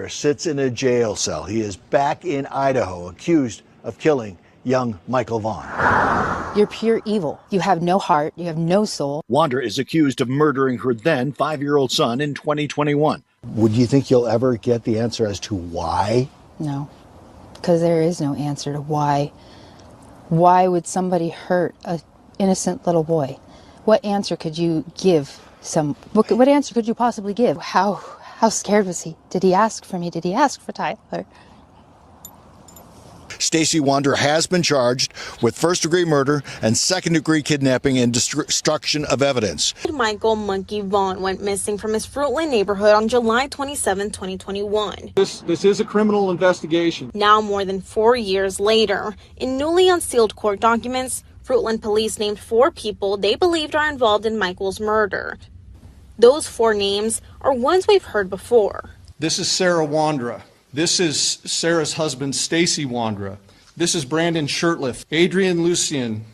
Sits in a jail cell. He is back in Idaho, accused of killing young Michael Vaughan. You're pure evil. You have no heart. You have no soul. Wondra is accused of murdering her then 5-year-old son in 2021. Would you think you'll ever get the answer as to why? No, because there is no answer to why. Why would somebody hurt an innocent little boy? What answer could you give? What answer could you possibly give? How scared was he? Did he ask for me? Did he ask for Tyler? Stacey Wondra has been charged with first-degree murder and second-degree kidnapping and destruction of evidence. Michael "Monkey" Vaughan went missing from his Fruitland neighborhood on July 27, 2021. This is a criminal investigation. Now, more than 4 years later, in newly unsealed court documents, Fruitland police named 4 people they believed are involved in Michael's murder. Those 4 names are ones we've heard before. This is Sarah Wondra. This is Sarah's husband, Stacey Wondra. This is Brandon Shurtliff, Adrien Lucienne.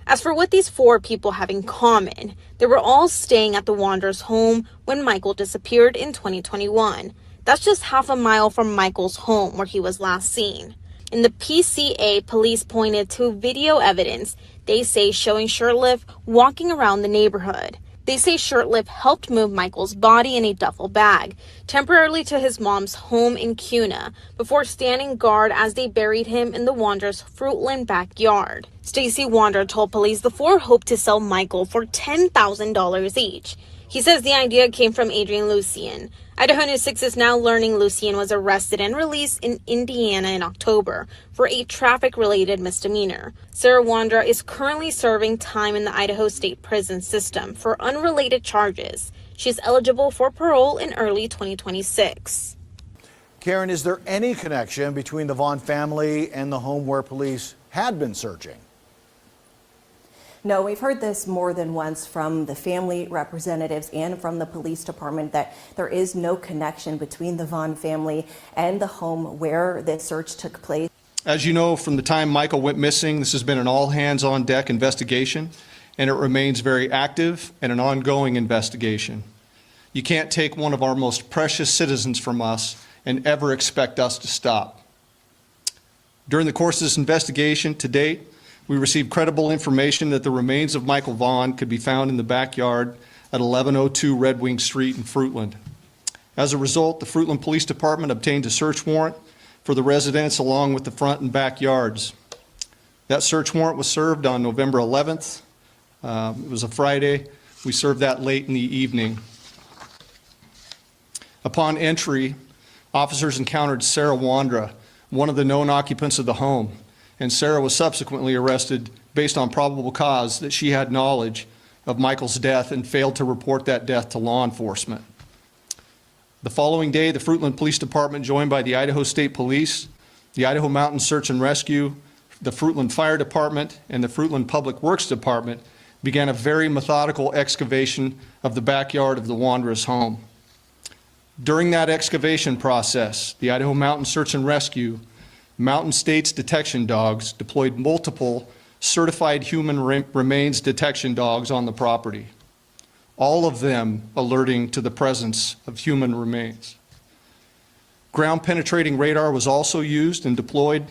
As for what these 4 people have in common, they were all staying at the Wondras' home when Michael disappeared in 2021. That's just half a mile from Michael's home where he was last seen. In the PCA, police pointed to video evidence they say showing Shurtliff walking around the neighborhood. They say Shurtliff helped move Michael's body in a duffel bag temporarily to his mom's home in Kuna before standing guard as they buried him in the Wondras' Fruitland backyard. Stacey Wondra told police the 4 hoped to sell Michael for $10,000 each. He says the idea came from Adrien Lucienne. Idaho News 6 is now learning Lucienne was arrested and released in Indiana in October for a traffic-related misdemeanor. Sarah Wondra is currently serving time in the Idaho State Prison System for unrelated charges. She's eligible for parole in early 2026. Karen, is there any connection between the Vaughan family and the home where police had been searching? No, we've heard this more than once from the family representatives and from the police department that there is no connection between the Vaughan family and the home where this search took place. As you know, from the time Michael went missing, this has been an all-hands-on-deck investigation, and it remains very active and an ongoing investigation. You can't take one of our most precious citizens from us and ever expect us to stop. During the course of this investigation to date, we received credible information that the remains of Michael Vaughan could be found in the backyard at 1102 Red Wing Street in Fruitland. As a result, the Fruitland Police Department obtained a search warrant for the residence along with the front and backyards. That search warrant was served on November 11th. It was a Friday. We served that late in the evening. Upon entry, officers encountered Sarah Wondra, one of the known occupants of the home, and Sarah was subsequently arrested based on probable cause that she had knowledge of Michael's death and failed to report that death to law enforcement. The following day, the Fruitland Police Department, joined by the Idaho State Police, the Idaho Mountain Search and Rescue, the Fruitland Fire Department, and the Fruitland Public Works Department, began a very methodical excavation of the backyard of the Wondras' home. During that excavation process, the Idaho Mountain Search and Rescue, Mountain States detection dogs deployed multiple certified human remains detection dogs on the property, all of them alerting to the presence of human remains. Ground penetrating radar was also used and deployed,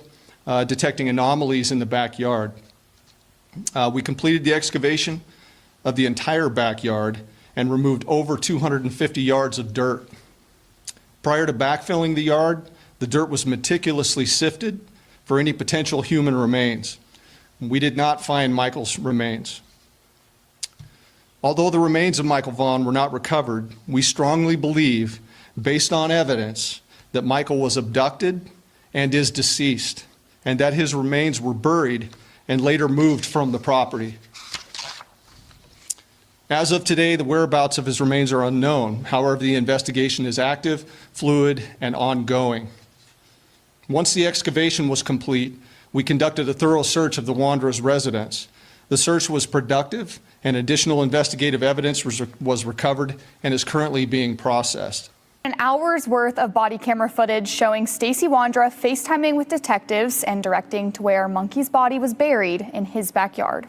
detecting anomalies in the backyard. We completed the excavation of the entire backyard and removed over 250 yards of dirt. Prior to backfilling the yard, the dirt was meticulously sifted for any potential human remains. We did not find Michael's remains. Although the remains of Michael Vaughan were not recovered, we strongly believe, based on evidence, that Michael was abducted and is deceased, and that his remains were buried and later moved from the property. As of today, the whereabouts of his remains are unknown. However, the investigation is active, fluid, and ongoing. Once the excavation was complete, we conducted a thorough search of the Wondras' residence. The search was productive, and additional investigative evidence was recovered and is currently being processed. An hour's worth of body camera footage showing Stacey Wondra FaceTiming with detectives and directing to where Monkey's body was buried in his backyard.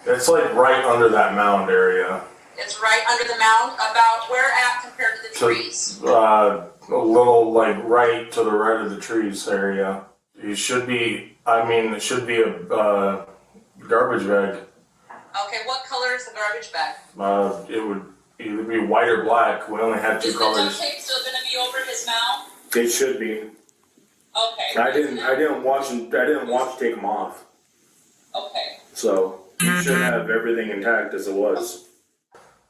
It's like right under that mound area. It's right under the mound. About where at compared to the trees? A little like right to the right of the trees area. It should be, it should be a garbage bag. Okay, what color is the garbage bag? It would either be white or black. We only have two colors. Is the duct tape still going to be over his mouth? It should be. Okay. I didn't watch take them off. Okay. So you should have everything intact as it was.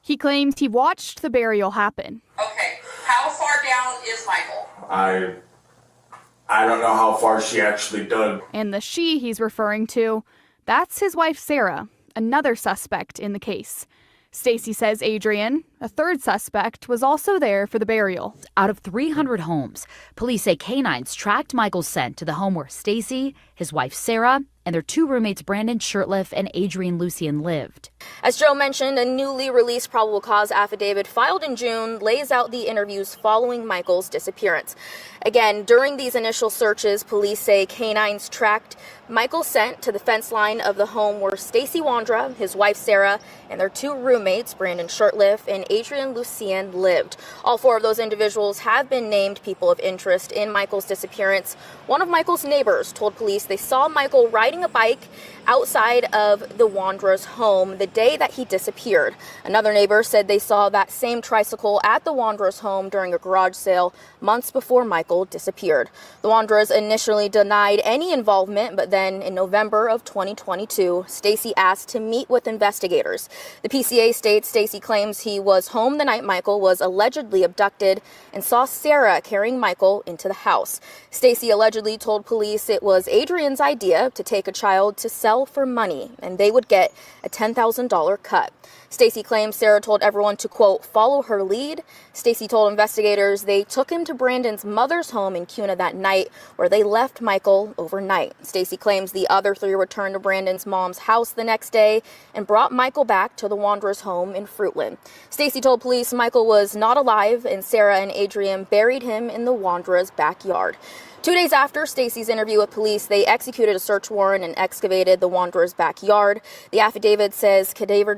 He claims he watched the burial happen. Okay. How far down is Michael? I don't know how far she actually dug. And the she he's referring to, that's his wife Sarah, another suspect in the case. Stacey says Adrien, a third suspect, was also there for the burial. Out of 300 homes, police say canines tracked Michael's scent to the home where Stacey, his wife Sarah, and their two roommates Brandon Shurtliff and Adrien Lucienne lived. As Joe mentioned, a newly released probable cause affidavit filed in June lays out the interviews following Michael's disappearance. Again, during these initial searches, police say canines tracked Michael's scent to the fence line of the home where Stacey Wondra, his wife Sarah, and their two roommates, Brandon Shurtliff and Adrien Lucienne, lived. All four of those individuals have been named people of interest in Michael's disappearance. One of Michael's neighbors told police they saw Michael riding a bike outside of the Wondra's home the day that he disappeared. Another neighbor said they saw that same tricycle at the Wondra's home during a garage sale months before Michael disappeared. The Wondras initially denied any involvement, but then in November of 2022, Stacey asked to meet with investigators. The PCA states Stacey claims he was home the night Michael was allegedly abducted and saw Sarah carrying Michael into the house. Stacey allegedly told police it was Adrien's idea to take a child to sell for money, and they would get a $10,000 cut. Stacey claims Sarah told everyone to, quote, follow her lead. Stacey told investigators they took him to Brandon's mother's home in Kuna that night, where they left Michael overnight. Stacey claims the other three returned to Brandon's mom's house the next day and brought Michael back to the Wanderers' home in Fruitland. Stacey told police Michael was not alive, and Sarah and Adrien buried him in the Wanderers' backyard. 2 days after Stacey's interview with police, they executed a search warrant and excavated the Wanderers' backyard. The affidavit says cadaver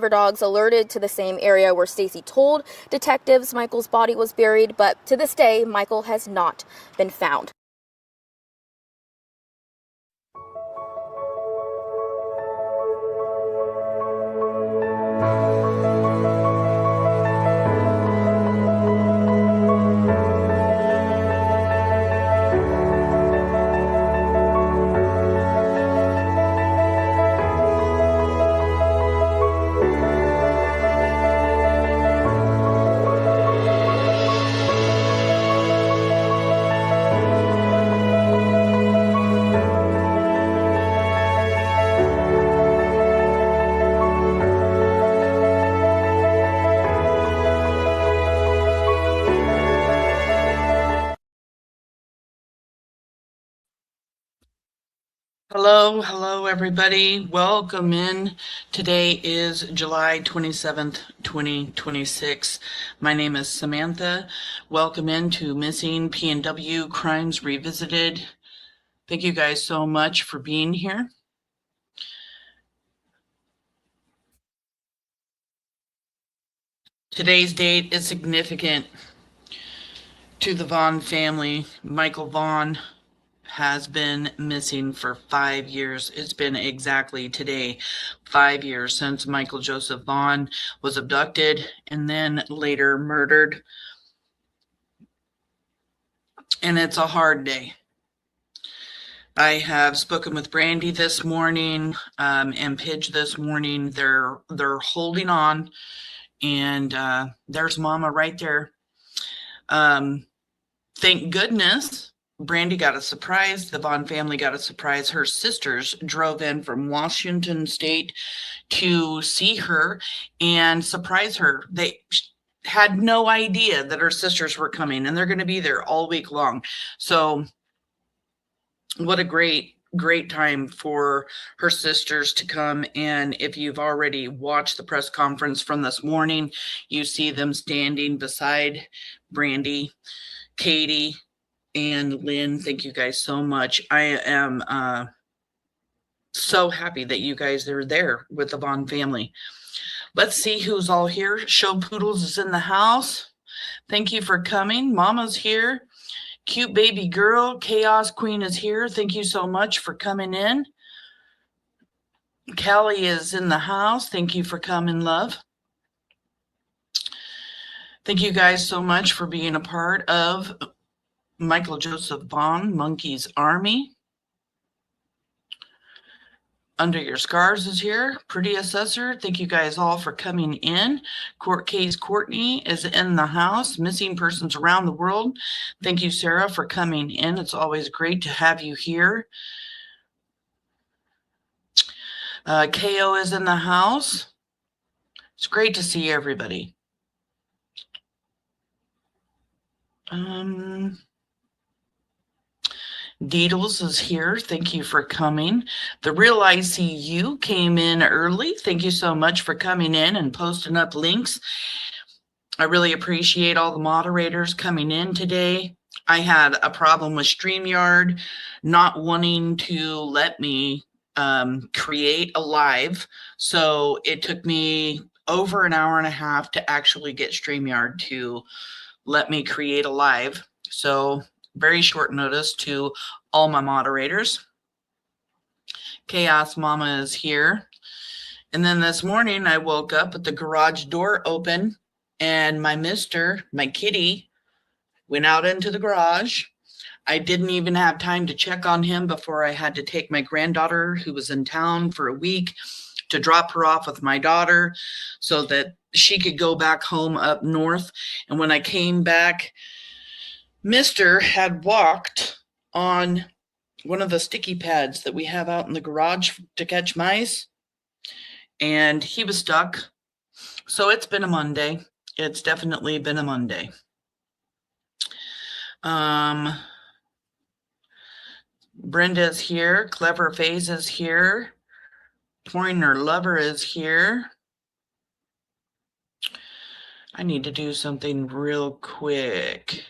dogs alerted to the same area where Stacey told detectives Michael's body was buried, but to this day, Michael has not been found. Hello everybody. Welcome in. Today is July 27th, 2026. My name is Samantha. Welcome into Missing PNW Crimes Revisited. Thank you guys so much for being here. Today's date is significant to the Vaughan family. Michael Vaughan has been missing for 5 years. It's been exactly today 5 years since Michael Joseph Vaughan was abducted and then later murdered. And it's a hard day. I have spoken with Brandy this morning and Pidge this morning. They're holding on, and there's Mama right there. Thank goodness Brandy got a surprise. The Vaughan family got a surprise. Her sisters drove in from Washington State to see her and surprise her. They had no idea that her sisters were coming, and they're going to be there all week long. So what a great time for her sisters to come. And if you've already watched the press conference from this morning, you see them standing beside Brandy, Katie, and Lynn. Thank you guys so much. I am so happy that you guys are there with the Vaughan family. Let's see who's all here. Show Poodles is in the house. Thank you for coming. Mama's here. Cute baby girl. Chaos Queen is here. Thank you so much for coming in. Kelly is in the house. Thank you for coming, love. Thank you guys so much for being a part of Michael Joseph Vaughan, Monkey's Army. Under Your Scars is here. Pretty Assessor, thank you guys all for coming in. Court Case Courtney is in the house. Missing Persons Around the World. Thank you, Sarah, for coming in. It's always great to have you here. KO is in the house. It's great to see everybody. Deedles is here. Thank you for coming. The Real ICU came in early. Thank you so much for coming in and posting up links. I really appreciate all the moderators coming in today. I had a problem with StreamYard not wanting to let me create a live. So it took me over an hour and a half to actually get StreamYard to let me create a live. So very short notice to all my moderators. Chaos Mama is here. And then this morning I woke up with the garage door open and my kitty, went out into the garage. I didn't even have time to check on him before I had to take my granddaughter, who was in town for a week, to drop her off with my daughter so that she could go back home up north. And when I came back, Mister had walked on one of the sticky pads that we have out in the garage to catch mice, and he was stuck. So it's been a Monday. It's definitely been a Monday. Brenda's here. Clever Phase is here. Pointer Lover is here. I need to do something real quick.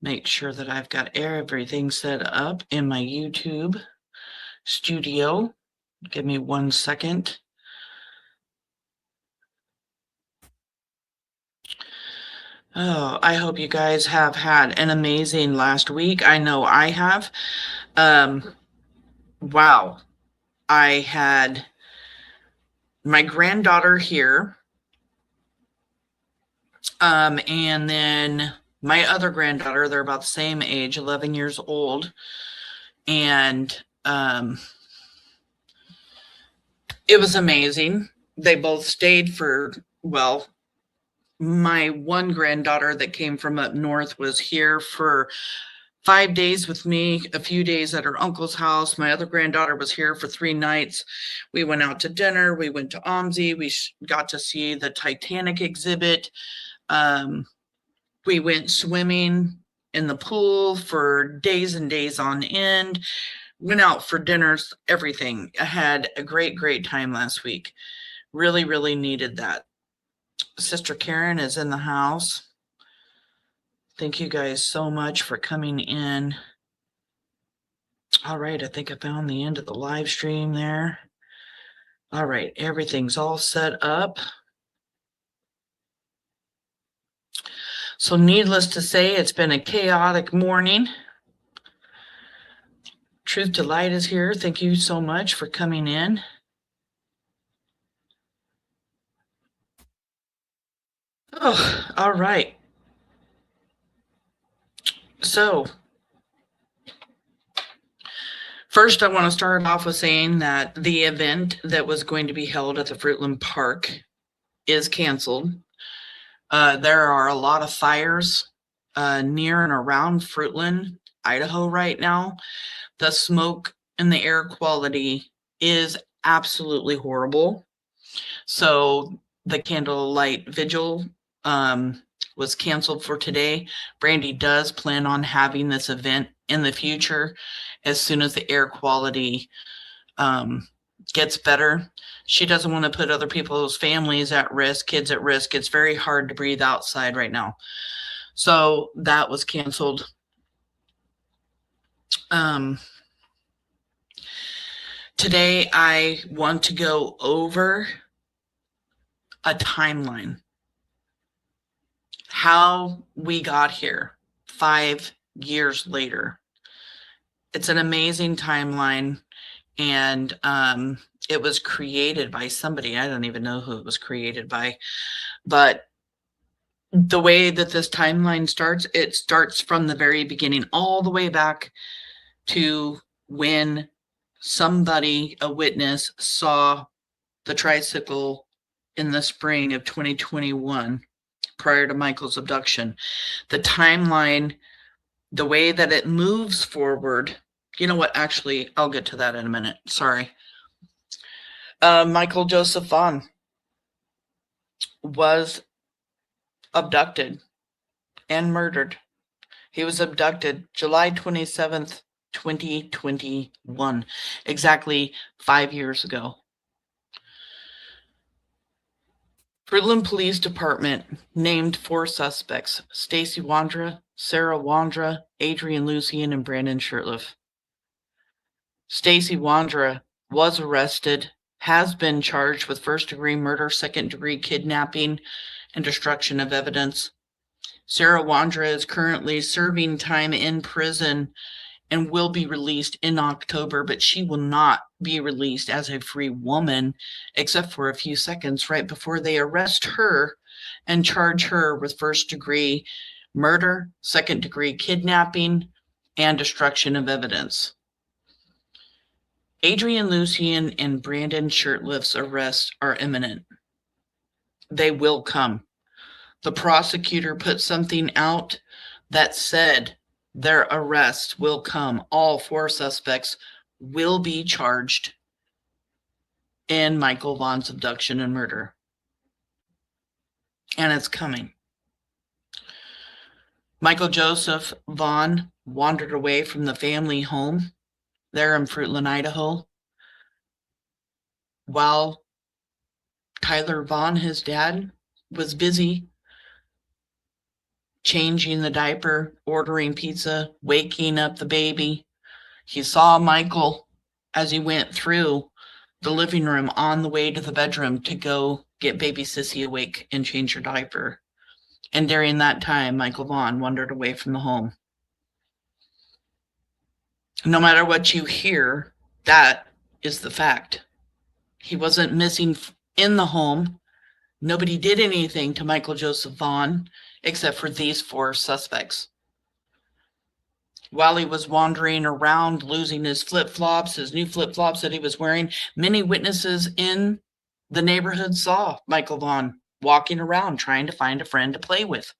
Make sure that I've got everything set up in my YouTube studio. Give me 1 second. Oh, I hope you guys have had an amazing last week. I know I have. Wow. I had my granddaughter here. And then my other granddaughter, they're about the same age, 11 years old. And it was amazing. They both stayed for, well, my one granddaughter that came from up north was here for 5 days with me, a few days at her uncle's house. My other granddaughter was here for 3 nights. We went out to dinner. We went to OMSI. We got to see the Titanic exhibit. We went swimming in the pool for days and days on end. Went out for dinners, everything. I had a great, great time last week. Really, really needed that. Sister Karen is in the house. Thank you guys so much for coming in. All right, I think I found the end of the live stream there. All right, everything's all set up. So needless to say, it's been a chaotic morning. Truth to Light is here. Thank you so much for coming in. Oh, all right. So first, I want to start off with saying that the event that was going to be held at the Fruitland Park is canceled. There are a lot of fires near and around Fruitland, Idaho right now. The smoke and the air quality is absolutely horrible. So the candlelight vigil was canceled for today. Brandy does plan on having this event in the future as soon as the air quality gets better. She doesn't want to put other people's families at risk, kids at risk. It's very hard to breathe outside right now. So that was canceled. Today, I want to go over a timeline. How we got here 5 years later. It's an amazing timeline, and it was created by somebody. I don't even know who it was created by, but the way that this timeline starts, it starts from the very beginning, all the way back to when somebody, a witness, saw the tricycle in the spring of 2021 prior to Michael's abduction. The timeline, the way that it moves forward, you know what, actually, I'll get to that in a minute. Sorry. Michael Joseph Vaughan was abducted and murdered. He was abducted July 27th, 2021, exactly 5 years ago. Fruitland Police Department named 4 suspects: Stacey Wondra, Sarah Wondra, Adrien Lucienne, and Brandon Shurtliff. Stacey Wondra was arrested, has been charged with first-degree murder, second-degree kidnapping, and destruction of evidence. Sarah Wondra is currently serving time in prison and will be released in October, but she will not be released as a free woman, except for a few seconds right before they arrest her and charge her with first-degree murder, second-degree kidnapping, and destruction of evidence. Adrien Lucienne and Brandon Shurtliff's arrests are imminent. They will come. The prosecutor put something out that said their arrest will come. All 4 suspects will be charged in Michael Vaughan's abduction and murder. And it's coming. Michael Joseph Vaughan wandered away from the family home there in Fruitland, Idaho, while Tyler Vaughan, his dad, was busy changing the diaper, ordering pizza, waking up the baby. He saw Michael as he went through the living room on the way to the bedroom to go get baby Sissy awake and change her diaper. And during that time, Michael Vaughan wandered away from the home. No matter what you hear, that is the fact. He wasn't missing in the home. Nobody did anything to Michael Joseph Vaughan except for these 4 suspects. While he was wandering around, losing his flip-flops, his new flip-flops that he was wearing, many witnesses in the neighborhood saw Michael Vaughan walking around trying to find a friend to play with.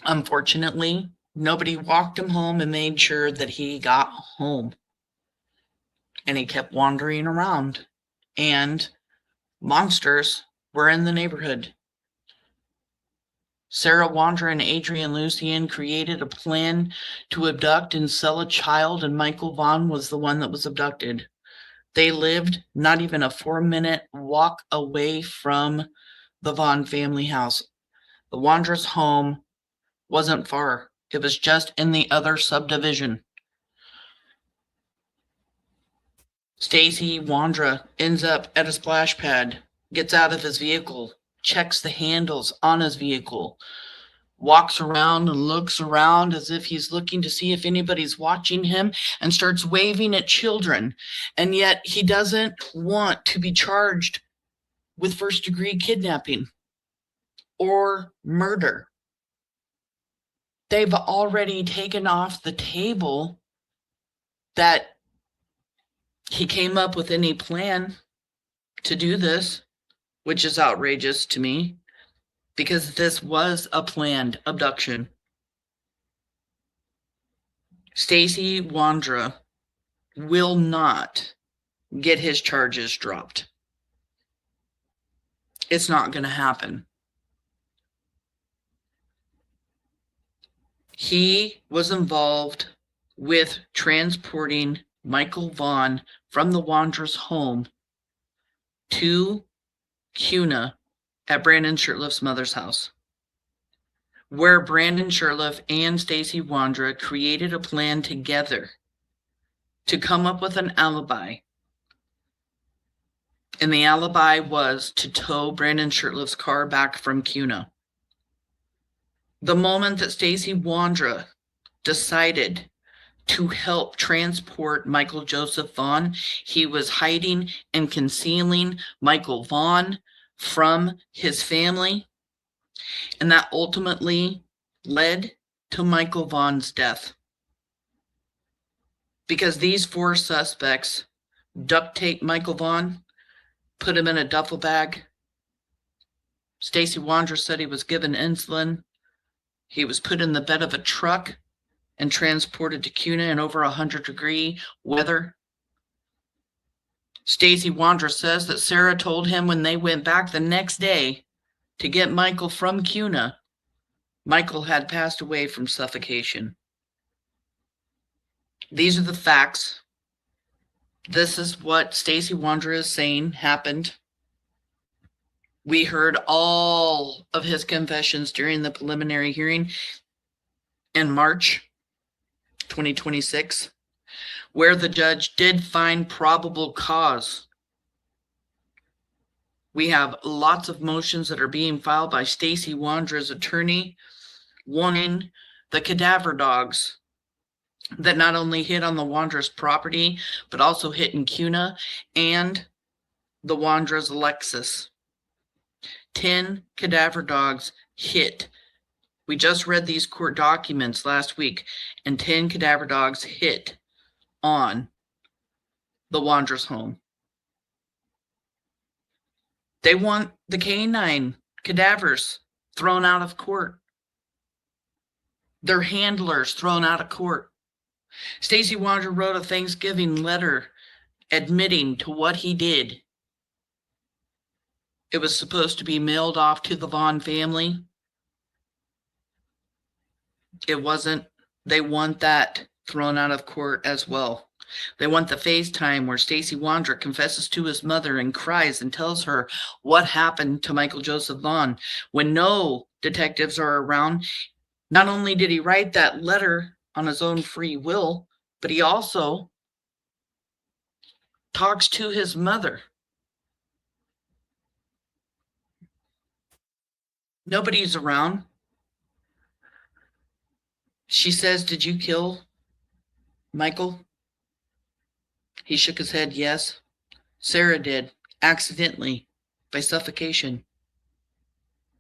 Unfortunately, nobody walked him home and made sure that he got home. And he kept wandering around, and monsters were in the neighborhood. Sarah Wondra and Adrien Lucienne created a plan to abduct and sell a child, and Michael Vaughan was the one that was abducted. They lived not even a 4-minute walk away from the Vaughan family house. The Wondras' home wasn't far. It was just in the other subdivision. Stacey Wondra ends up at a splash pad, gets out of his vehicle, checks the handles on his vehicle, walks around and looks around as if he's looking to see if anybody's watching him, and starts waving at children. And yet he doesn't want to be charged with first-degree kidnapping or murder. They've already taken off the table that he came up with any plan to do this, which is outrageous to me, because this was a planned abduction. Stacey Wondra will not get his charges dropped. It's not going to happen. He was involved with transporting Michael Vaughan from the Wondras' home to Kuna at Brandon Shurtliff's mother's house, where Brandon Shurtliff and Stacey Wondra created a plan together to come up with an alibi. And the alibi was to tow Brandon Shurtliff's car back from Cuna. The moment that Stacey Wondra decided to help transport Michael Joseph Vaughan, he was hiding and concealing Michael Vaughan from his family. And that ultimately led to Michael Vaughan's death. Because these 4 suspects duct taped Michael Vaughan, put him in a duffel bag. Stacey Wondra said he was given insulin. He was put in the bed of a truck and transported to Cuna in over 100-degree weather. Stacey Wondra says that Sarah told him when they went back the next day to get Michael from Cuna, Michael had passed away from suffocation. These are the facts. This is what Stacey Wondra is saying happened. We heard all of his confessions during the preliminary hearing in March 2026, where the judge did find probable cause. We have lots of motions that are being filed by Stacey Wondra's attorney wanting the cadaver dogs that not only hit on the Wondra's property, but also hit in Cuna and the Wondra's Lexus. 10 cadaver dogs hit. We just read these court documents last week, and 10 cadaver dogs hit on the Wondra's home. They want the canine cadavers thrown out of court. Their handlers thrown out of court. Stacey Wondra wrote a Thanksgiving letter admitting to what he did. It was supposed to be mailed off to the Vaughan family. It wasn't. They want that thrown out of court as well. They want the FaceTime where Stacey Wondra confesses to his mother and cries and tells her what happened to Michael Joseph Vaughan. When no detectives are around, not only did he write that letter on his own free will, but he also talks to his mother. Nobody's around. She says, "Did you kill Michael?" He shook his head, yes. Sarah did, accidentally, by suffocation.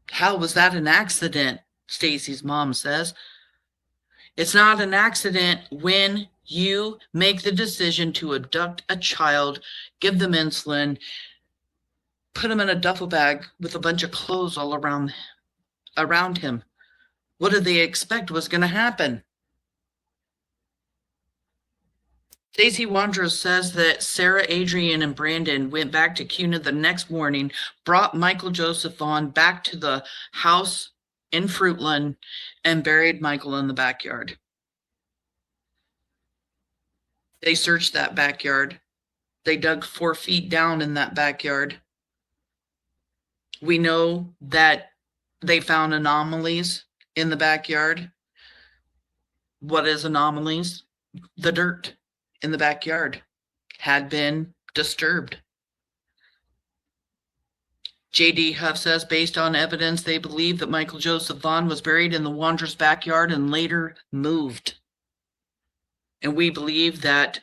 How was that an accident? Stacey's mom says. It's not an accident when you make the decision to abduct a child, give them insulin, put them in a duffel bag with a bunch of clothes all around him. What did they expect was going to happen? Stacey Wondra says that Sarah, Adrien, and Brandon went back to Cuna the next morning, brought Michael Joseph Vaughan back to the house in Fruitland, and buried Michael in the backyard. They searched that backyard. They dug 4 feet down in that backyard. We know that they found anomalies in the backyard. What is anomalies? The dirt in the backyard had been disturbed. J.D. Huff says, based on evidence, they believe that Michael Joseph Vaughan was buried in the Wondra's backyard and later moved. And we believe that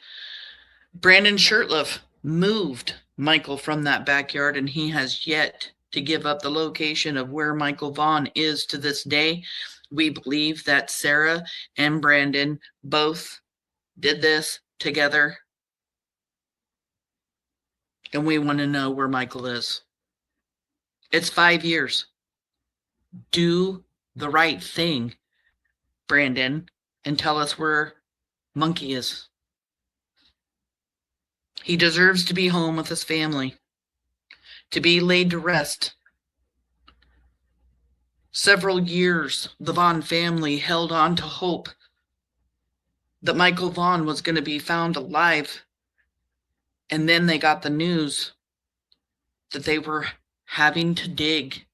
Brandon Shurtliff moved Michael from that backyard, and he has yet to give up the location of where Michael Vaughan is to this day. We believe that Sarah and Brandon both did this together, and we want to know where Michael is. It's 5 years. Do the right thing, Brandon, and tell us where Monkey is. He deserves to be home with his family, to be laid to rest. Several years, the Vaughan family held on to hope that Michael Vaughan was going to be found alive. And then they got the news that they were having to dig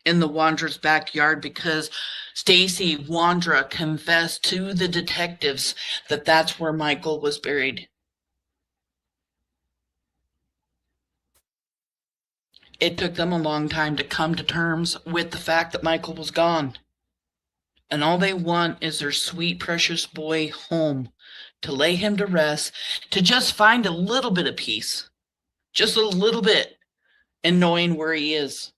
in the Wondra's backyard because Stacey Wondra confessed to the detectives that that's where Michael was buried. It took them a long time to come to terms with the fact that Michael was gone. And all they want is their sweet, precious boy home, to lay him to rest, to just find a little bit of peace, just a little bit, in knowing where he is.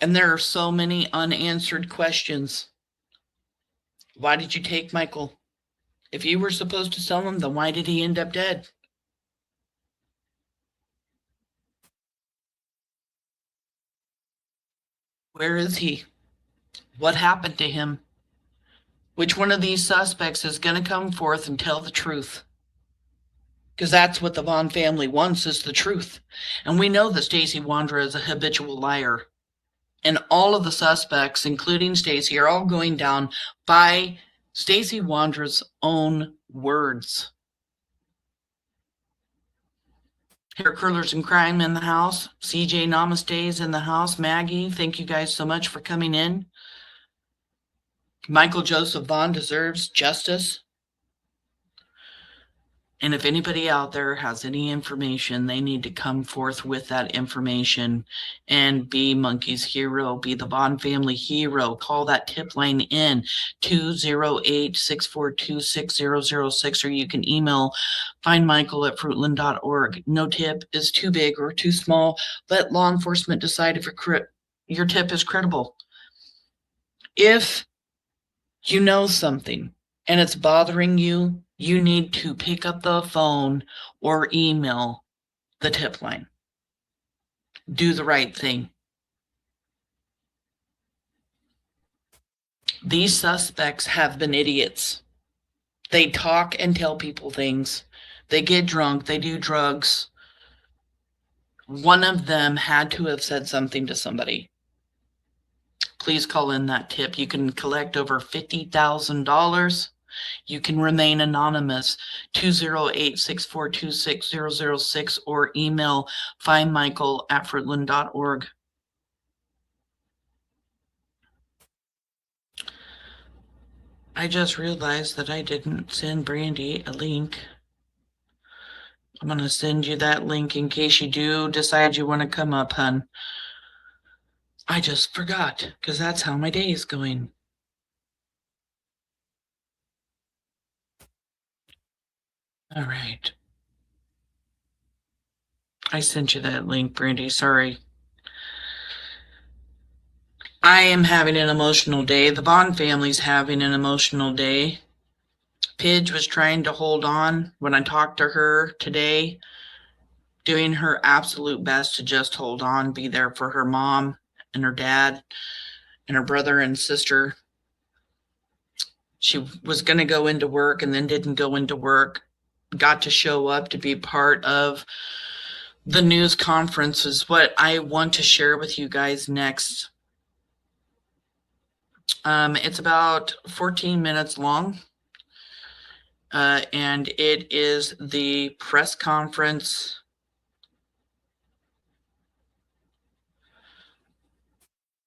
And there are so many unanswered questions. Why did you take Michael? If you were supposed to sell him, then why did he end up dead? Where is he? What happened to him? Which one of these suspects is going to come forth and tell the truth? Because that's what the Vaughan family wants, is the truth. And we know that Stacey Wondra is a habitual liar. And all of the suspects, including Stacey, are all going down by Stacey Wondra's own words. Hair curlers and crime in the house. CJ Namaste is in the house. Maggie, thank you guys so much for coming in. Michael Joseph Vaughan deserves justice. And if anybody out there has any information, they need to come forth with that information and be Monkey's hero, be the Vaughan family hero. Call that tip line in 208-642-6006, or you can email findmichael@fruitland.org. No tip is too big or too small. Let law enforcement decide if your tip is credible. If you know something and it's bothering you, you need to pick up the phone or email the tip line. Do the right thing. These suspects have been idiots. They talk and tell people things. They get drunk. They do drugs. One of them had to have said something to somebody. Please call in that tip. You can collect over $50,000. You can remain anonymous, 208-642-6006, or email findmichael@fruitland.org. I just realized that I didn't send Brandy a link. I'm going to send you that link in case you do decide you want to come up, hun. I just forgot, because that's how my day is going. All right. I sent you that link, Brandy. Sorry. I am having an emotional day. The Vaughan family's having an emotional day. Pidge was trying to hold on when I talked to her today, doing her absolute best to just hold on, be there for her mom and her dad and her brother and sister. She was going to go into work and then didn't go into work, got to show up to be part of the news conference, is what I want to share with you guys next. It's about 14 minutes long, and it is the press conference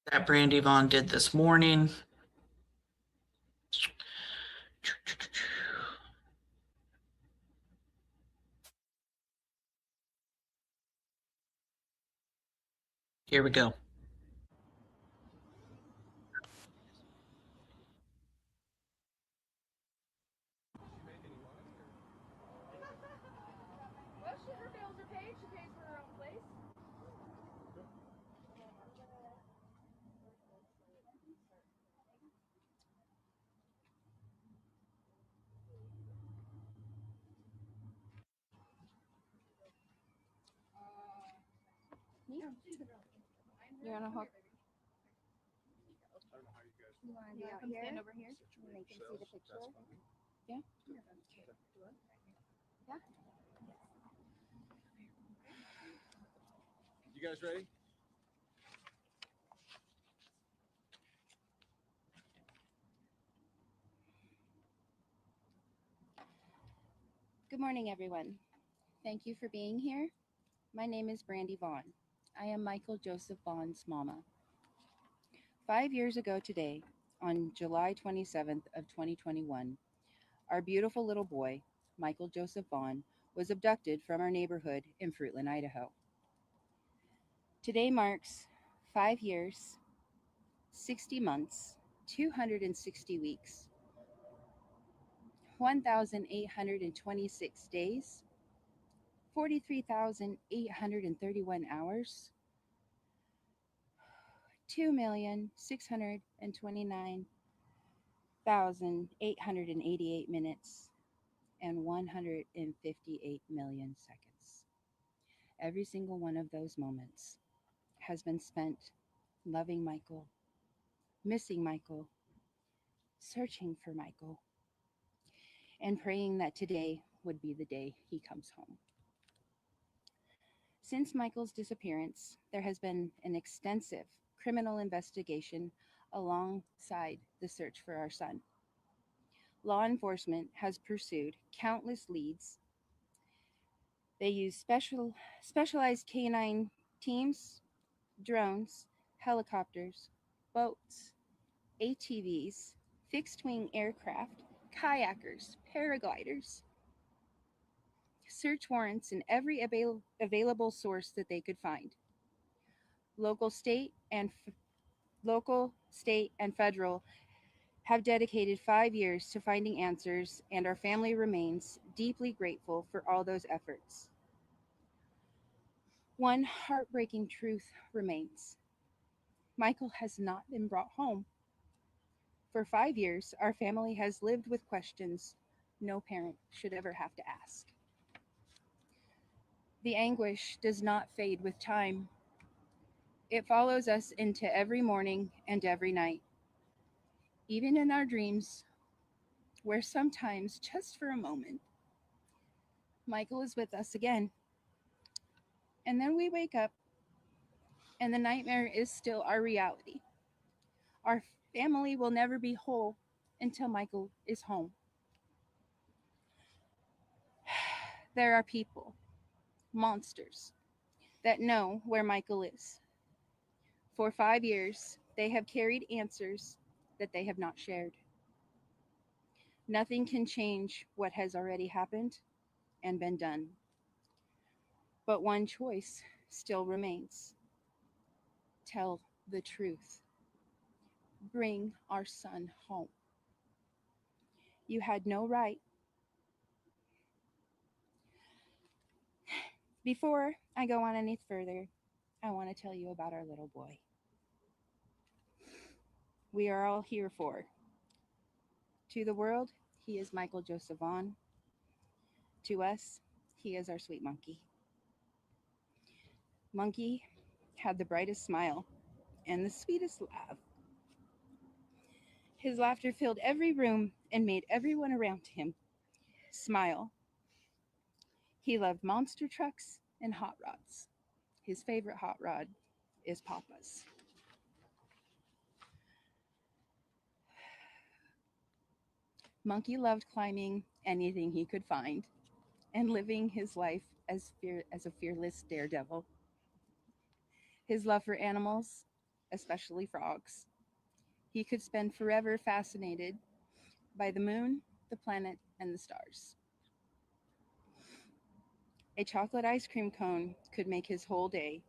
that Brandy Vaughan did this morning. Here we go. You're on a hook. You want to be out here? Stand over here. And they can see the picture. Yeah. Yeah. You guys ready? Good morning, everyone. Thank you for being here. My name is Brandy Vaughan. I am Michael Joseph Vaughan's mama. 5 years ago today, on July 27th of 2021, our beautiful little boy, Michael Joseph Vaughan, was abducted from our neighborhood in Fruitland, Idaho. Today marks 5 years, 60 months, 260 weeks, 1,826 days, 43,831 hours, 2,629,888 minutes, and 158 million seconds. Every single one of those moments has been spent loving Michael, missing Michael, searching for Michael, and praying that today would be the day he comes home. Since Michael's disappearance, there has been an extensive criminal investigation alongside the search for our son. Law enforcement has pursued countless leads. They use specialized canine teams, drones, helicopters, boats, ATVs, fixed-wing aircraft, kayakers, paragliders, search warrants in every available source that they could find. Local, state, and federal have dedicated 5 years to finding answers, and our family remains deeply grateful for all those efforts. One heartbreaking truth remains. Michael has not been brought home. For 5 years, our family has lived with questions no parent should ever have to ask. The anguish does not fade with time. It follows us into every morning and every night, even in our dreams, where sometimes, just for a moment, Michael is with us again. And then we wake up, and the nightmare is still our reality. Our family will never be whole until Michael is home. There are people, monsters, that know where Michael is. For 5 years, they have carried answers that they have not shared. Nothing can change what has already happened and been done. But one choice still remains. Tell the truth. Bring our son home. You had no right. Before I go on any further, I want to tell you about our little boy. We are all here for. To the world, he is Michael Joseph Vaughan. To us, he is our sweet monkey. Monkey had the brightest smile and the sweetest laugh. His laughter filled every room and made everyone around him smile. He loved monster trucks and hot rods. His favorite hot rod is Papa's. Monkey loved climbing anything he could find and living his life as a fearless daredevil. His love for animals, especially frogs, he could spend forever fascinated by the moon, the planet, and the stars. A chocolate ice cream cone could make his whole day.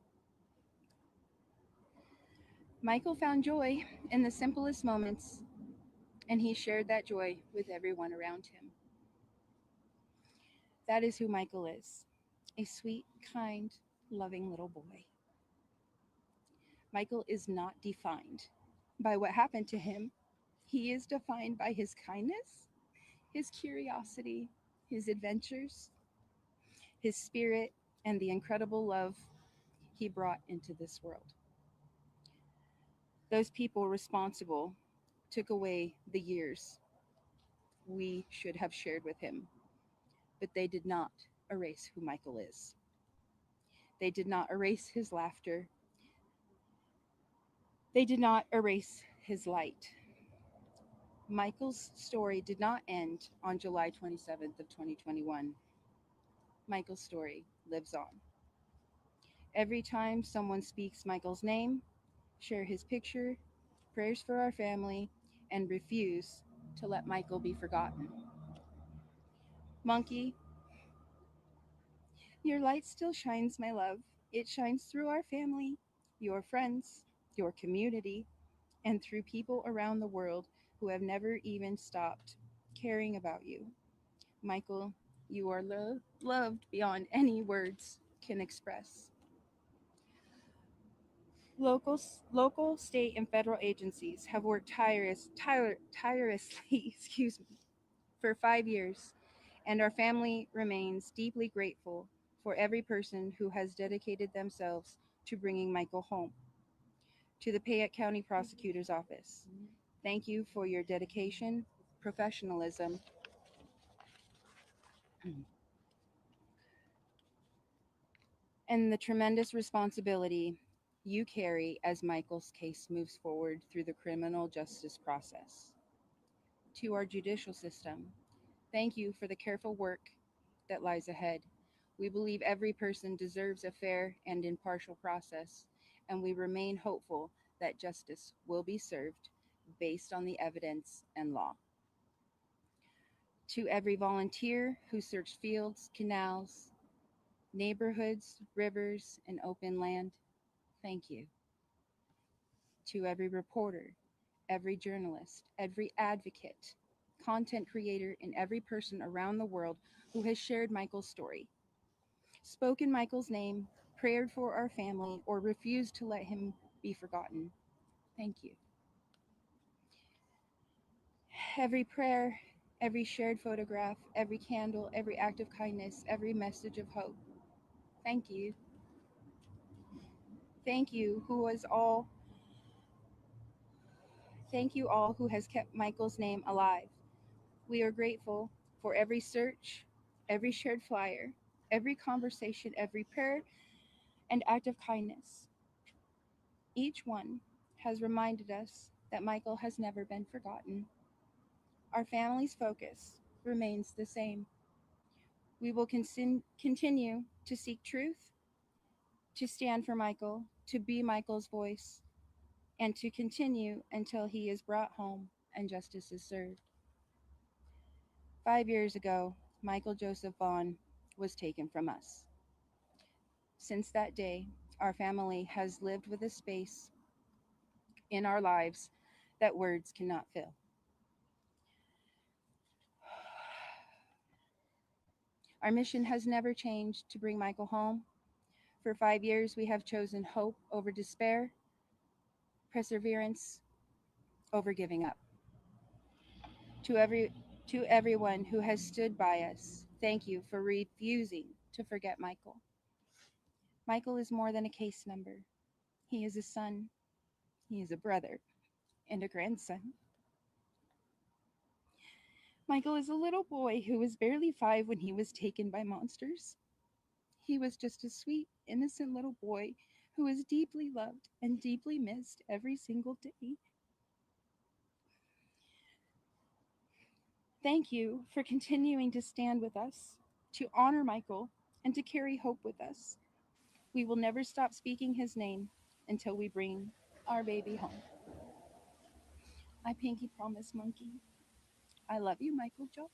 Michael found joy in the simplest moments, and he shared that joy with everyone around him. That is who Michael is, a sweet, kind, loving little boy. Michael is not defined by what happened to him. He is defined by his kindness, his curiosity, his adventures, his spirit, and the incredible love he brought into this world. Those people responsible took away the years we should have shared with him, but they did not erase who Michael is. They did not erase his laughter. They did not erase his light. Michael's story did not end on July 27th of 2021. Michael's story lives on. Every time someone speaks Michael's name, share his picture, prayers for our family, and refuse to let Michael be forgotten. Monkey, your light still shines, my love. It shines through our family, your friends, your community, and through people around the world who have never even stopped caring about you. Michael, you are loved beyond any words can express. Local, state, and federal agencies have worked tirelessly for 5 years, and our family remains deeply grateful for every person who has dedicated themselves to bringing Michael home. To the Payette County Prosecutor's Office, thank you for your dedication, professionalism, and the tremendous responsibility you carry as Michael's case moves forward through the criminal justice process. To our judicial system, thank you for the careful work that lies ahead. We believe every person deserves a fair and impartial process, and we remain hopeful that justice will be served based on the evidence and law. To every volunteer who searched fields, canals, neighborhoods, rivers, and open land, thank you. To every reporter, every journalist, every advocate, content creator, and every person around the world who has shared Michael's story, spoken Michael's name, prayed for our family, or refused to let him be forgotten, thank you. Every prayer, every shared photograph, every candle, every act of kindness, every message of hope, thank you. Thank you Thank you all who has kept Michael's name alive. We are grateful for every search, every shared flyer, every conversation, every prayer, and act of kindness. Each one has reminded us that Michael has never been forgotten. Our family's focus remains the same. We will continue to seek truth, to stand for Michael, to be Michael's voice, and to continue until he is brought home and justice is served. 5 years ago, Michael Joseph Vaughan was taken from us. Since that day, our family has lived with a space in our lives that words cannot fill. Our mission has never changed to bring Michael home. For 5 years, we have chosen hope over despair, perseverance over giving up. To everyone who has stood by us, thank you for refusing to forget Michael. Michael is more than a case number. He is a son, he is a brother, and a grandson. Michael is a little boy who was barely 5 when he was taken by monsters. He was just a sweet, innocent little boy who was deeply loved and deeply missed every single day. Thank you for continuing to stand with us, to honor Michael, and to carry hope with us. We will never stop speaking his name until we bring our baby home. I pinky promise, monkey. I love you, Michael Joe.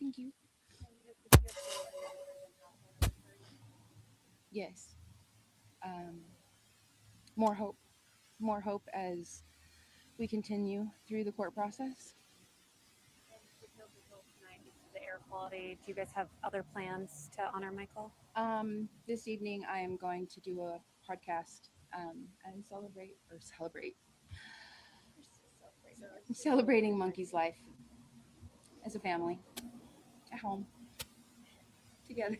Thank you. Yes. More hope as we continue through the court process. The air quality. Do you guys have other plans to honor Michael? This evening, I am going to do a podcast and celebrating Monkey's life as a family at home together.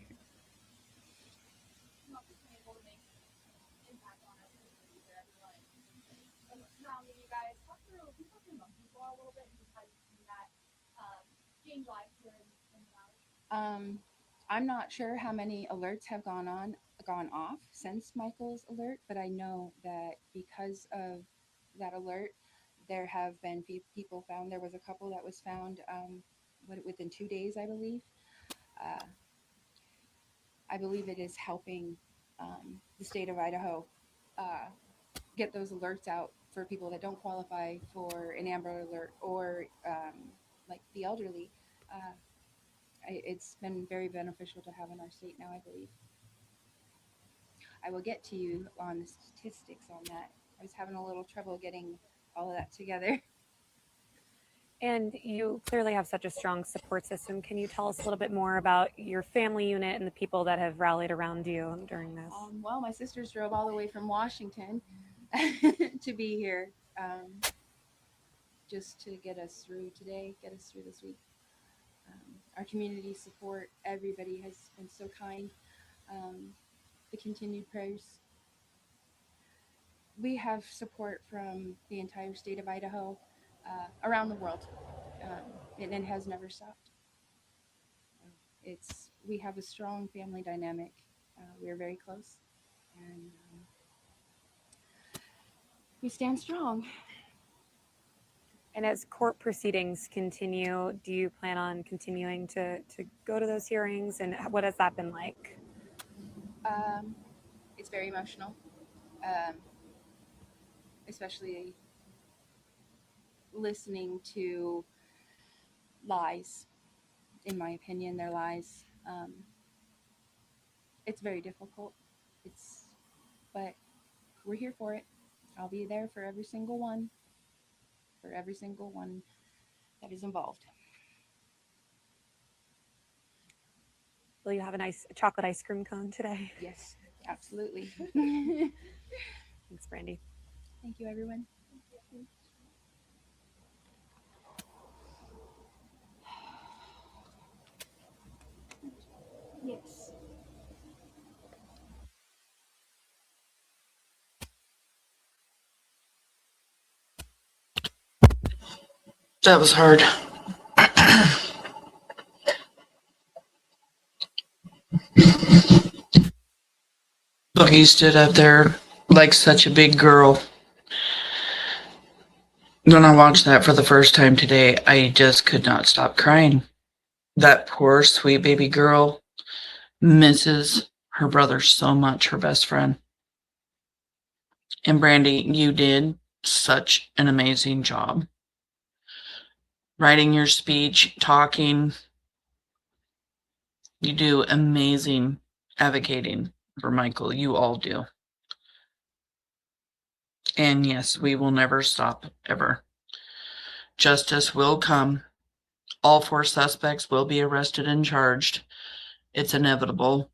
I'm not sure how many alerts have gone off since Michael's alert, but I know that because of that alert, there have been people found. There was a couple that was found within 2 days, I believe. I believe it is helping the state of Idaho get those alerts out for people that don't qualify for an Amber Alert or like the elderly. It's been very beneficial to have in our state now, I believe. I will get to you on the statistics on that. I was having a little trouble getting all of that together. And you clearly have such a strong support system. Can you tell us a little bit more about your family unit and the people that have rallied around you during this? Well, my sisters drove all the way from Washington to be here just to get us through today, get us through this week. Our community support, everybody has been so kind. The continued prayers. We have support from the entire state of Idaho, around the world, and it has never stopped. We have a strong family dynamic. We are very close, and we stand strong. And as court proceedings continue, do you plan on continuing to go to those hearings? And what has that been like? It's very emotional, especially listening to lies. In my opinion, they're lies. It's very difficult. But we're here for it. I'll be there for every single one that is involved. Will you have a nice chocolate ice cream cone today? Yes, absolutely. Thanks, Brandy. Thank you, everyone. Yes. That was hard. Boogie stood up there like such a big girl. When I watched that for the first time today, I just could not stop crying. That poor sweet baby girl misses her brother so much, her best friend. And Brandy, you did such an amazing job. Writing your speech, talking. You do amazing advocating for Michael. You all do. And yes, we will never stop, ever. Justice will come. All 4 suspects will be arrested and charged. It's inevitable.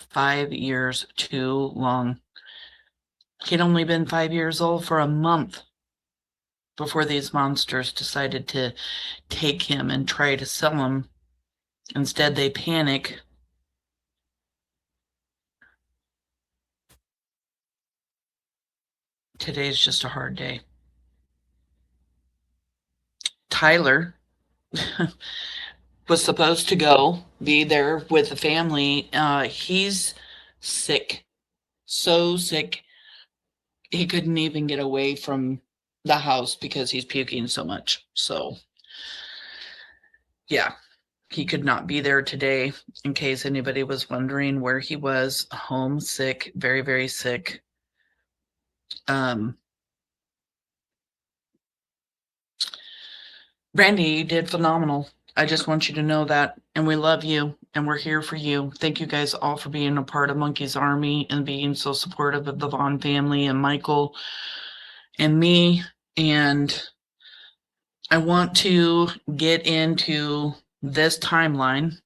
5 years too long. He'd only been 5 years old for a month before these monsters decided to take him and try to sell him. Instead, they panic. Today's just a hard day. Tyler was supposed to be there with the family. He's sick, so sick. He couldn't even get away from the house because he's puking so much. So, yeah, he could not be there today. In case anybody was wondering where he was, home sick, very, very sick. Brandy, you did phenomenal. I just want you to know that, and we love you, and we're here for you. Thank you guys all for being a part of Monkey's Army and being so supportive of the Vaughan family and Michael and me. And I want to get into this timeline.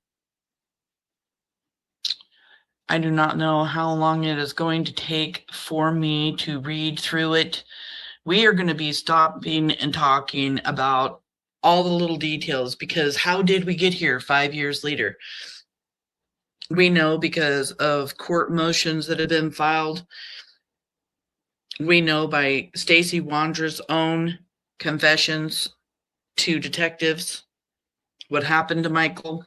I do not know how long it is going to take for me to read through it. We are going to be stopping and talking about all the little details, because how did we get here 5 years later? We know because of court motions that have been filed. We know by Stacey Wondra's own confessions to detectives what happened to Michael,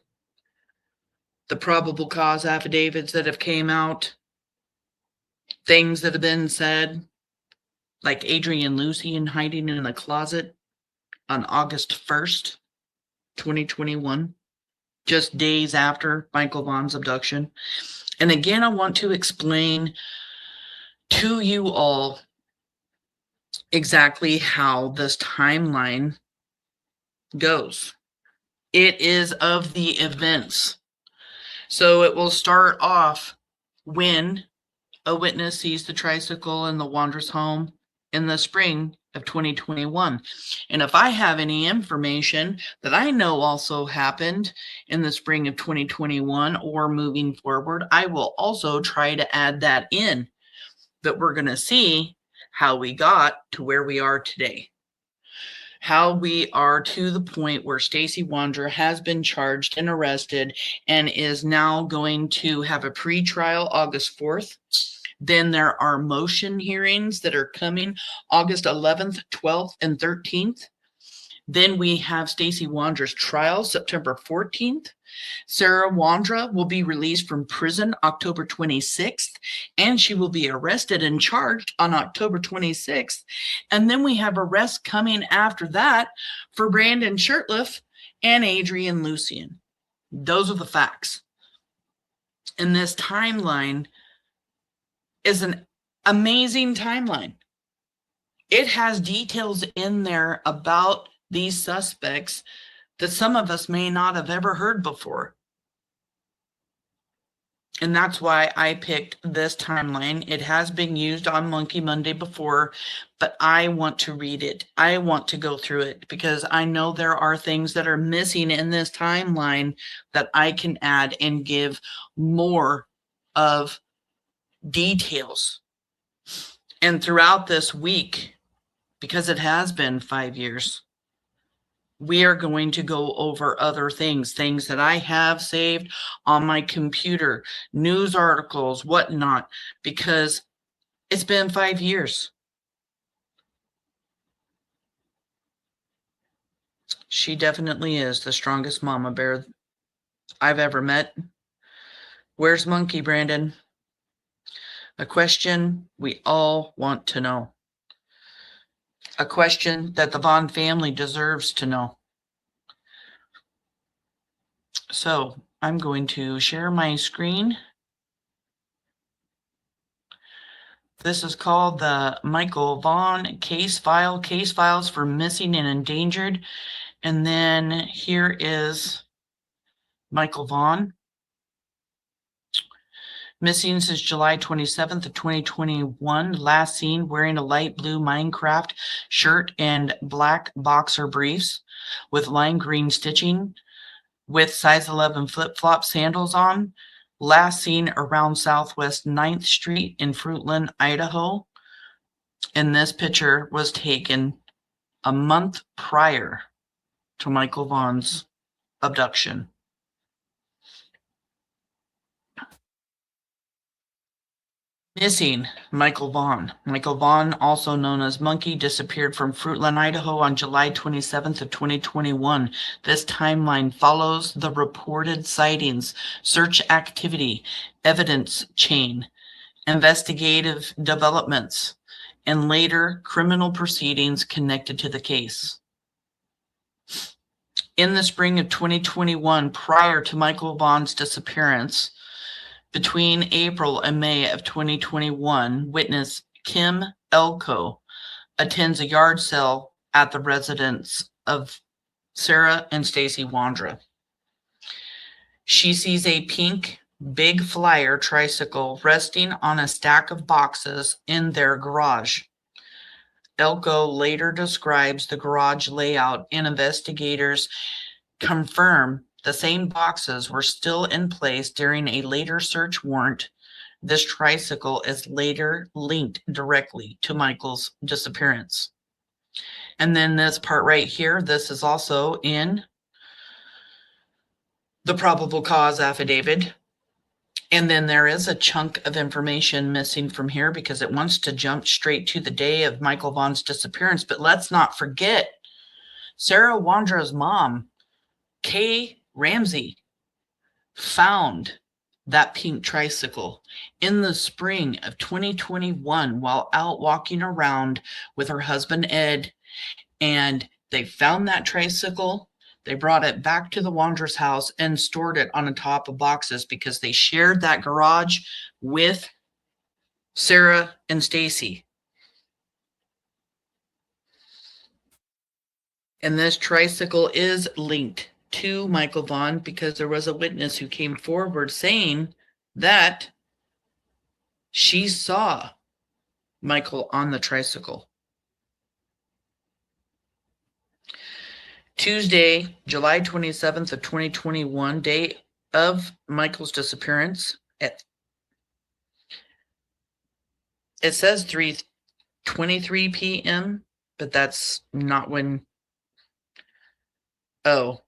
the probable cause affidavits that have came out, things that have been said, like Adrien Lucienne hiding in a closet on August 1st, 2021, just days after Michael Vaughan's abduction. And again, I want to explain to you all exactly how this timeline goes. It is of the events. So it will start off when a witness sees the tricycle in the Wondras home in the spring of 2021. And if I have any information that I know also happened in the spring of 2021 or moving forward, I will also try to add that in. But we're going to see how we got to where we are today. How we are to the point where Stacey Wondra has been charged and arrested and is now going to have a pre-trial August 4th. Then there are motion hearings that are coming August 11th, 12th, and 13th. Then we have Stacey Wondra's trial September 14th. Sarah Wondra will be released from prison October 26th, and she will be arrested and charged on October 26th. And then we have arrests coming after that for Brandon Shurtliff and Adrien Lucienne. Those are the facts. And this timeline is an amazing timeline. It has details in there about these suspects that some of us may not have ever heard before. And that's why I picked this timeline. It has been used on Monkey Monday before, but I want to read it. I want to go through it because I know there are things that are missing in this timeline that I can add and give more of details. And throughout this week, because it has been 5 years, we are going to go over other things that I have saved on my computer, news articles, whatnot, because it's been 5 years. She definitely is the strongest mama bear I've ever met. Where's Monkey, Brandon? A question we all want to know. A question that the Vaughan family deserves to know. So I'm going to share my screen. This is called the Michael Vaughan case files for missing and endangered. And then here is Michael Vaughan. Missing since July 27th of 2021. Last seen wearing a light blue Minecraft shirt and black boxer briefs with lime green stitching with size 11 flip-flop sandals on. Last seen around Southwest 9th Street in Fruitland, Idaho. And this picture was taken a month prior to Michael Vaughan's abduction. Missing Michael Vaughan. Michael Vaughan, also known as Monkey, disappeared from Fruitland, Idaho on July 27th of 2021. This timeline follows the reported sightings, search activity, evidence chain, investigative developments, and later criminal proceedings connected to the case. In the spring of 2021, prior to Michael Vaughan's disappearance, between April and May of 2021, witness Kim Elko attends a yard sale at the residence of Sarah and Stacey Wondra. She sees a pink Big Flyer tricycle resting on a stack of boxes in their garage. Elko later describes the garage layout, and investigators confirm the same boxes were still in place during a later search warrant. This tricycle is later linked directly to Michael's disappearance. And then this part right here, this is also in the probable cause affidavit. And then there is a chunk of information missing from here because it wants to jump straight to the day of Michael Vaughan's disappearance. But let's not forget Sarah Wondra's mom, Kay Ramsey, found that pink tricycle in the spring of 2021 while out walking around with her husband Ed, and they found that tricycle. They brought it back to the Wandra's house and stored it on the top of boxes because they shared that garage with Sarah and Stacey. And this tricycle is linked to Michael Vaughan because there was a witness who came forward saying that she saw Michael on the tricycle. Tuesday, July 27th of 2021, day of Michael's disappearance. It says 3:23 p.m., but that's not when. Oh,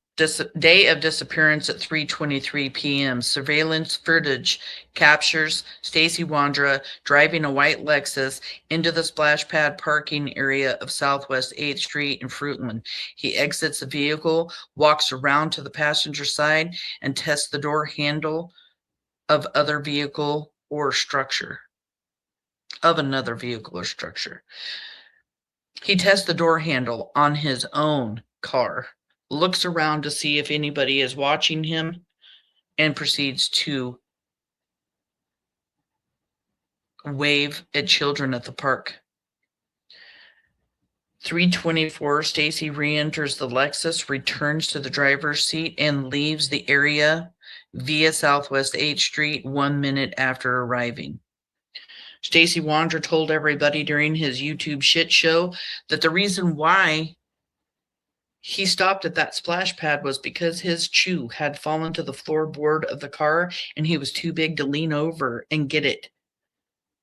day of disappearance at 3:23 p.m. Surveillance footage captures Stacey Wondra driving a white Lexus into the splash pad parking area of Southwest 8th Street in Fruitland. He exits the vehicle, walks around to the passenger side, and tests the door handle of another vehicle or structure. He tests the door handle on his own car, looks around to see if anybody is watching him, and proceeds to wave at children at the park. 3:24, Stacey re-enters the Lexus, returns to the driver's seat, and leaves the area via Southwest 8th Street 1 minute after arriving. Stacey Wondra told everybody during his YouTube shit show that the reason why he stopped at that splash pad was because his chew had fallen to the floorboard of the car and he was too big to lean over and get it.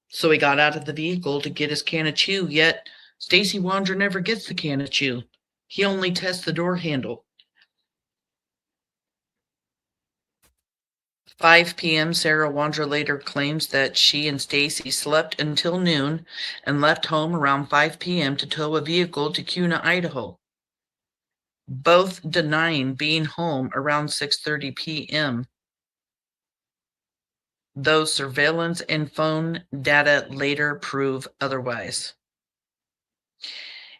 So he got out of the vehicle to get his can of chew, yet Stacey Wondra never gets the can of chew. He only tests the door handle. 5 p.m., Sarah Wondra later claims that she and Stacey slept until noon and left home around 5 p.m. to tow a vehicle to Kuna, Idaho, both denying being home around 6:30 p.m., though surveillance and phone data later prove otherwise.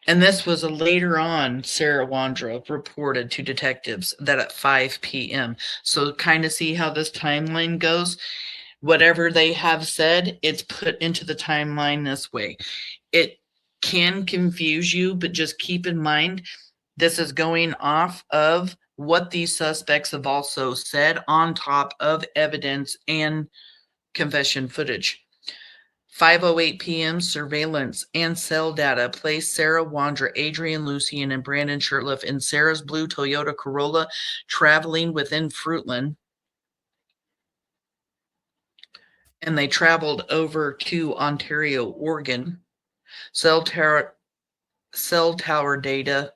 And this was later on, Sarah Wondra reported to detectives that at 5 p.m. So kind of see how this timeline goes. Whatever they have said, it's put into the timeline this way. It can confuse you, but just keep in mind, this is going off of what these suspects have also said on top of evidence and confession footage. 5:08 p.m. surveillance and cell data placed Sarah Wondra, Adrien Lucienne, and Brandon Shurtliff in Sarah's blue Toyota Corolla traveling within Fruitland. And they traveled over to Ontario, Oregon. Cell tower data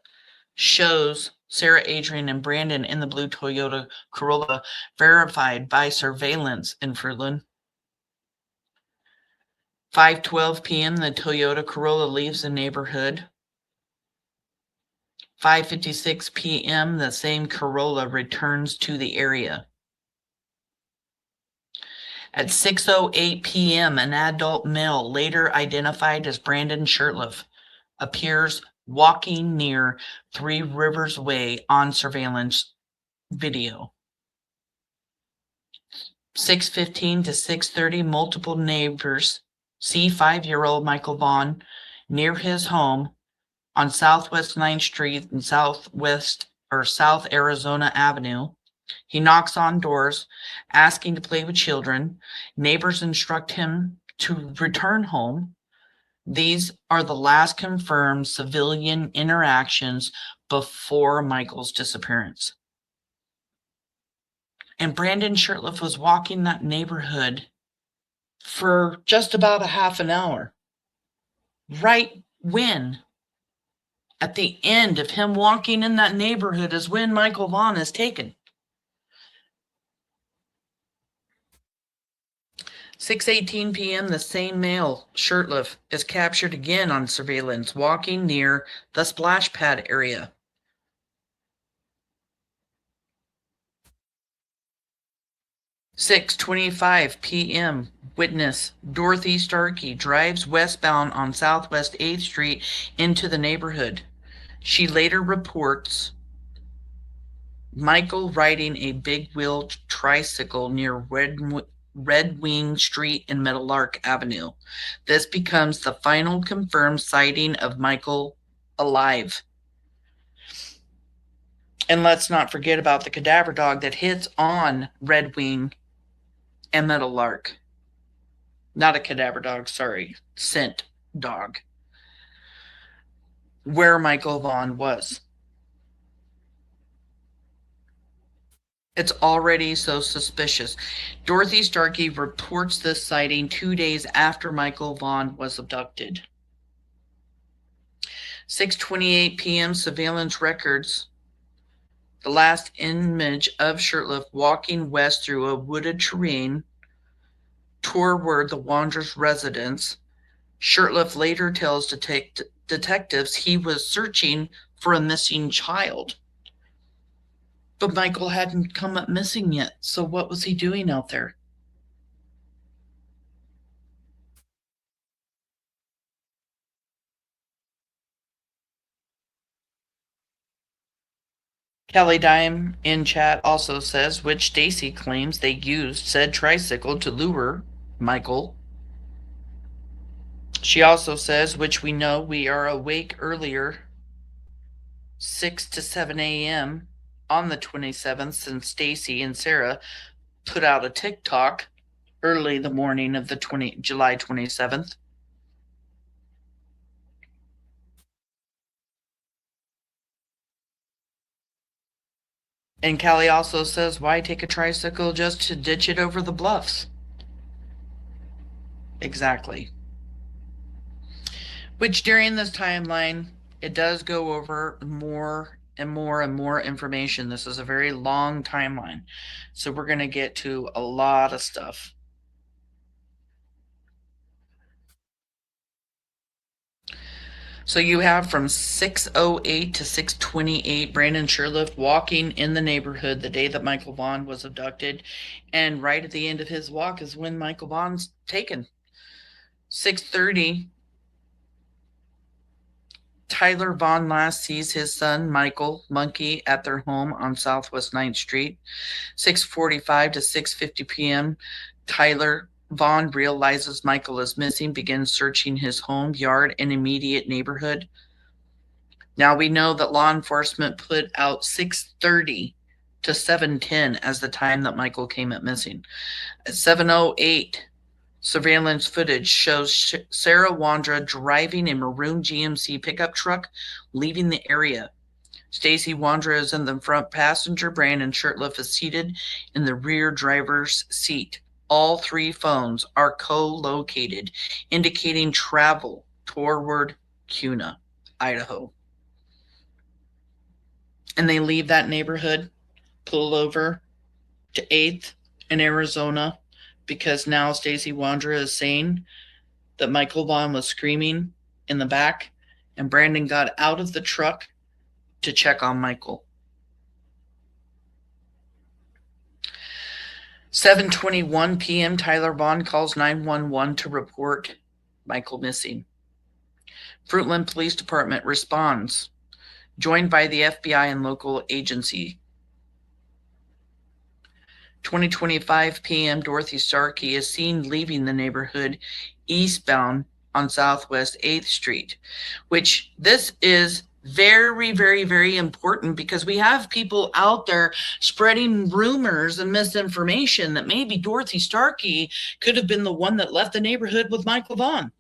shows Sarah, Adrien, and Brandon in the blue Toyota Corolla, verified by surveillance in Fruitland. 5:12 p.m., the Toyota Corolla leaves the neighborhood. 5:56 p.m., the same Corolla returns to the area. At 6:08 p.m., an adult male, later identified as Brandon Shurtliff, appears walking near Three Rivers Way on surveillance video. 6:15 to 6:30, multiple neighbors see 5-year-old Michael Vaughan near his home on Southwest 9th Street and South Arizona Avenue. He knocks on doors, asking to play with children. Neighbors instruct him to return home. These are the last confirmed civilian interactions before Michael's disappearance. And Brandon Shurtliff was walking that neighborhood for just about a half an hour. Right when, at the end of him walking in that neighborhood, is when Michael Vaughan is taken. 6:18 p.m., the same male, Shurtliff, is captured again on surveillance, walking near the splash pad area. 6:25 p.m., witness Dorothy Starkey drives westbound on Southwest 8th Street into the neighborhood. She later reports Michael riding a big-wheel tricycle near Red Wing Street and Meadowlark Avenue. This becomes the final confirmed sighting of Michael alive. And let's not forget about the cadaver dog that hits on Red Wing and Meadowlark. Not a cadaver dog, sorry, scent dog. Where Michael Vaughan was. It's already so suspicious. Dorothy Starkey reports this sighting 2 days after Michael Vaughan was abducted. 6:28 p.m. surveillance records the last image of Shurtliff walking west through a wooded terrain toward the Wondras' residence. Shurtliff later tells detectives he was searching for a missing child. But Michael hadn't come up missing yet, so what was he doing out there? Kelly Dime in chat also says, which Stacey claims they used said tricycle to lure Michael. She also says, which we know we are awake earlier, 6 to 7 a.m. on the 27th, since Stacey and Sarah put out a TikTok early the morning of the July 27th. And Callie also says, why take a tricycle just to ditch it over the bluffs? Exactly. Which during this timeline, it does go over more and more and more information. This is a very long timeline. So we're going to get to a lot of stuff. So you have from 6:08 to 6:28, Brandon Shurtliff walking in the neighborhood the day that Michael Vaughan was abducted. And right at the end of his walk is when Michael Vaughan's taken. 6:30, Tyler Vaughan last sees his son, Michael Monkey, at their home on Southwest 9th Street. 6:45 to 6:50 p.m., Tyler Vaughan realizes Michael is missing, begins searching his home, yard, and immediate neighborhood. Now we know that law enforcement put out 6:30 to 7:10 as the time that Michael came up missing. At 7:08, surveillance footage shows Sarah Wondra driving a maroon GMC pickup truck, leaving the area. Stacey Wondra is in the front passenger. Brandon Shurtliff is seated in the rear driver's seat. All three phones are co-located, indicating travel toward Kuna, Idaho. And they leave that neighborhood, pull over to 8th in Arizona, because now Stacey Wondra is saying that Michael Vaughan was screaming in the back, and Brandon got out of the truck to check on Michael. 7:21 p.m., Tyler Vaughan calls 911 to report Michael missing. Fruitland Police Department responds, joined by the FBI and local agency. 20:25 p.m., Dorothy Starkey is seen leaving the neighborhood eastbound on Southwest 8th Street, which this is very, very, very important, because we have people out there spreading rumors and misinformation that maybe Dorothy Starkey could have been the one that left the neighborhood with Michael Vaughan,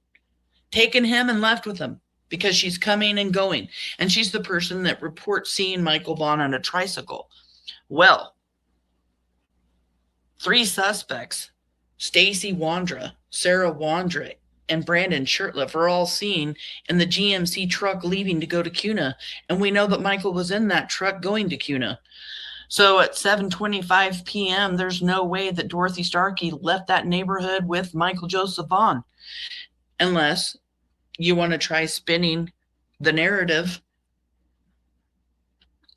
taken him and left with him, because she's coming and going. And she's the person that reports seeing Michael Vaughan on a tricycle. Well, 3 suspects, Stacey Wondra, Sarah Wondra, and Brandon Shurtliff, are all seen in the GMC truck leaving to go to Kuna. And we know that Michael was in that truck going to Kuna. So at 7:25 p.m., there's no way that Dorothy Starkey left that neighborhood with Michael Joseph Vaughan, unless you want to try spinning the narrative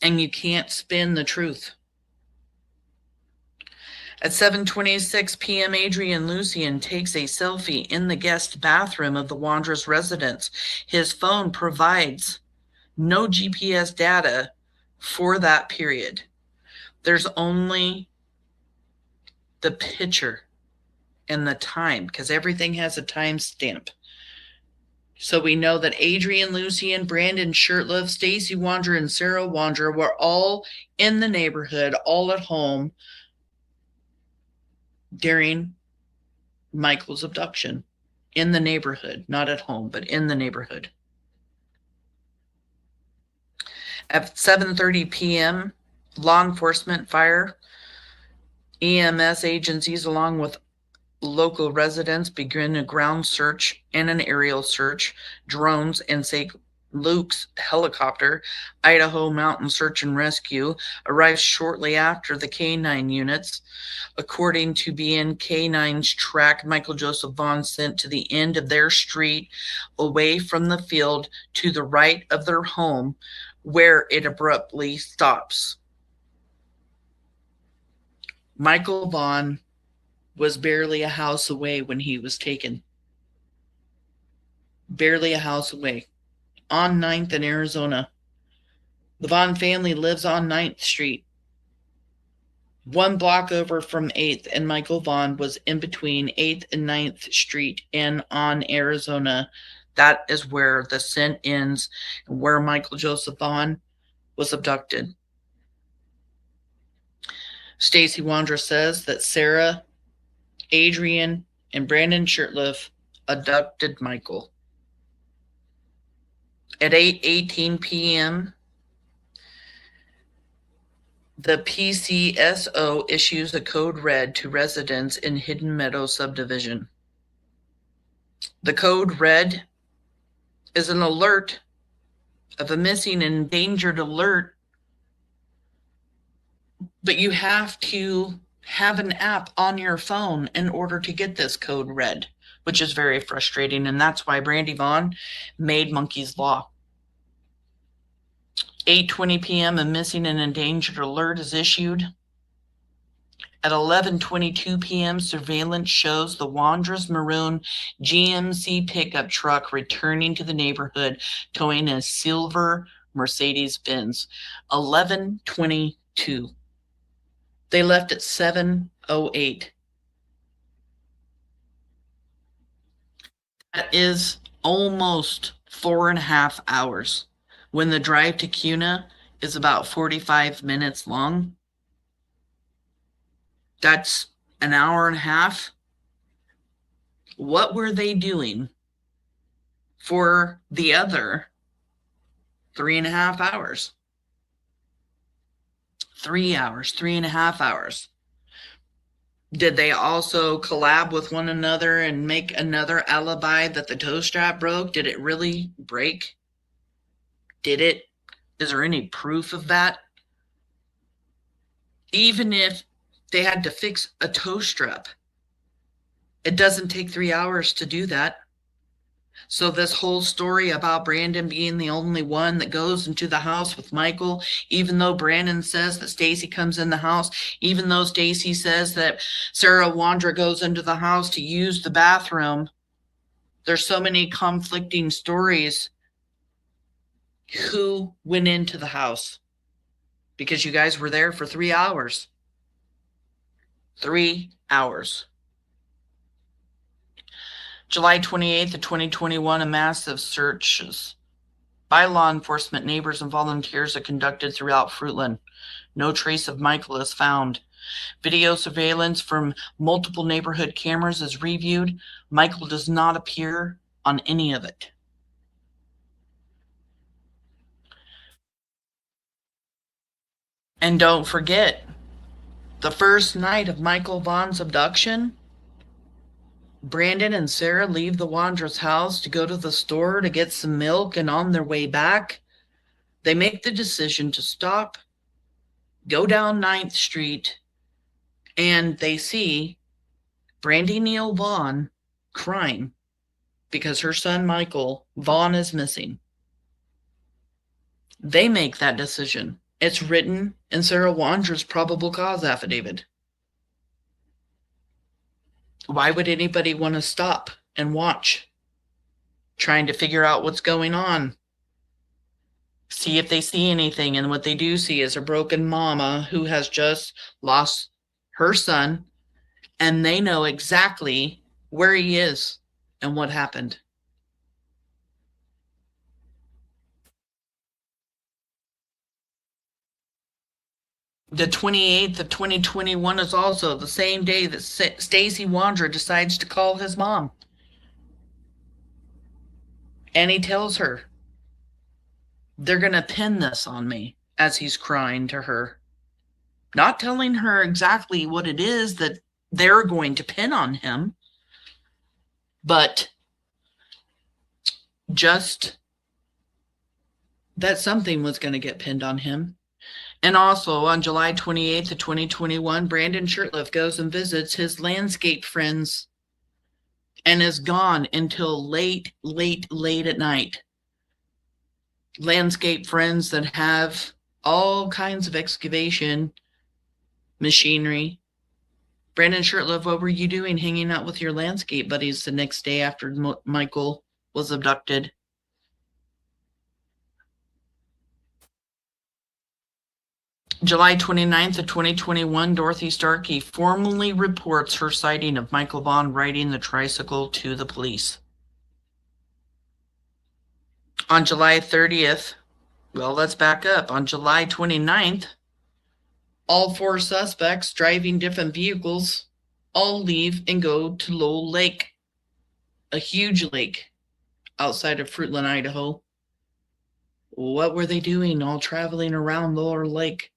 and you can't spin the truth. At 7:26 p.m., Adrien Lucienne takes a selfie in the guest bathroom of the Wondras' residence. His phone provides no GPS data for that period. There's only the picture and the time, because everything has a time stamp. So we know that Adrien Lucienne, Brandon Shurtliff, Stacey Wondra, and Sarah Wondra were all in the neighborhood, all at home during Michael's abduction. In the neighborhood, not at home, but in the neighborhood. At 7:30 p.m., law enforcement, fire, EMS agencies, along with local residents, began a ground search and an aerial search. Drones and St. Luke's helicopter, Idaho Mountain Search and Rescue, arrived shortly after the K-9 units. According to BN, K-9's tracked Michael Joseph Vaughan sent to the end of their street, away from the field to the right of their home, where it abruptly stops. Michael Vaughan was barely a house away when he was taken. Barely a house away. On 9th in Arizona. The Vaughan family lives on 9th Street. 1 block over from 8th, and Michael Vaughan was in between 8th and 9th Street and on Arizona. That is where the scent ends, and where Michael Joseph Vaughan was abducted. Stacey Wondra says that Sarah, Adrien, and Brandon Shurtliff abducted Michael. At 8:18 p.m., the PCSO issues a code red to residents in Hidden Meadow subdivision. The code red is an alert of a missing and endangered alert, but you have to have an app on your phone in order to get this code red, which is very frustrating, and that's why Brandy Vaughan made Monkey's Law. 8:20 p.m., a missing and endangered alert is issued. At 11:22 p.m., surveillance shows the Wondras maroon GMC pickup truck returning to the neighborhood, towing a silver Mercedes-Benz. 11:22. They left at 7:08. That is almost 4.5 hours. When the drive to Cuna is about 45 minutes long, that's an hour and a half. What were they doing for the other 3.5 hours? 3 hours, 3.5 hours. Did they also collab with one another and make another alibi that the tow strap broke? Did it really break? Did it? Is there any proof of that? Even if they had to fix a tow strap, it doesn't take 3 hours to do that. So this whole story about Brandon being the only one that goes into the house with Michael, even though Brandon says that Stacey comes in the house, even though Stacey says that Sarah Wondra goes into the house to use the bathroom, there's so many conflicting stories. Who went into the house? Because you guys were there for 3 hours. 3 hours. July 28th of 2021, a massive searches by law enforcement, neighbors, and volunteers are conducted throughout Fruitland. No trace of Michael is found. Video surveillance from multiple neighborhood cameras is reviewed. Michael does not appear on any of it. And don't forget, the first night of Michael Vaughan's abduction, Brandon and Sarah leave the Wondras' house to go to the store to get some milk, and on their way back, they make the decision to stop, go down 9th Street, and they see Brandy Neal Vaughan crying because her son Michael Vaughan is missing. They make that decision. It's written in Sarah Wondra's probable cause affidavit. Why would anybody want to stop and watch, trying to figure out what's going on? see if they see anything. And what they do see is a broken mama who has just lost her son, and they know exactly where he is and what happened. The 28th of 2021 is also the same day that Stacey Wondra decides to call his mom. And he tells her, they're going to pin this on me, as he's crying to her. Not telling her exactly what it is that they're going to pin on him, but just that something was going to get pinned on him. And also on July 28th of 2021, Brandon Shurtliff goes and visits his landscape friends and is gone until late at night. Landscape friends that have all kinds of excavation machinery. Brandon Shurtliff, what were you doing hanging out with your landscape buddies the next day after Michael was abducted? July 29th of 2021, Dorothy Starkey formally reports her sighting of Michael Vaughan riding the tricycle to the police. On July 30th, well, let's back up. On July 29th, all 4 suspects driving different vehicles all leave and go to Lowell Lake, a huge lake outside of Fruitland, Idaho. What were they doing all traveling around Lowell Lake?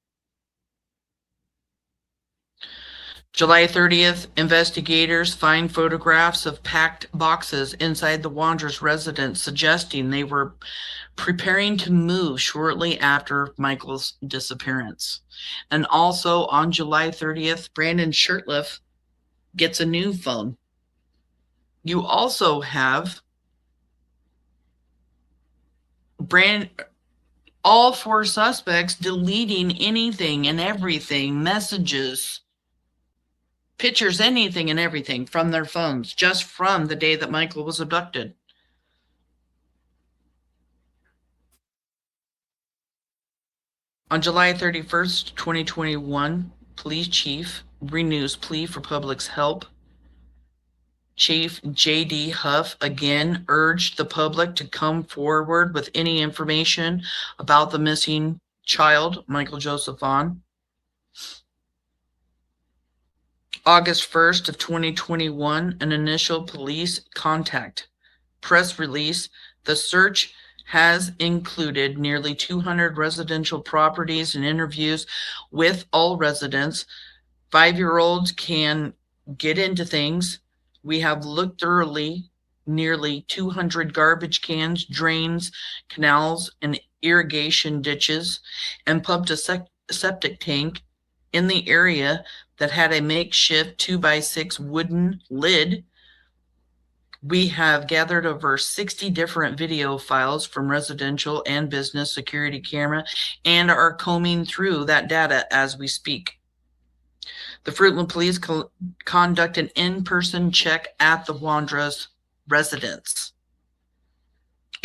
July 30th, investigators find photographs of packed boxes inside the Wondras' residence, suggesting they were preparing to move shortly after Michael's disappearance. And also on July 30th, Brandon Shurtliff gets a new phone. You also have all 4 suspects deleting anything and everything, messages, pictures, anything and everything from their phones, just from the day that Michael was abducted. On July 31st, 2021, police chief renews plea for public's help. Chief J.D. Huff again urged the public to come forward with any information about the missing child, Michael Joseph Vaughan. August 1st of 2021, an initial police contact press release. The search has included nearly 200 residential properties and interviews with all residents. 5-year-olds can get into things. We have looked thoroughly, nearly 200 garbage cans, drains, canals, and irrigation ditches, and pumped a septic tank in the area that had a makeshift 2x6 wooden lid. We have gathered over 60 different video files from residential and business security camera and are combing through that data as we speak. The Fruitland Police conduct an in-person check at the Wondras' residence.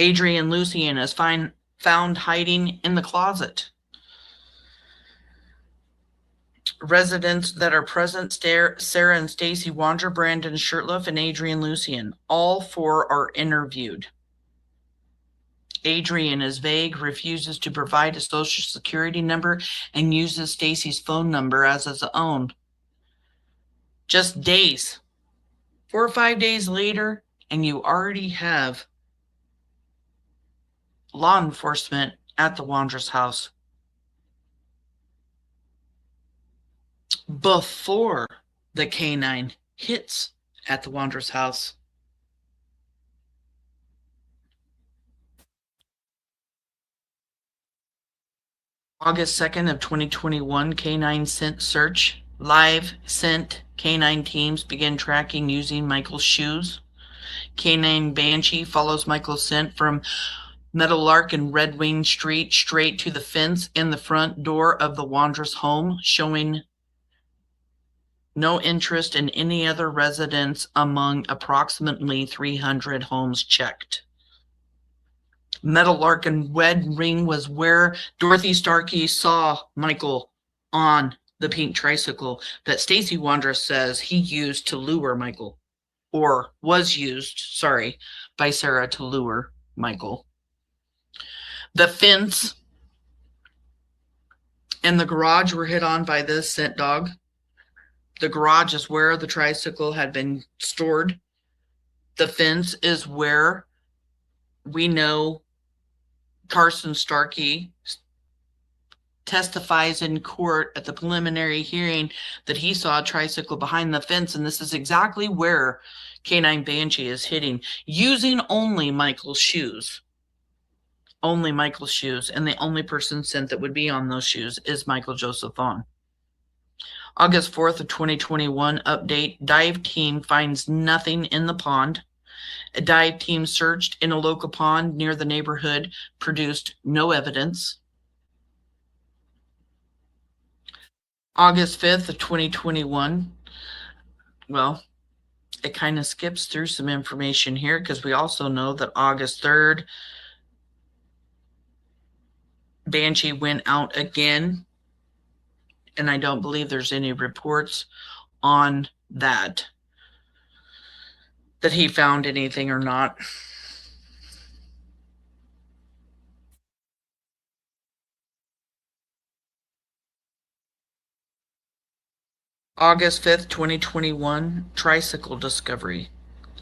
Adrien Lucienne is found hiding in the closet. Residents that are present: Sarah and Stacey Wondra, Brandon Shurtliff, and Adrien Lucienne. All 4 are interviewed. Adrien is vague, refuses to provide a social security number, and uses Stacey's phone number as his own. Just days, 4 or 5 days later, and you already have law enforcement at the Wondras' house. Before the canine hits at the Wondras' house. August 2nd of 2021, canine scent search. Live scent canine teams begin tracking using Michael's shoes. Canine Banshee follows Michael's scent from Meadowlark and Red Wing Street straight to the fence in the front door of the Wondras' home, showing no interest in any other residents among approximately 300 homes checked. Metal Larkin wed ring was where Dorothy Starkey saw Michael on the pink tricycle that Stacey Wondra says he used to lure Michael, or was used, sorry, by Sarah to lure Michael. The fence and the garage were hit on by this scent dog. The garage is where the tricycle had been stored. The fence is where we know Carson Starkey testifies in court at the preliminary hearing that he saw a tricycle behind the fence, and this is exactly where Canine Banshee is hitting, using only Michael's shoes. Only Michael's shoes, and the only person scent that would be on those shoes is Michael Joseph Vaughan. August 4th of 2021 update, dive team finds nothing in the pond. A dive team searched in a local pond near the neighborhood, produced no evidence. August 5th of 2021, well, it kind of skips through some information here because we also know that August 3rd, Banshee went out again, and I don't believe there's any reports on that he found anything or not. August 5th, 2021, tricycle discovery.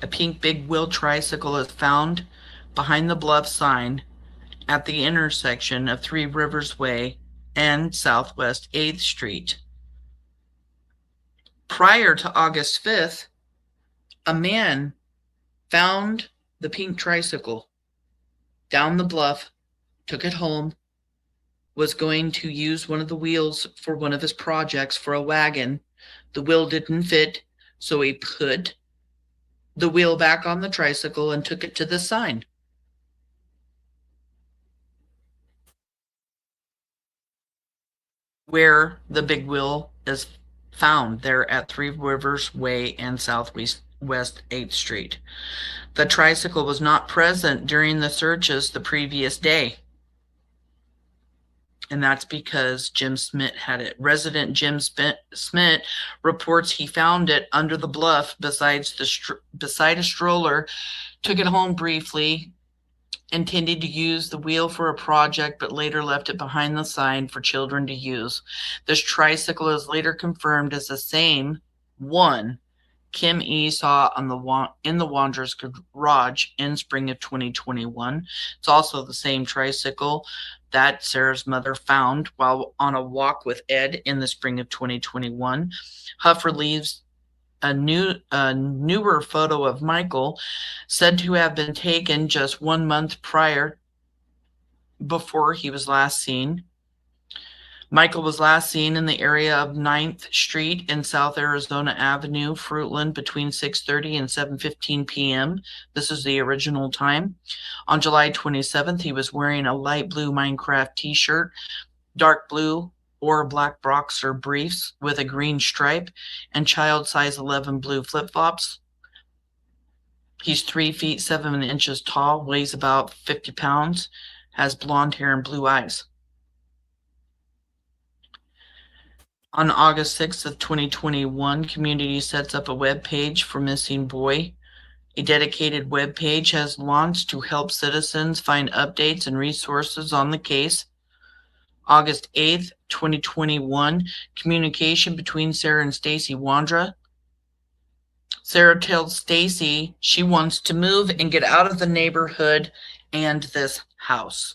A pink big wheel tricycle is found behind the bluff sign at the intersection of Three Rivers Way and Southwest 8th Street. Prior to August 5th, a man found the pink tricycle down the bluff, took it home, was going to use one of the wheels for one of his projects for a wagon. The wheel didn't fit, so he put the wheel back on the tricycle and took it to the sign. Where the big wheel is found, there at Three Rivers Way and Southwest 8th Street. The tricycle was not present during the searches the previous day. And that's because Jim Smith had it. Resident Jim Smith reports he found it under the bluff beside a stroller, took it home briefly, intended to use the wheel for a project, but later left it behind the sign for children to use. This tricycle is later confirmed as the same one Kim E. saw in the Wanderer's garage in spring of 2021. It's also the same tricycle that Sarah's mother found while on a walk with Ed in the spring of 2021. Huff relieves a newer photo of Michael, said to have been taken just 1 month prior, before he was last seen. Michael was last seen in the area of 9th Street and South Arizona Avenue, Fruitland, between 6:30 and 7:15 p.m. This is the original time. On July 27th, he was wearing a light blue Minecraft t-shirt, dark blue or black boxer briefs with a green stripe, and child size 11 blue flip-flops. He's 3 feet 7 inches tall, weighs about 50 pounds, has blonde hair and blue eyes. On August 6th of 2021, community sets up a web page for missing boy. A dedicated web page has launched to help citizens find updates and resources on the case. August 8th, 2021, communication between Sarah and Stacey Wondra. Sarah tells Stacey she wants to move and get out of the neighborhood and this house.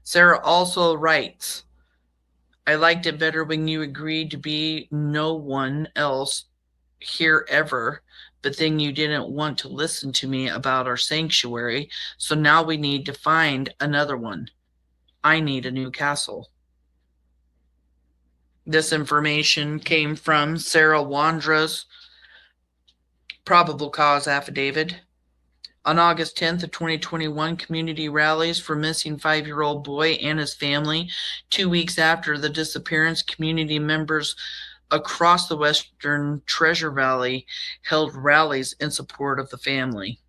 Sarah also writes, I liked it better when you agreed to be no one else here ever, but then you didn't want to listen to me about our sanctuary, so now we need to find another one. I need a new castle. This information came from Sarah Wondra's probable cause affidavit. On August 10th of 2021, community rallies for missing 5-year-old boy and his family. 2 weeks after the disappearance, community members across the Western Treasure Valley held rallies in support of the family.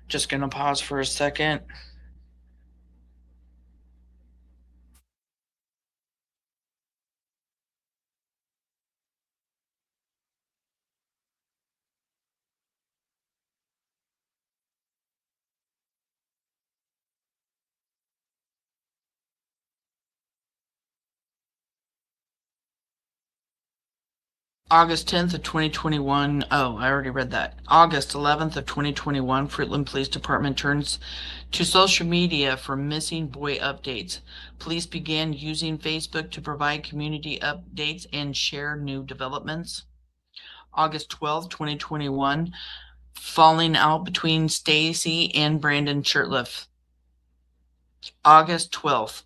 Just going to pause for a second. August 10th of 2021. Oh, I already read that. August 11th of 2021, Fruitland Police Department turns to social media for missing boy updates. Police began using Facebook to provide community updates and share new developments. August 12th, 2021, falling out between Stacey and Brandon Shurtliff. August 12th,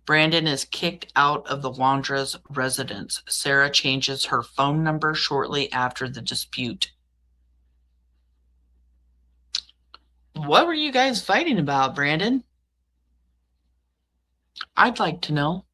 Brandon is kicked out of the Wondra's residence. Sarah changes her phone number shortly after the dispute. What were you guys fighting about, Brandon? I'd like to know.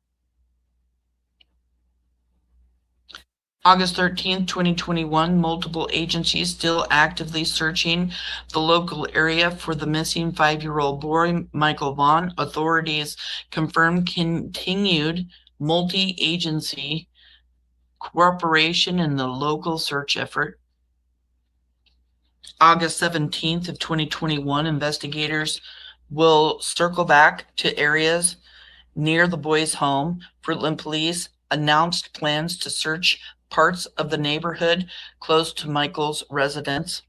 August 13th, 2021, multiple agencies still actively searching the local area for the missing 5-year-old boy, Michael Vaughan. Authorities confirmed continued multi-agency cooperation in the local search effort. August 17th of 2021, investigators will circle back to areas near the boy's home. Fruitland Police announced plans to search parts of the neighborhood close to Michael's residence.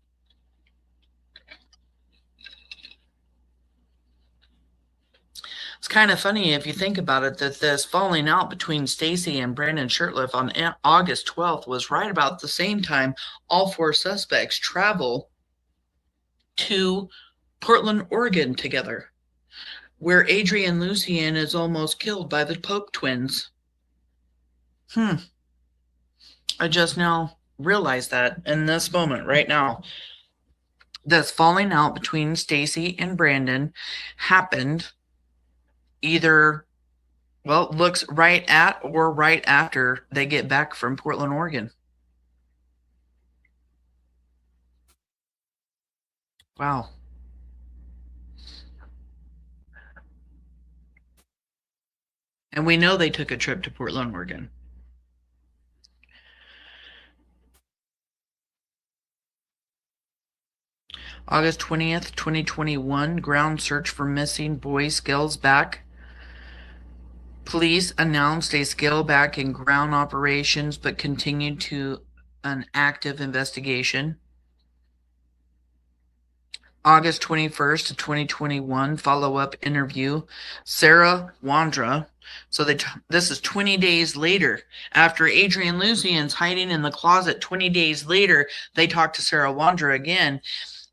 It's kind of funny if you think about it that this falling out between Stacey and Brandon Shurtliff on August 12th was right about the same time all 4 suspects travel to Portland, Oregon together, where Adrien Lucienne is almost killed by the Pope twins. I just now realized that in this moment right now. This falling out between Stacey and Brandon happened either, well, it looks right at or right after they get back from Portland, Oregon. Wow. And we know they took a trip to Portland, Oregon. August 20th, 2021, ground search for missing boy scales back. Police announced a scale back in ground operations, but continued to an active investigation. August 21st of 2021, follow-up interview. Sarah Wondra. So this is 20 days later. After Adrien Lucienne's hiding in the closet, 20 days later, they talk to Sarah Wondra again.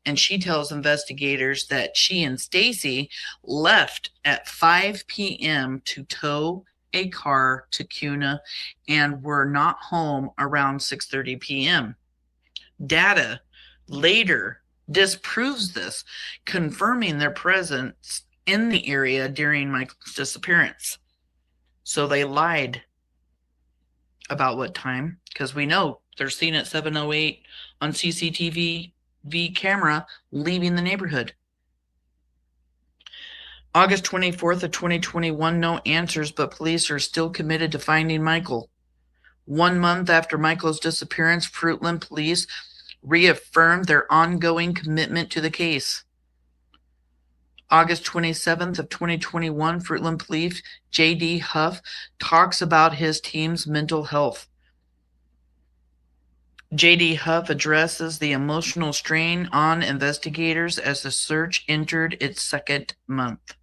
And she tells investigators that she and Stacey left at 5 p.m. to tow a car to Kuna and were not home around 6:30 p.m. Data later disproves this, confirming their presence in the area during Michael's disappearance. So they lied about what time, because we know they're seen at 7:08 on CCTV camera leaving the neighborhood. August 24th of 2021, no answers, but police are still committed to finding Michael. 1 month after Michael's disappearance, Fruitland Police reaffirmed their ongoing commitment to the case. August 27th of 2021, Fruitland Police J.D. Huff talks about his team's mental health. J.D. Huff addresses the emotional strain on investigators as the search entered its 2nd month.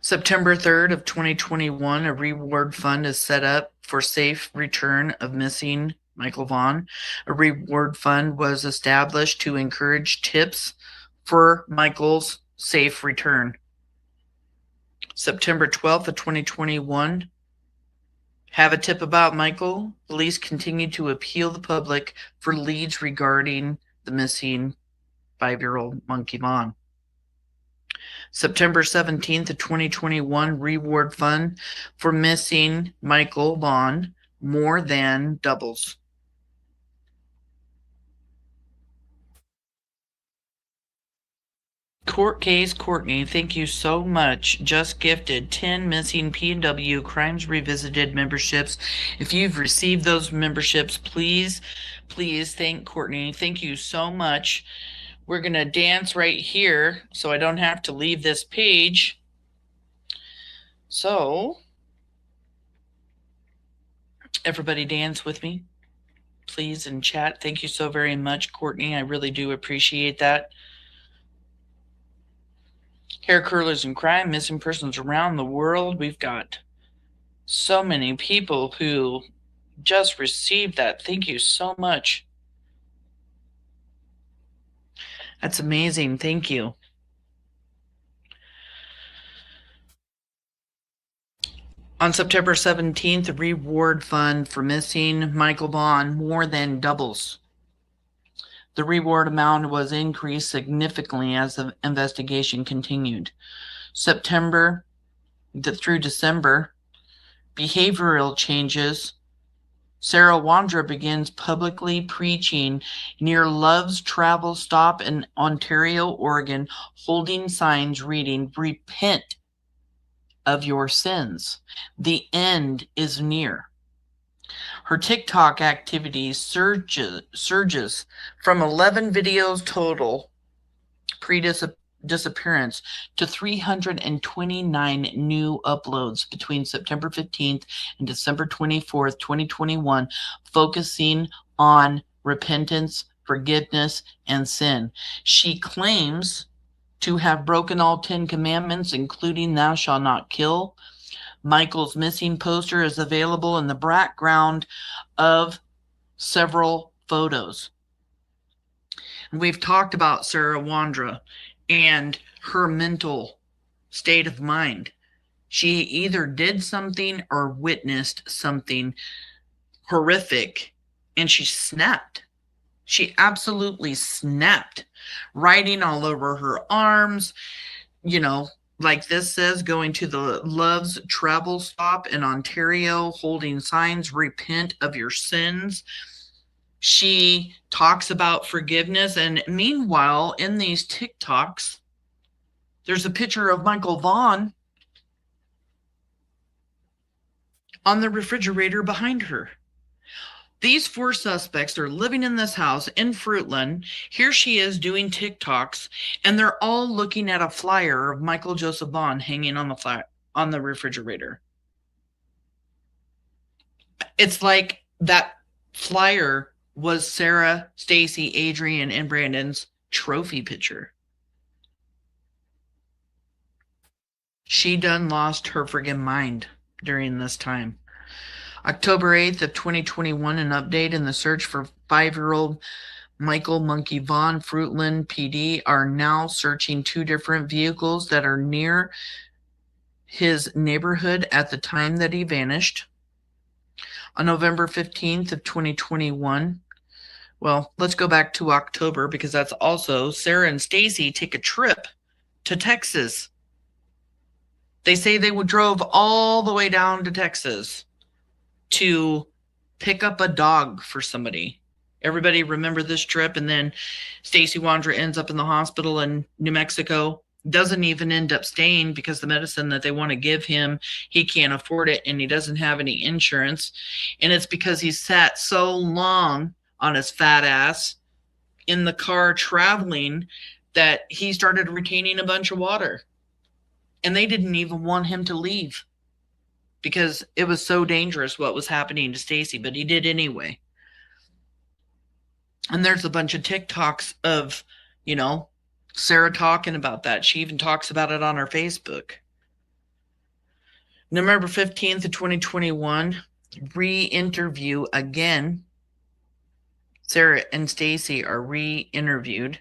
September 3rd of 2021, a reward fund is set up for safe return of missing Michael Vaughan. A reward fund was established to encourage tips for Michael's safe return. September 12th of 2021, have a tip about Michael. Police continue to appeal the public for leads regarding the missing 5-year-old Monkey Vaughan. September 17th of 2021, reward fund for missing Michael Vaughan more than doubles. Court case, Courtney, thank you so much. Just gifted 10 missing P&W Crimes Revisited memberships. If you've received those memberships, please thank Courtney. Thank you so much. We're going to dance right here so I don't have to leave this page. So, everybody dance with me, please, in chat. Thank you so very much, Courtney. I really do appreciate that. Hair curlers and crime, missing persons around the world. We've got so many people who just received that. Thank you so much. That's amazing. Thank you. On September 17th, the reward fund for missing Michael Vaughan more than doubles. The reward amount was increased significantly as the investigation continued. September through December, behavioral changes. Stacey Wondra begins publicly preaching near Love's travel stop in Ontario, Oregon, holding signs reading, "Repent of your sins. The end is near." Her TikTok activity surges from 11 videos total pre-disappearance to 329 new uploads between September 15th and December 24th, 2021, focusing on repentance, forgiveness, and sin. She claims to have broken all 10 commandments, including thou shalt not kill. Michael's missing poster is available in the background of several photos. We've talked about Stacey Wondra and her mental state of mind. She either did something or witnessed something horrific, and she snapped. She absolutely snapped, writing all over her arms, like this says, going to the Love's travel stop in Ontario, holding signs, "Repent of your sins." She talks about forgiveness. And meanwhile, in these TikToks, there's a picture of Michael Vaughan on the refrigerator behind her. These 4 suspects are living in this house in Fruitland. Here she is doing TikToks, and they're all looking at a flyer of Michael Joseph Vaughan hanging on the refrigerator. It's like that flyer was Sarah, Stacey, Adrien, and Brandon's trophy picture. She done lost her friggin' mind during this time. October 8th of 2021, an update in the search for 5-year-old Michael Monkey Vaughan. Fruitland PD are now searching 2 different vehicles that are near his neighborhood at the time that he vanished. On November 15th of 2021, well, let's go back to October, because that's also Sarah and Stacey take a trip to Texas. They say they drove all the way down to Texas to pick up a dog for somebody. Everybody remember this trip? And then Stacey Wondra ends up in the hospital in New Mexico, doesn't even end up staying because the medicine that they want to give him, he can't afford it, and he doesn't have any insurance. And it's because he sat so long on his fat ass in the car traveling that he started retaining a bunch of water. And they didn't even want him to leave because it was so dangerous what was happening to Stacey, but he did anyway. And there's a bunch of TikToks of, Sarah talking about that. She even talks about it on her Facebook. November 15th of 2021, re-interview again. Sarah and Stacey are re-interviewed.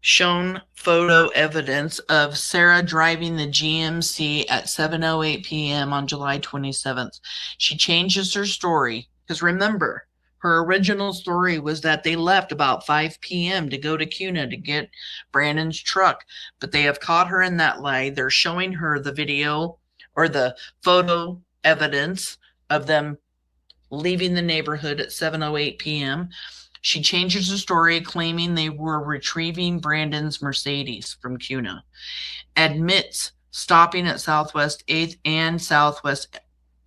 Shown photo evidence of Sarah driving the GMC at 7:08 p.m. on July 27th. She changes her story because remember, her original story was that they left about 5 p.m. to go to Kuna to get Brandon's truck, but they have caught her in that lie. They're showing her the video or the photo evidence of them leaving the neighborhood at 7:08 p.m. She changes the story, claiming they were retrieving Brandon's Mercedes from Cuna. Admits stopping at Southwest 8th and Southwest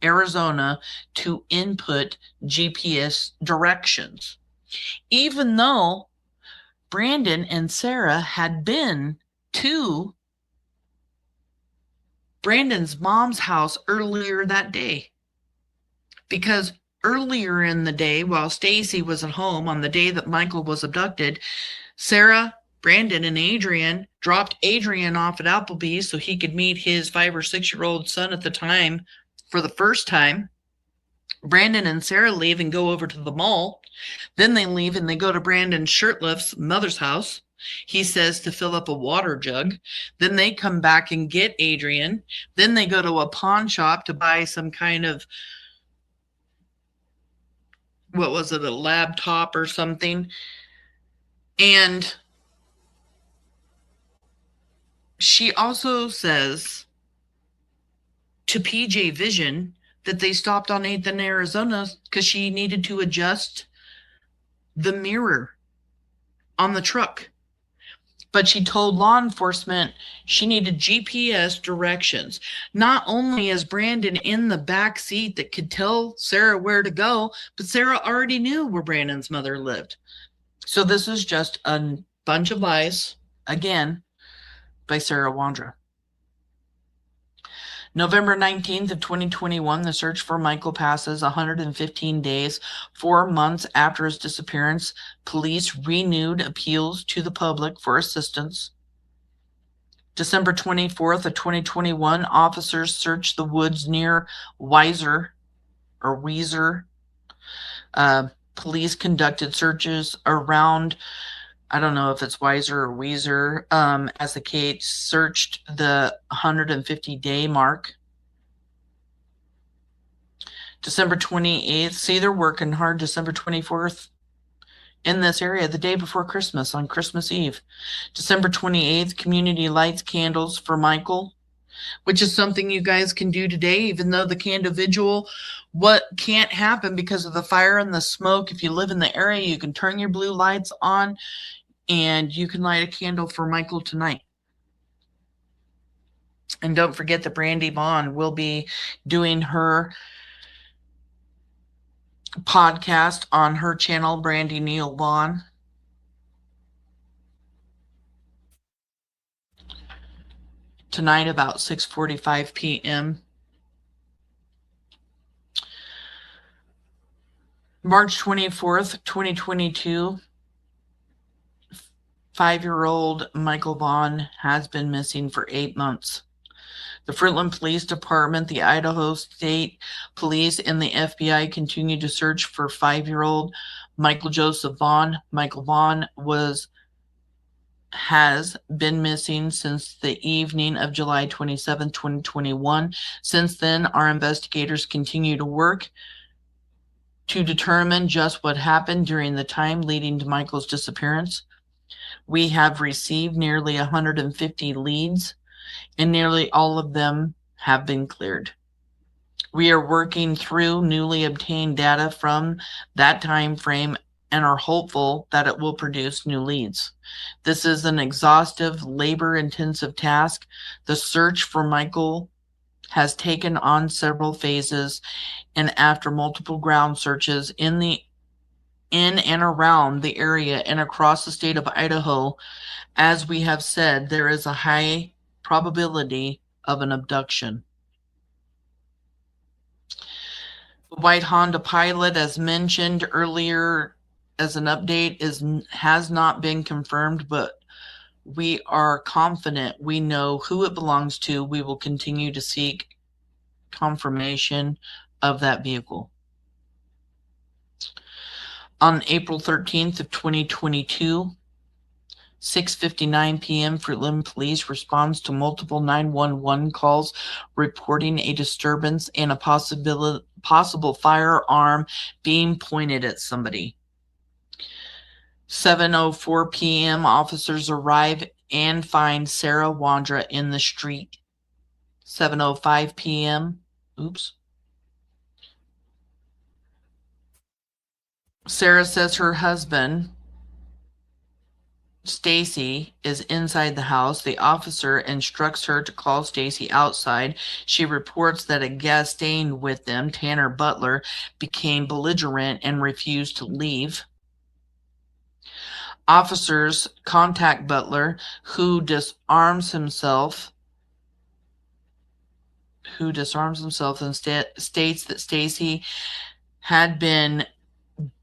Arizona to input GPS directions, even though Brandon and Sarah had been to Brandon's mom's house earlier that day. Because earlier in the day, while Stacey was at home on the day that Michael was abducted, Sarah, Brandon, and Adrien dropped Adrien off at Applebee's so he could meet his 5 or 6-year-old son at the time for the first time. Brandon and Sarah leave and go over to the mall. Then they leave and they go to Brandon Shurtliff's mother's house. He says to fill up a water jug. Then they come back and get Adrien. Then they go to a pawn shop to buy some kind of, what was it, a laptop or something. And she also says to PJ Vision that they stopped on 8th in Arizona because she needed to adjust the mirror on the truck. But she told law enforcement she needed GPS directions. Not only is Brandon in the back seat that could tell Sarah where to go, but Sarah already knew where Brandon's mother lived. So this is just a bunch of lies, again, by Stacey Wondra. November 19th of 2021, the search for Michael passes 115 days, 4 months after his disappearance. Police renewed appeals to the public for assistance. December 24th of 2021, officers searched the woods near Weiser. Police conducted searches around, I don't know if it's Weiser or Weezer, as the case searched the 150-day mark. December 28th, see, they're working hard. December 24th in this area, the day before Christmas, on Christmas Eve. December 28th, community lights candles for Michael, which is something you guys can do today, even though the candle vigil, what can't happen because of the fire and the smoke. If you live in the area, you can turn your blue lights on and you can light a candle for Michael tonight. And don't forget that Brandon Vaughan will be doing her podcast on her channel, Brandy Neal Vaughan. Tonight about 6:45 p.m. March 24th, 2022. 5-year-old Michael Vaughan has been missing for 8 months. The Fruitland Police Department, the Idaho State Police, and the FBI continue to search for 5-year-old Michael Joseph Vaughan. Michael Vaughan has been missing since the evening of July 27, 2021. Since then, our investigators continue to work to determine just what happened during the time leading to Michael's disappearance. We have received nearly 150 leads, and nearly all of them have been cleared. We are working through newly obtained data from that time frame and are hopeful that it will produce new leads. This is an exhaustive, labor-intensive task. The search for Michael has taken on several phases, and after multiple ground searches in and around the area and across the state of Idaho, as we have said, there is a high probability of an abduction. The white Honda Pilot, as mentioned earlier as an update, has not been confirmed, but we are confident we know who it belongs to. We will continue to seek confirmation of that vehicle. On April 13th of 2022, 6:59 p.m., Fruitland Police responds to multiple 911 calls reporting a disturbance and a possible firearm being pointed at somebody. 7:04 p.m., officers arrive and find Stacey Wondra in the street. 7:05 p.m., Sarah says her husband, Stacey, is inside the house. The officer instructs her to call Stacey outside. She reports that a guest staying with them, Tanner Butler, became belligerent and refused to leave. Officers contact Butler, who disarms himself and states that Stacey had been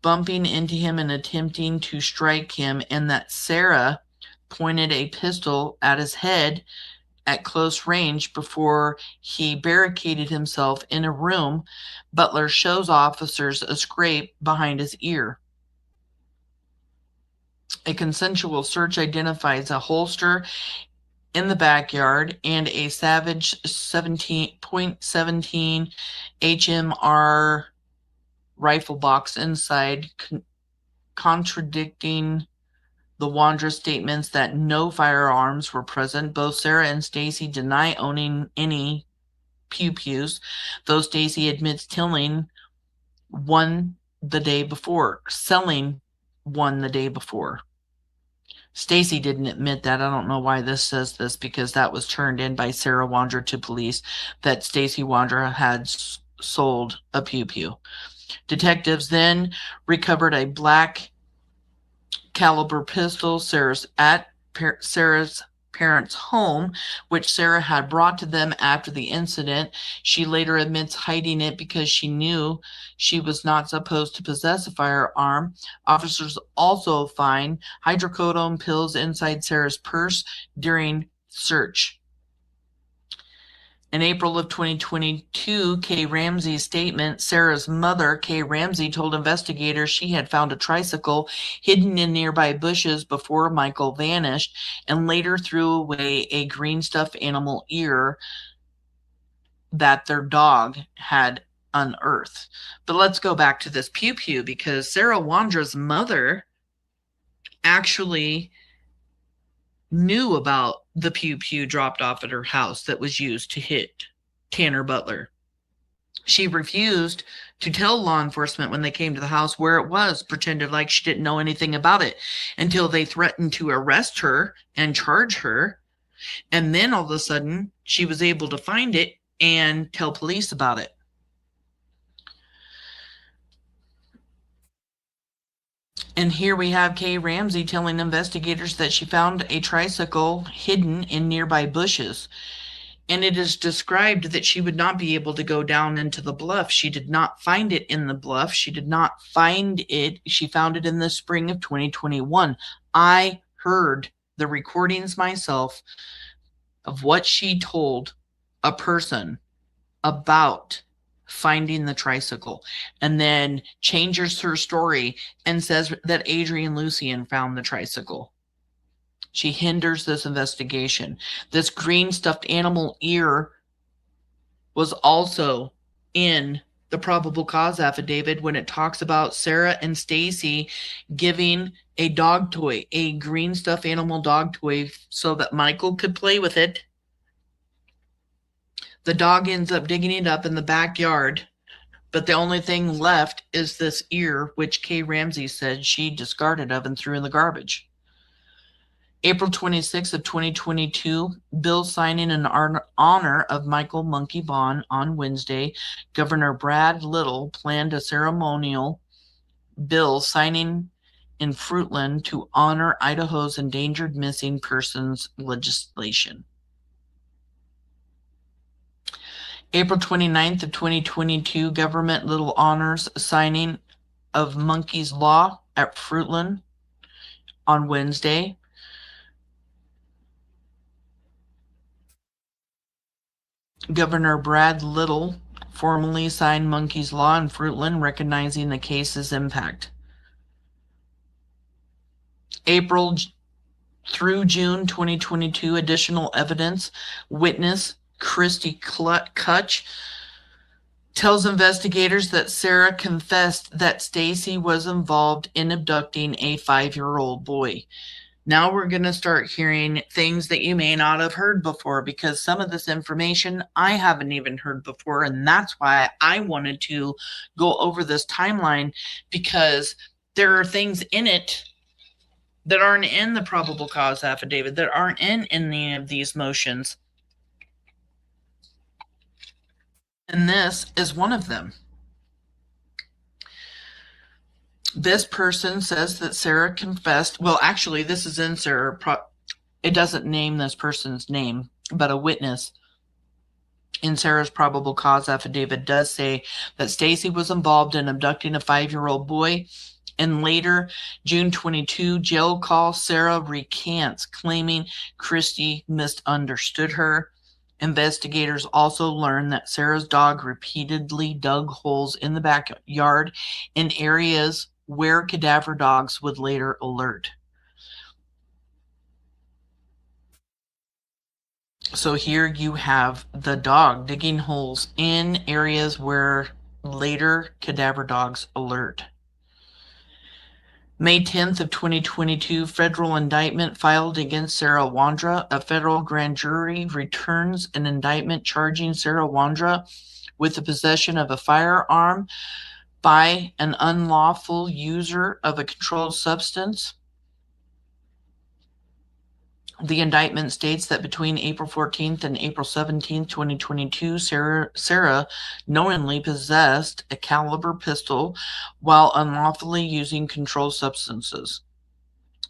bumping into him and attempting to strike him, and that Sarah pointed a pistol at his head at close range before he barricaded himself in a room. Butler shows officers a scrape behind his ear. A consensual search identifies a holster in the backyard and a Savage 17.17 HMR rifle box inside, contradicting the Wondra statements that no firearms were present. Both Sarah and Stacey deny owning any pew-pews, though Stacey admits selling one the day before. Stacey didn't admit that. I don't know why this says this, because that was turned in by Sarah Wondra to police, that Stacey Wondra had sold a pew-pew. Detectives then recovered a black caliber pistol Sarah's parents' home, which Sarah had brought to them after the incident. She later admits hiding it because she knew she was not supposed to possess a firearm. Officers also find hydrocodone pills inside Sarah's purse during search. In April of 2022, Kay Ramsey's statement, Sarah's mother, Kay Ramsey, told investigators she had found a tricycle hidden in nearby bushes before Michael vanished, and later threw away a green stuffed animal ear that their dog had unearthed. But let's go back to this pew-pew, because Sarah Wondra's mother actually knew about the pew-pew dropped off at her house that was used to hit Tanner Butler. She refused to tell law enforcement when they came to the house where it was, pretended like she didn't know anything about it, until they threatened to arrest her and charge her. And then all of a sudden, she was able to find it and tell police about it. And here we have Kay Ramsey telling investigators that she found a tricycle hidden in nearby bushes. And it is described that she would not be able to go down into the bluff. She did not find it in the bluff. She did not find it. She found it in the spring of 2021. I heard the recordings myself of what she told a person about finding the tricycle, and then changes her story and says that Adrien Lucienne found the tricycle. She hinders this investigation. This green stuffed animal ear was also in the probable cause affidavit when it talks about Sarah and Stacey giving a dog toy, a green stuffed animal dog toy, so that Michael could play with it. The dog ends up digging it up in the backyard, but the only thing left is this ear, which Kay Ramsey said she discarded of and threw in the garbage. April 26th of 2022, bill signing in honor of Michael Monkey Vaughan on Wednesday. Governor Brad Little planned a ceremonial bill signing in Fruitland to honor Idaho's endangered missing persons legislation. April 29th of 2022, Government Little honors signing of Monkey's Law at Fruitland on Wednesday. Governor Brad Little formally signed Monkey's Law in Fruitland, recognizing the case's impact. April through June 2022, additional evidence. Witness Christy Kutch tells investigators that Sarah confessed that Stacey was involved in abducting a 5-year-old boy. Now we're going to start hearing things that you may not have heard before, because some of this information I haven't even heard before, and that's why I wanted to go over this timeline, because there are things in it that aren't in the probable cause affidavit, that aren't in any of these motions. And this is one of them. This person says that Sarah confessed. Well, actually, this is in Sarah. It doesn't name this person's name, but a witness in Sarah's probable cause affidavit does say that Stacey was involved in abducting a 5-year-old boy. And later, June 22, jail call, Sarah recants, claiming Christy misunderstood her. Investigators also learned that Sarah's dog repeatedly dug holes in the backyard in areas where cadaver dogs would later alert. So here you have the dog digging holes in areas where later cadaver dogs alert. May 10th of 2022, federal indictment filed against Sarah Wondra. A federal grand jury returns an indictment charging Sarah Wondra with the possession of a firearm by an unlawful user of a controlled substance. The indictment states that between April 14th and April 17th, 2022, Sarah knowingly possessed a caliber pistol while unlawfully using controlled substances.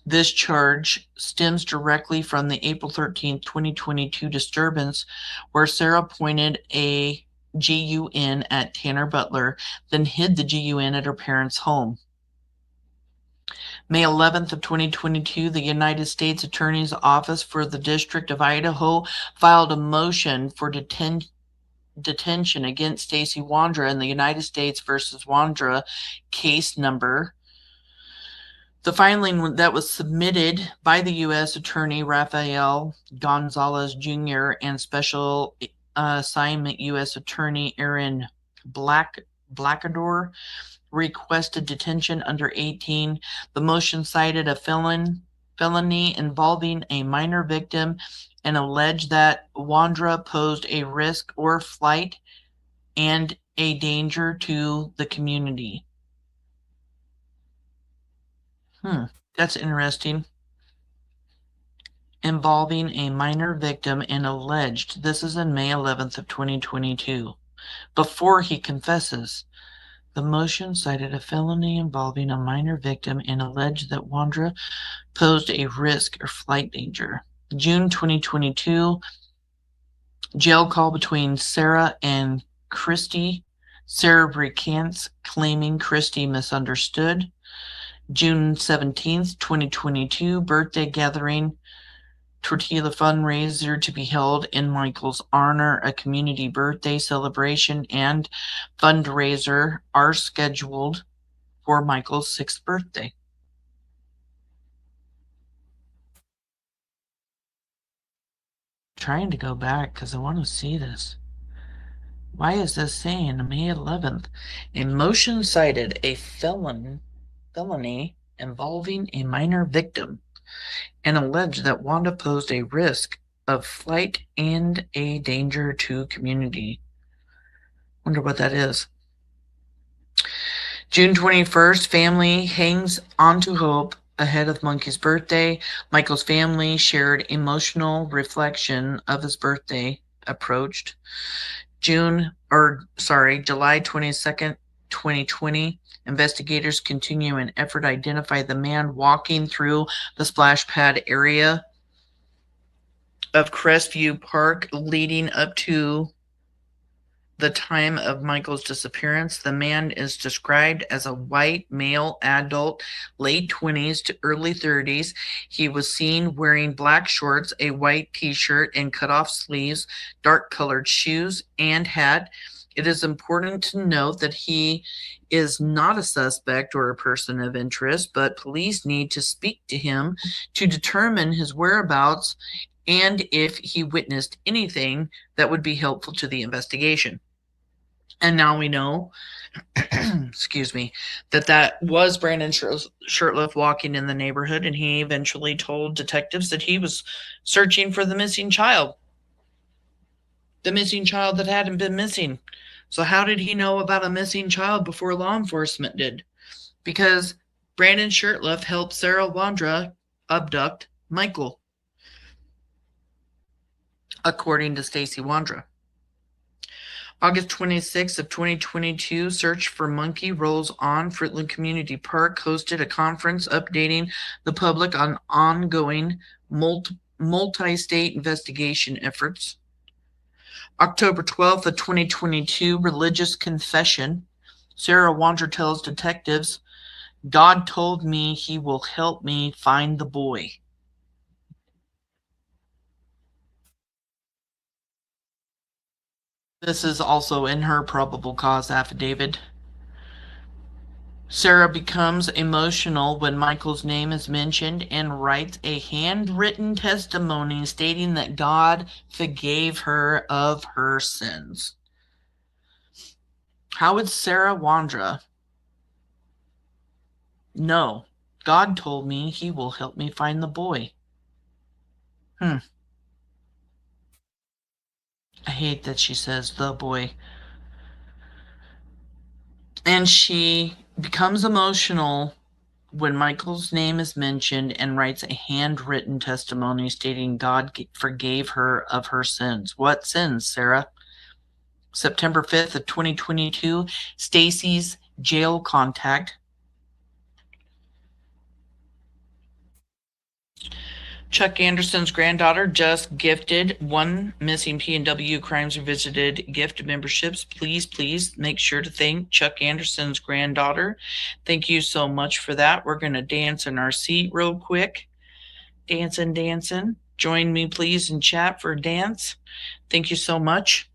This charge stems directly from the April 13th, 2022 disturbance where Sarah pointed a GUN at Tanner Butler, then hid the GUN at her parents' home. May 11th of 2022, the United States Attorney's Office for the District of Idaho filed a motion for detention against Stacey Wondra in the United States versus Wondra case number. The filing that was submitted by the U.S. Attorney Rafael Gonzalez Jr. and Special Assignment U.S. Attorney Aaron Blackador requested detention under 18. The motion cited a felony involving a minor victim and alleged that Wondra posed a risk or flight and a danger to the community. That's interesting. Involving a minor victim and alleged. This is in May 11th of 2022. Before he confesses. The motion cited a felony involving a minor victim and alleged that Wondra posed a risk or flight danger. June 2022, jail call between Sarah and Christy. Sarah recants, claiming Christy misunderstood. June 17th, 2022, birthday gathering. Tortilla fundraiser to be held in Michael's honor. A community birthday celebration and fundraiser are scheduled for Michael's 6th birthday. Trying to go back because I want to see this. Why is this saying May 11th? A motion cited a felony involving a minor victim and alleged that Wondra posed a risk of flight and a danger to community. Wonder what that is. June 21st, family hangs on to hope ahead of Monkey's birthday. Michael's family shared emotional reflection of his birthday approached. July 22nd, 2020. Investigators continue an effort to identify the man walking through the splash pad area of Crestview Park leading up to the time of Michael's disappearance. The man is described as a white male adult, late 20s to early 30s. He was seen wearing black shorts, a white t-shirt and cut-off sleeves, dark-colored shoes and hat. It is important to note that he is not a suspect or a person of interest, but police need to speak to him to determine his whereabouts and if he witnessed anything that would be helpful to the investigation. And now we know, excuse me, that was Brandon Shurtliff walking in the neighborhood, and he eventually told detectives that he was searching for the missing child. The missing child that hadn't been missing. So how did he know about a missing child before law enforcement did? Because Brandon Shurtliff helped Sarah Wondra abduct Michael, according to Stacey Wondra. August 26th of 2022, search for monkey rolls on. Fruitland Community Park hosted a conference updating the public on ongoing multi-state investigation efforts. October 12th of 2022, religious confession. Sarah Wondra tells detectives, God told me he will help me find the boy. This is also in her probable cause affidavit. Sarah becomes emotional when Michael's name is mentioned and writes a handwritten testimony stating that God forgave her of her sins. How would Sarah Wondra know? God told me he will help me find the boy. I hate that she says the boy. And she becomes emotional when Michael's name is mentioned and writes a handwritten testimony stating God forgave her of her sins. What sins, Sarah? September 5th of 2022, Stacey's jail contact. Chuck Anderson's granddaughter just gifted 1 missing P&W Crimes Revisited gift memberships. Please make sure to thank Chuck Anderson's granddaughter. Thank you so much for that. We're going to dance in our seat real quick. Dancing. Join me, please, in chat for a dance. Thank you so much.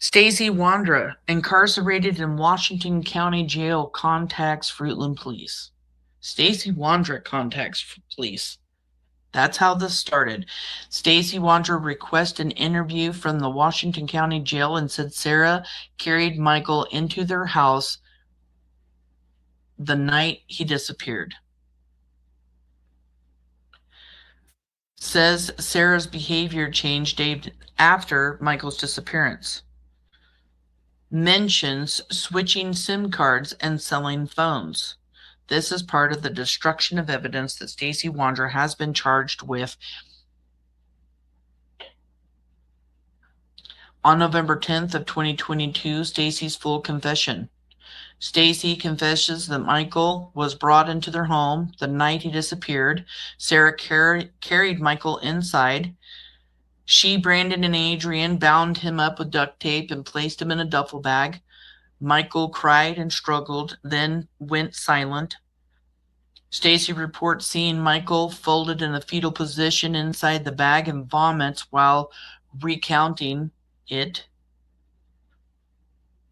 Stacey Wondra, incarcerated in Washington County Jail, contacts Fruitland Police. Stacey Wondra contacts police. That's how this started. Stacey Wondra requested an interview from the Washington County Jail and said Sarah carried Michael into their house the night he disappeared. Says Sarah's behavior changed after Michael's disappearance. Mentions switching SIM cards and selling phones. This is part of the destruction of evidence that Stacey Wondra has been charged with. On November 10th of 2022, Stacey's full confession. Stacey confesses that Michael was brought into their home the night he disappeared. Sarah carried Michael inside. She, Brandon, and Adrien bound him up with duct tape and placed him in a duffel bag. Michael cried and struggled, then went silent. Stacey reports seeing Michael folded in a fetal position inside the bag and vomits while recounting it.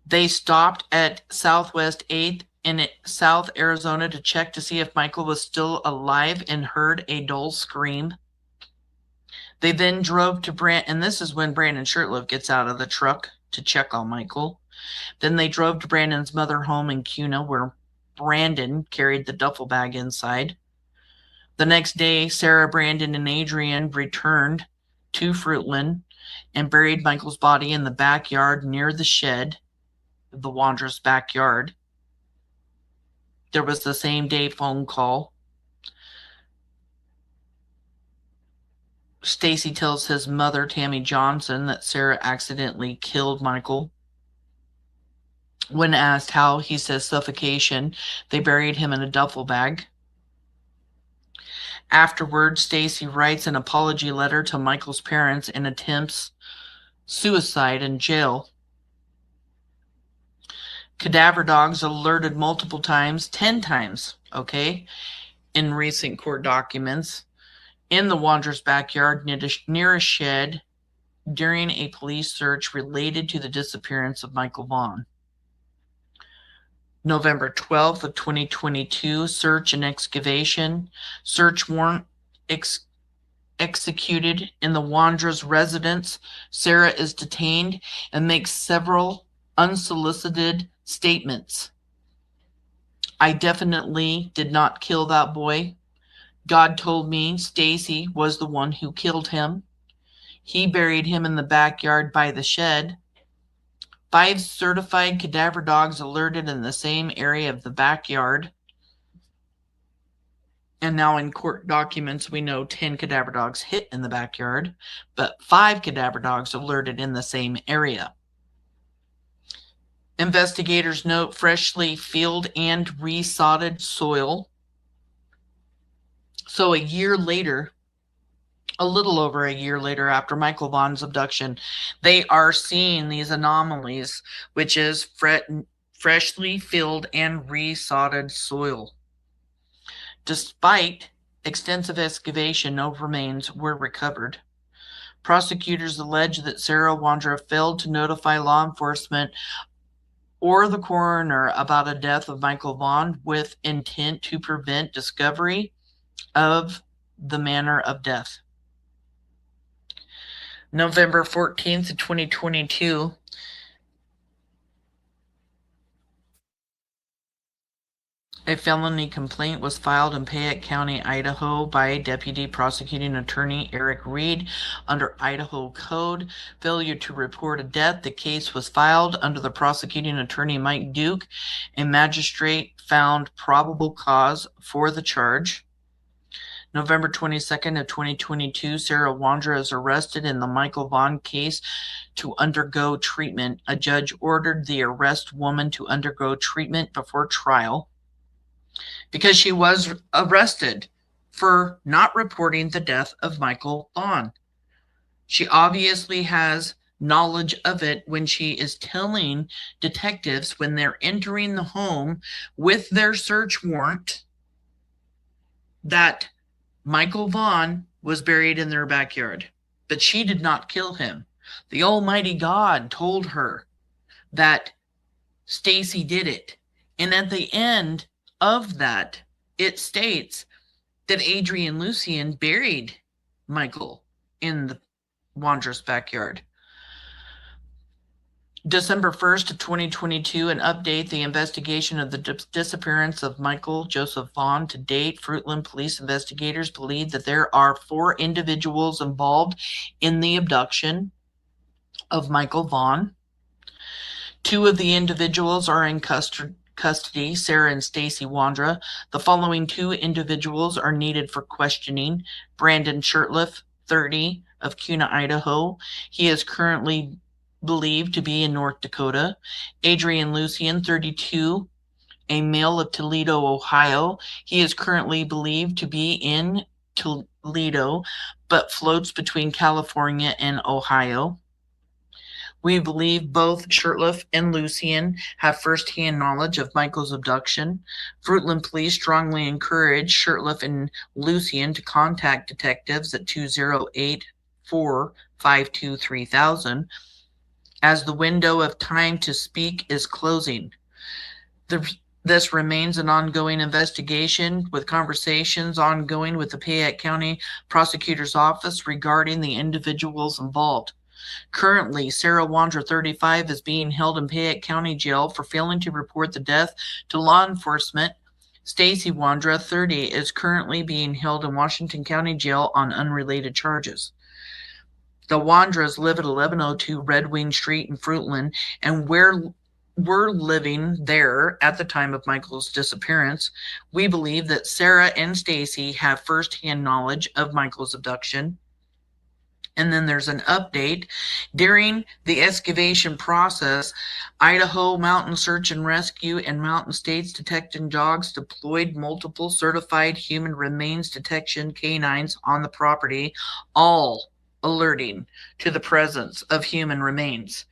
They stopped at Southwest 8th in South Arizona to check to see if Michael was still alive and heard a dull scream. They then drove to and this is when Brandon Shurtliff gets out of the truck to check on Michael. Then they drove to Brandon's mother home in Cuna, where Brandon carried the duffel bag inside. The next day, Sarah, Brandon, and Adrien returned to Fruitland and buried Michael's body in the backyard near the shed, the Wondra's backyard. There was the same day phone call. Stacey tells his mother, Tammy Johnson, that Sarah accidentally killed Michael. When asked how, he says suffocation. They buried him in a duffel bag. Afterwards, Stacey writes an apology letter to Michael's parents and attempts suicide in jail. Cadaver dogs alerted multiple times, 10 times, in recent court documents, in the Wondra's backyard near a shed during a police search related to the disappearance of Michael Vaughan. November 12th of 2022, search and excavation. Search warrant executed in the Wondra's residence. Sarah is detained and makes several unsolicited statements. I definitely did not kill that boy. God told me Stacey was the one who killed him. He buried him in the backyard by the shed. 5 certified cadaver dogs alerted in the same area of the backyard. And now in court documents, we know 10 cadaver dogs hit in the backyard, but 5 cadaver dogs alerted in the same area. Investigators note freshly filled and resodded soil. So a year later, a little over a year later after Michael Vaughan's abduction, they are seeing these anomalies, which is freshly filled and resodded soil. Despite extensive excavation, no remains were recovered. Prosecutors allege that Sarah Wondra failed to notify law enforcement or the coroner about a death of Michael Vaughan with intent to prevent discovery of the manner of death. November 14th, 2022, a felony complaint was filed in Payette County, Idaho by Deputy Prosecuting Attorney Eric Reed under Idaho Code. Failure to report a death. The case was filed under the Prosecuting Attorney Mike Duke. A magistrate found probable cause for the charge. November 22nd of 2022, Sarah Wondra is arrested in the Michael Vaughan case to undergo treatment. A judge ordered the arrest woman to undergo treatment before trial because she was arrested for not reporting the death of Michael Vaughan. She obviously has knowledge of it when she is telling detectives when they're entering the home with their search warrant that Michael Vaughan was buried in their backyard, but she did not kill him. The Almighty God told her that Stacey did it. And at the end of that, it states that Adrien Lucienne buried Michael in the Wondra's backyard. December 1st of 2022, an update, the investigation of the disappearance of Michael Joseph Vaughan. To date, Fruitland police investigators believe that there are 4 individuals involved in the abduction of Michael Vaughan. 2 of the individuals are in custody, Sarah and Stacey Wondra. The following 2 individuals are needed for questioning. Brandon Shurtliff, 30, of Kuna, Idaho. He is currently believed to be in North Dakota. Adrien Lucienne, 32, a male of Toledo, Ohio. He is currently believed to be in Toledo, but floats between California and Ohio. We believe both Shurtliff and Lucienne have firsthand knowledge of Michael's abduction. Fruitland police strongly encourage Shurtliff and Lucienne to contact detectives at 208-452-3000 as the window of time to speak is closing. This remains an ongoing investigation, with conversations ongoing with the Payette County Prosecutor's Office regarding the individuals involved. Currently, Sarah Wondra, 35, is being held in Payette County Jail for failing to report the death to law enforcement. Stacey Wondra, 30, is currently being held in Washington County Jail on unrelated charges. The Wondras live at 1102 Red Wing Street in Fruitland, and we're living there at the time of Michael's disappearance. We believe that Sarah and Stacey have firsthand knowledge of Michael's abduction. And then there's an update. During the excavation process, Idaho Mountain Search and Rescue and Mountain States Detecting Dogs deployed multiple certified human remains detection canines on the property, all alerting to the presence of human remains.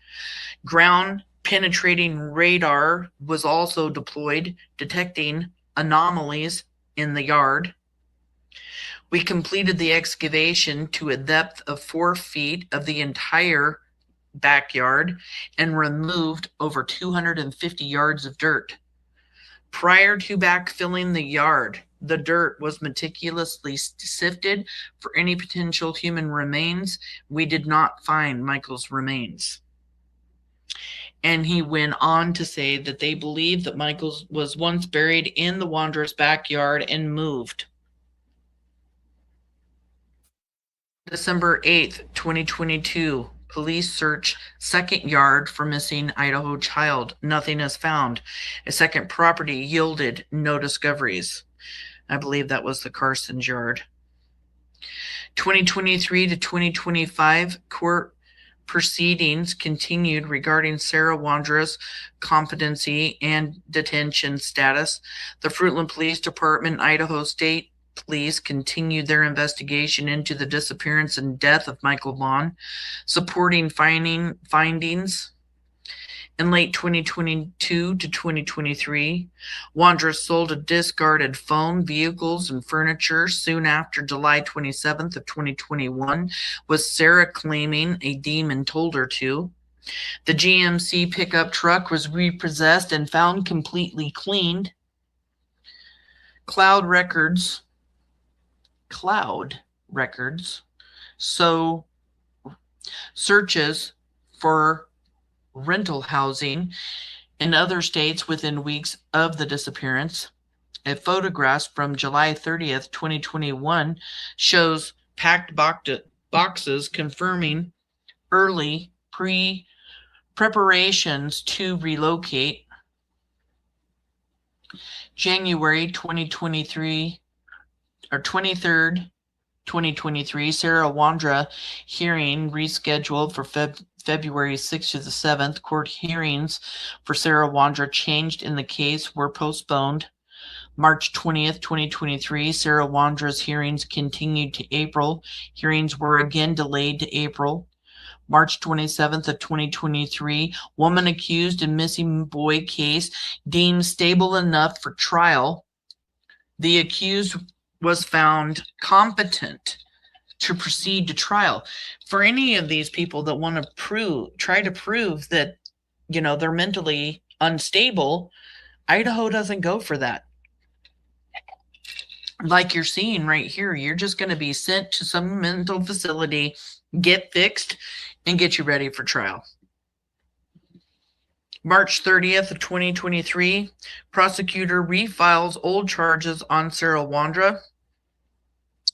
Ground penetrating radar was also deployed, detecting anomalies in the yard. We completed the excavation to a depth of 4 feet of the entire backyard and removed over 250 yards of dirt. Prior to backfilling the yard, the dirt was meticulously sifted for any potential human remains. We did not find Michael's remains. And he went on to say that they believe that Michael was once buried in the Wondra's backyard and moved. December 8th, 2022, Police search second yard for missing Idaho child. Nothing is found. A second property yielded no discoveries. I believe that was the Carson's yard. 2023 to 2025 court proceedings continued regarding Sarah Wondra's competency and detention status. The Fruitland Police Department, Idaho State Police continued their investigation into the disappearance and death of Michael Vaughan, supporting findings. In late 2022 to 2023, Wondra sold a discarded phone, vehicles, and furniture soon after July 27th of 2021, with Sarah claiming a demon told her to. The GMC pickup truck was repossessed and found completely cleaned. Cloud records. So searches for rental housing in other states within weeks of the disappearance. A photograph from July 30th, 2021 shows packed boxes confirming early preparations to relocate. January 2023 or 23rd, 2023, Sarah Wondra hearing rescheduled for February 6th to the 7th. Court hearings for Sarah Wondra changed in the case were postponed. March 20th, 2023, Sarah Wondra's hearings continued to April. Hearings were again delayed to April. March 27th of 2023, woman accused in missing boy case deemed stable enough for trial. The accused was found competent to proceed to trial. For any of these people that want to try to prove that, they're mentally unstable, Idaho doesn't go for that. Like you're seeing right here, you're just going to be sent to some mental facility, get fixed, and get you ready for trial. March 30th of 2023, prosecutor refiles old charges on Sarah Wondra.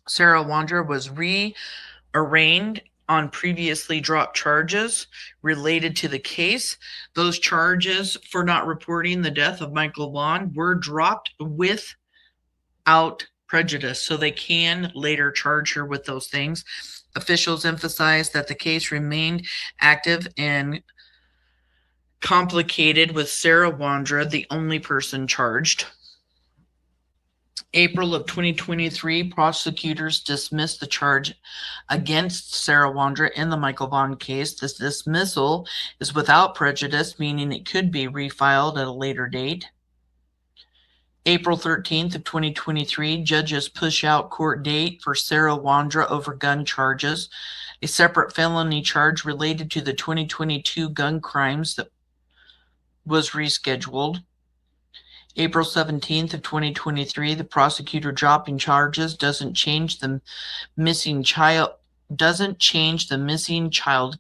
Sarah Wondra was rearraigned on previously dropped charges related to the case. Those charges for not reporting the death of Michael Vaughan were dropped without prejudice, so they can later charge her with those things. Officials emphasized that the case remained active and complicated, with Sarah Wondra the only person charged. April of 2023, prosecutors dismissed the charge against Sarah Wondra in the Michael Vaughan case. This dismissal is without prejudice, meaning it could be refiled at a later date. April 13th of 2023, judges push out court date for Sarah Wondra over gun charges. A separate felony charge related to the 2022 gun crimes that was rescheduled. April 17th of 2023, the prosecutor dropping charges doesn't change the missing child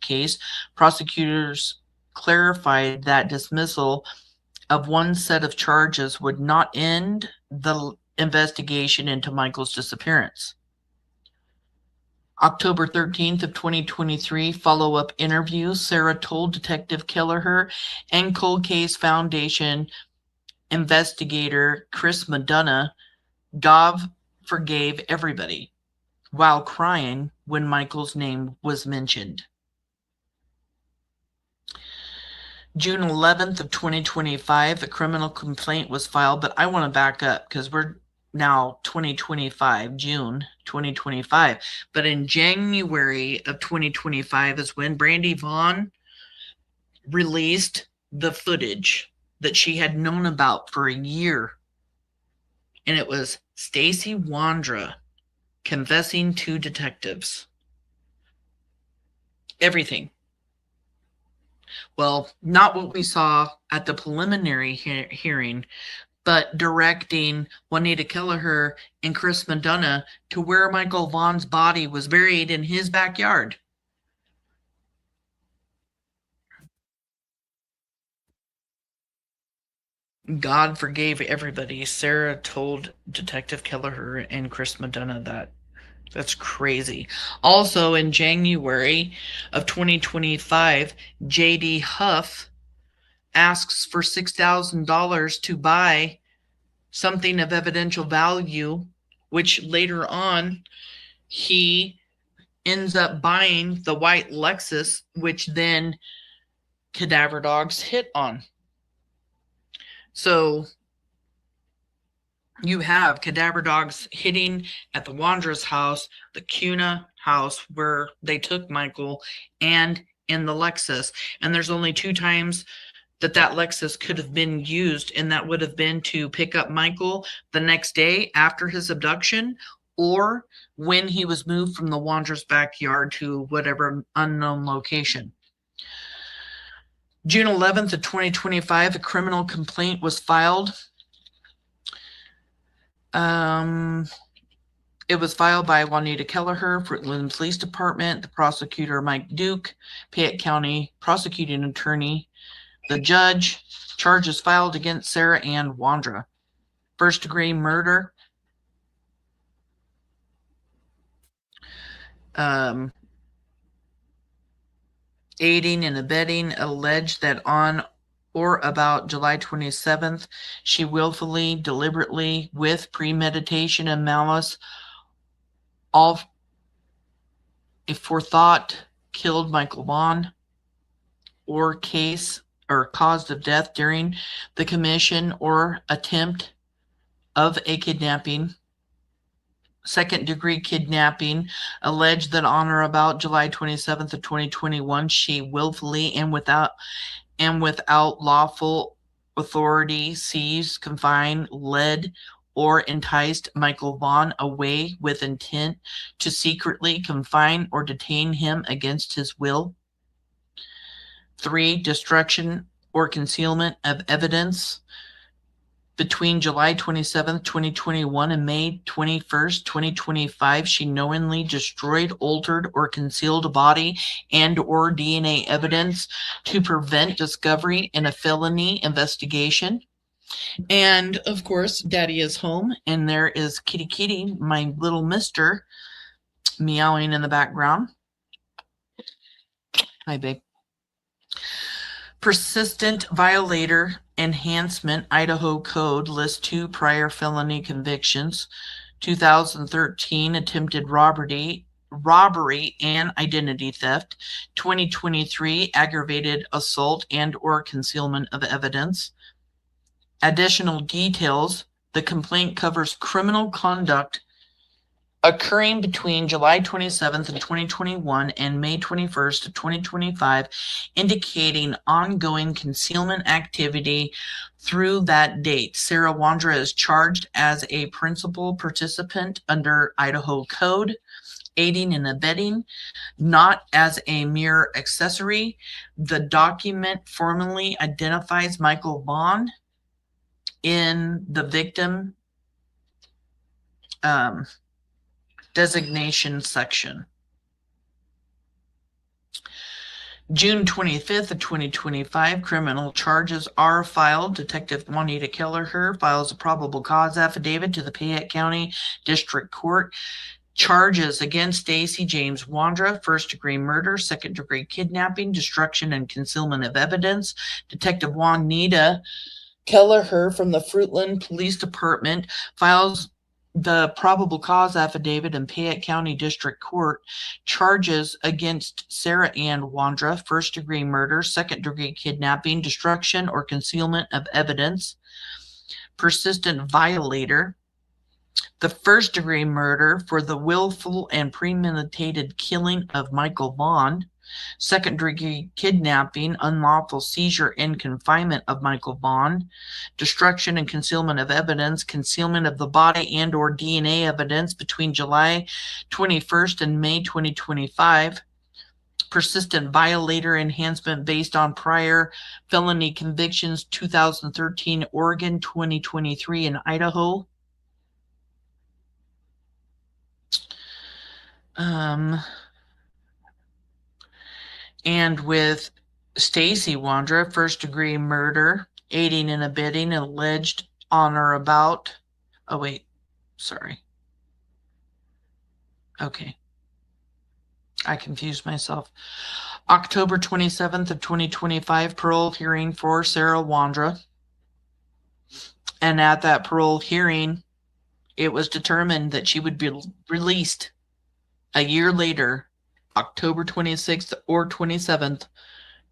case. Prosecutors clarified that dismissal of one set of charges would not end the investigation into Michael's disappearance. October 13th of 2023, follow-up interview. Sarah told Detective Kelleher and Cold Case Foundation investigator Chris Madonna God forgave everybody while crying when Michael's name was mentioned. June 11th of 2025, a criminal complaint was filed, but I want to back up because we're now 2025, June 2025. But in January of 2025 is when Brandon Vaughan released the footage that she had known about for a year. And it was Stacey Wondra confessing to detectives. Everything. Well, not what we saw at the preliminary hearing, but directing Juanita Kelleher and Chris Madonna to where Michael Vaughan's body was buried in his backyard. God forgave everybody. Sarah told Detective Kelleher and Chris Madonna that That's crazy. Also, in January of 2025, J.D. Huff asks for $6,000 to buy something of evidential value, which later on he ends up buying the white Lexus, which then cadaver dogs hit on. So you have cadaver dogs hitting at the Wondras house, the Cuna house where they took Michael, and in the Lexus. And there's only 2 times that Lexus could have been used, and that would have been to pick up Michael the next day after his abduction, or when he was moved from the Wondras backyard to whatever unknown location. June 11th of 2025, a criminal complaint was filed. It was filed by Juanita Kelleher, Fruitland Police Department, the prosecutor Mike Duke, Payette County prosecuting attorney, the judge. Charges filed against Sarah Ann Wondra. First-degree murder. Aiding and abetting, alleged that on or about July 27th, she willfully, deliberately, with premeditation and malice, all forethought, killed Michael Vaughan or case or cause of death during the commission or attempt of a kidnapping. Second-degree kidnapping, alleged that on or about July 27th of 2021, she willfully and without lawful authority seized, confined, led, or enticed Michael Vaughan away with intent to secretly confine or detain him against his will. 3, destruction or concealment of evidence. Between July 27th, 2021 and May 21st, 2025, she knowingly destroyed, altered, or concealed a body and or DNA evidence to prevent discovery in a felony investigation. And of course, Daddy is home, and there is Kitty Kitty, my little mister, meowing in the background. Hi, babe. Persistent violator enhancement. Idaho Code lists 2 prior felony convictions: 2013 attempted robbery and identity theft, 2023 aggravated assault and or concealment of evidence. Additional details: the complaint covers criminal conduct occurring between July 27th of 2021 and May 21st of 2025, indicating ongoing concealment activity through that date. Sarah Wondra is charged as a principal participant under Idaho Code, aiding and abetting, not as a mere accessory. The document formally identifies Michael Vaughan in the victim designation section. June 25th of 2025, criminal charges are filed. Detective Juanita Kelleher files a probable cause affidavit to the Payette County District Court. Charges against Stacey James Wondra: first-degree murder, second-degree kidnapping, destruction and concealment of evidence. Detective Juanita Kelleher from the Fruitland Police Department files the probable cause affidavit in Payette County District Court. Charges against Sarah Ann Wondra: first-degree murder, second-degree kidnapping, destruction or concealment of evidence. Persistent violator. The first-degree murder for the willful and premeditated killing of Michael Vaughan. Second-degree kidnapping, unlawful seizure and confinement of Michael Vaughan. Destruction and concealment of evidence, concealment of the body and or DNA evidence between July 21st and May 2025. Persistent violator enhancement based on prior felony convictions: 2013 Oregon, 2023 in Idaho. And with Stacey Wondra, first-degree murder, aiding and abetting, alleged on or about, Okay. I confused myself. October 27th of 2025, parole hearing for Sarah Wondra. And at that parole hearing, it was determined that she would be released a year later, October 26th or 27th,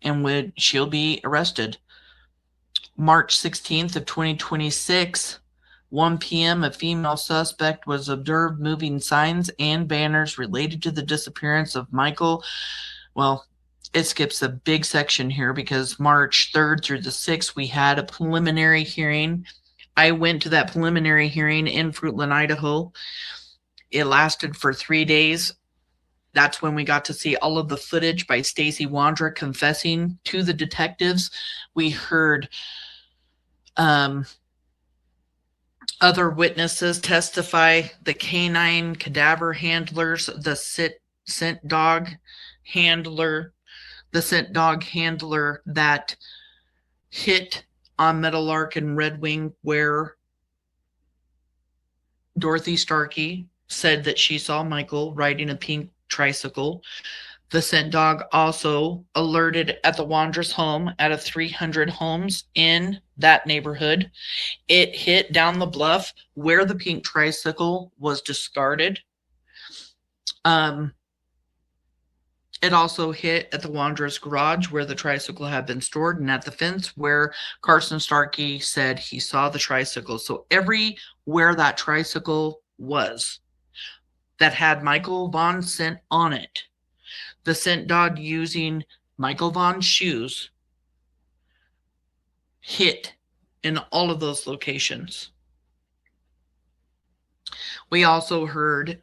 and she'll be arrested. March 16th of 2026, 1 p.m., a female suspect was observed moving signs and banners related to the disappearance of Michael. Well, it skips a big section here because March 3rd through the 6th, we had a preliminary hearing. I went to that preliminary hearing in Fruitland, Idaho. It lasted for 3 days. That's when we got to see all of the footage by Stacey Wondra confessing to the detectives. We heard other witnesses testify, the canine cadaver handlers, the scent dog handler that hit on Meadowlark and Red Wing, where Dorothy Starkey said that she saw Michael riding a pink tricycle. The scent dog also alerted at the Wondras home out of 300 homes in that neighborhood. It hit down the bluff where the pink tricycle was discarded. It also hit at the Wondras garage where the tricycle had been stored, and at the fence where Carson Starkey said he saw the tricycle. So everywhere that tricycle was that had Michael Vaughan scent on it, the scent dog using Michael Vaughan's shoes hit in all of those locations. We also heard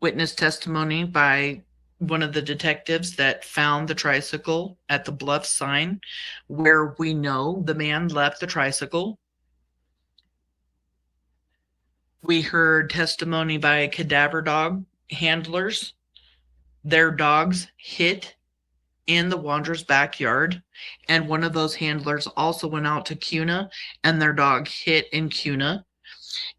witness testimony by one of the detectives that found the tricycle at the bluff sign where we know the man left the tricycle. We heard testimony by cadaver dog handlers. Their dogs hit in the Wondras' backyard, and one of those handlers also went out to Cuna, and their dog hit in Cuna.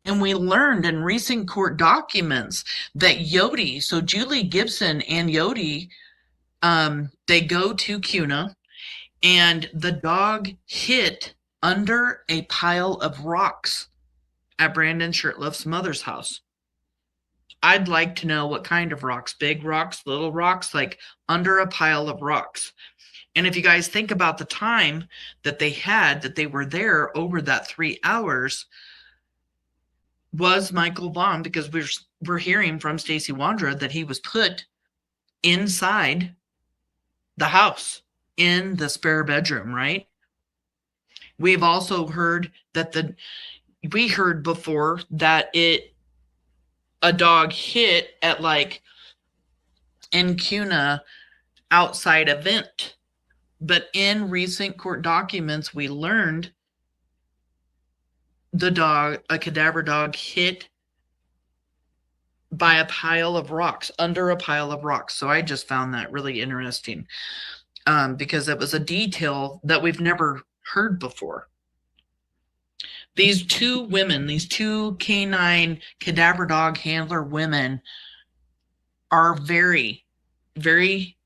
And we learned in recent court documents that Yodi, so Julie Gibson and Yodi, they go to Cuna, and the dog hit under a pile of rocks at Brandon Shurtliff's mother's house. I'd like to know what kind of rocks, big rocks, little rocks, like under a pile of rocks. And if you guys think about the time that they were there over that 3 hours, was Michael Vaughan, because we're hearing from Stacey Wondra that he was put inside the house in the spare bedroom, right? We've also heard that we heard before that a dog hit at like in Cuna outside a vent. But in recent court documents, we learned a cadaver dog hit by a pile of rocks, under a pile of rocks. So I just found that really interesting because it was a detail that we've never heard before. These two women, these two canine cadaver dog handler women, are very, very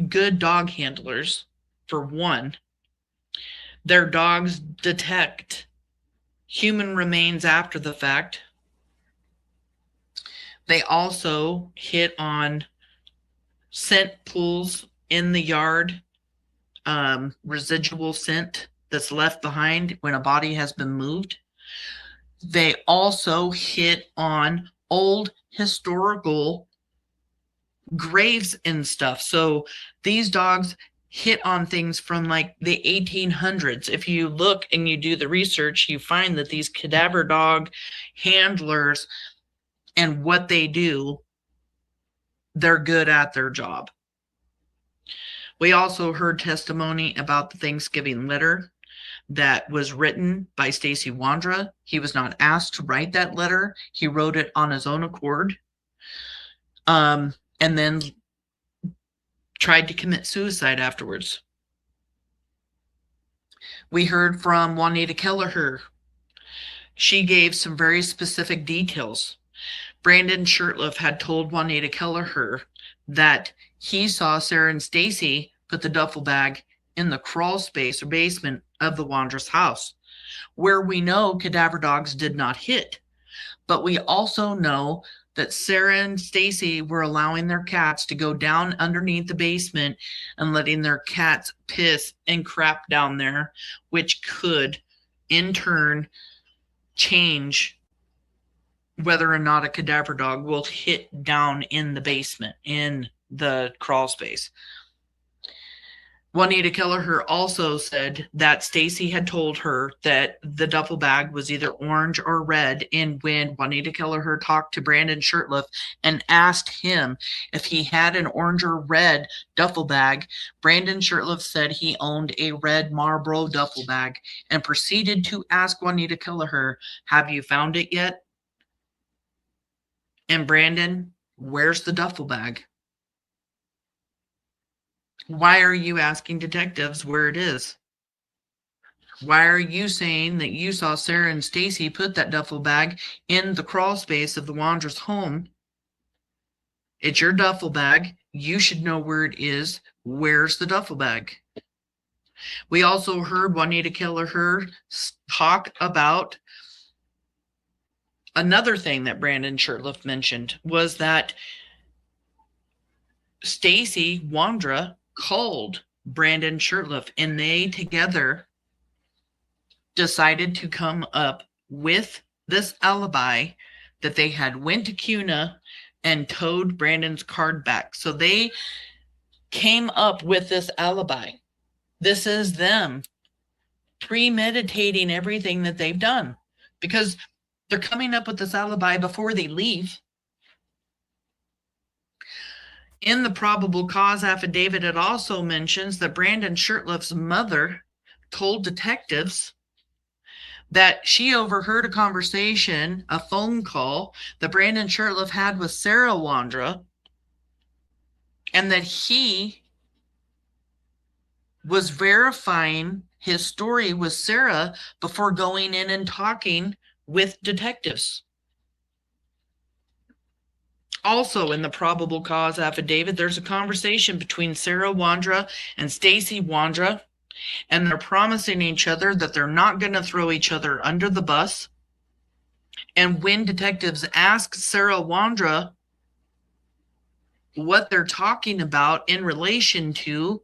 good dog handlers. For one, their dogs detect human remains after the fact. They also hit on scent pools in the yard, residual scent that's left behind when a body has been moved. They also hit on old historical graves and stuff. So these dogs hit on things from like the 1800s. If you look and you do the research, you find that these cadaver dog handlers and what they do, they're good at their job. We also heard testimony about the Thanksgiving letter that was written by Stacey Wondra. He was not asked to write that letter. He wrote it on his own accord. And then tried to commit suicide afterwards. We heard from Juanita Kelleher. She gave some very specific details. Brandon Shurtliff had told Juanita Kelleher that he saw Sarah and Stacey put the duffel bag in the crawl space or basement of the Wondras house, where we know cadaver dogs did not hit. But we also know that Sarah and Stacey were allowing their cats to go down underneath the basement and letting their cats piss and crap down there, which could in turn change whether or not a cadaver dog will hit down in the basement, in the crawl space. Juanita Kelleher also said that Stacey had told her that the duffel bag was either orange or red. And when Juanita Kelleher talked to Brandon Shurtliff and asked him if he had an orange or red duffel bag, Brandon Shurtliff said he owned a red Marlboro duffel bag and proceeded to ask Juanita Kelleher, "Have you found it yet? And Brandon, where's the duffel bag? Why are you asking detectives where it is? Why are you saying that you saw Sarah and Stacey put that duffel bag in the crawl space of the Wondras home? It's your duffel bag. You should know where it is. Where's the duffel bag?" We also heard Juanita Kelleher talk about another thing that Brandon Shurtliff mentioned, was that Stacey Wondra called Brandon Shurtliff, and they together decided to come up with this alibi that they had went to CUNA and towed Brandon's card back. So they came up with this alibi. This is them premeditating everything that they've done, because they're coming up with this alibi before they leave. In the probable cause affidavit, it also mentions that Brandon Shurtliff's mother told detectives that she overheard a conversation, a phone call that Brandon Shurtliff had with Sarah Wondra, and that he was verifying his story with Sarah before going in and talking with detectives. Also, in the probable cause affidavit, there's a conversation between Sarah Wondra and Stacey Wondra, and they're promising each other that they're not going to throw each other under the bus. And when detectives ask Sarah Wondra what they're talking about in relation to,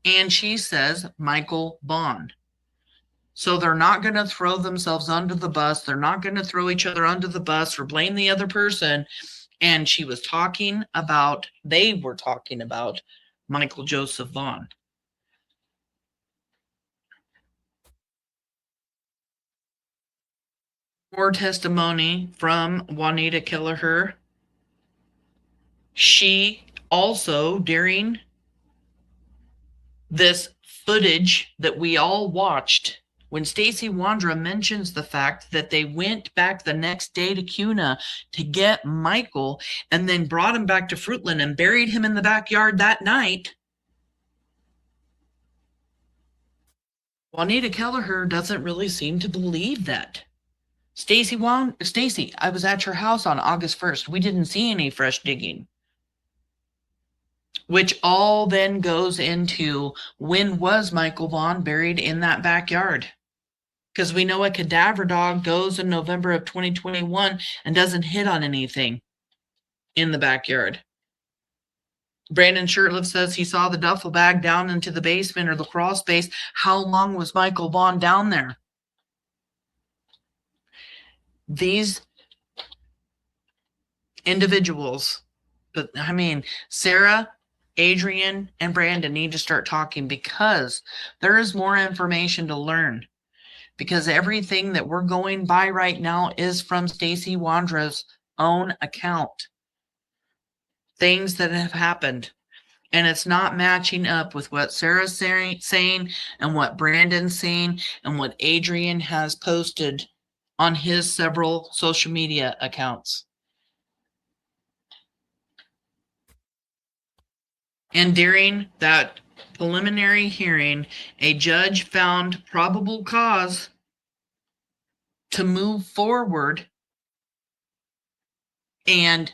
and she says Michael Vaughan. So they're not going to throw themselves under the bus. They're not going to throw each other under the bus or blame the other person. And they were talking about Michael Joseph Vaughan. More testimony from Juanita Kelleher. She also, during this footage that we all watched, when Stacey Wondra mentions the fact that they went back the next day to CUNA to get Michael and then brought him back to Fruitland and buried him in the backyard that night, Juanita Kelleher doesn't really seem to believe that. Stacey, I was at your house on August 1st. We didn't see any fresh digging. Which all then goes into, when was Michael Vaughan buried in that backyard? Because we know a cadaver dog goes in November of 2021 and doesn't hit on anything in the backyard. Brandon Shurtliff says he saw the duffel bag down into the basement or the crawl space. How long was Michael Vaughan down there? These individuals, but I mean, Sarah, Adrien, and Brandon need to start talking, because there is more information to learn. Because everything that we're going by right now is from Stacey Wondra's own account. Things that have happened. And it's not matching up with what Sarah's saying and what Brandon's saying and what Adrien has posted on his several social media accounts. And during that preliminary hearing, a judge found probable cause to move forward and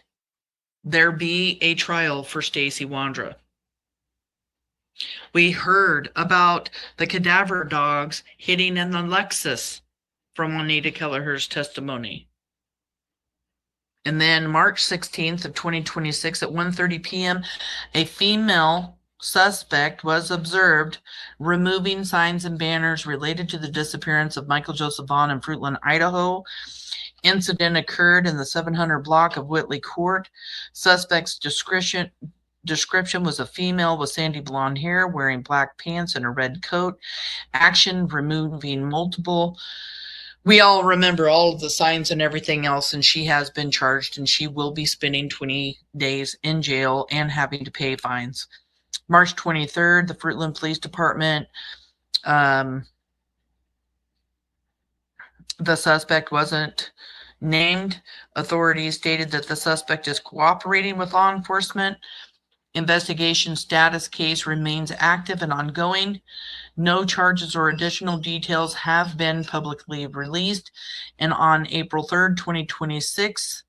there be a trial for Stacey Wondra. We heard about the cadaver dogs hitting in the Lexus from Juanita Kelleher's testimony. And then March 16th of 2026 at 1:30 p.m., a female suspect was observed removing signs and banners related to the disappearance of Michael Joseph Vaughan in Fruitland, Idaho. Incident occurred in the 700 block of Whitley Court. Suspect's description was a female with sandy blonde hair wearing black pants and a red coat. Action removing multiple. We all remember all of the signs and everything else, and she has been charged, and she will be spending 20 days in jail and having to pay fines. March 23rd, the Fruitland Police Department, the suspect wasn't named. Authorities stated that the suspect is cooperating with law enforcement. Investigation status case remains active and ongoing. No charges or additional details have been publicly released. And on April 3rd, 2026,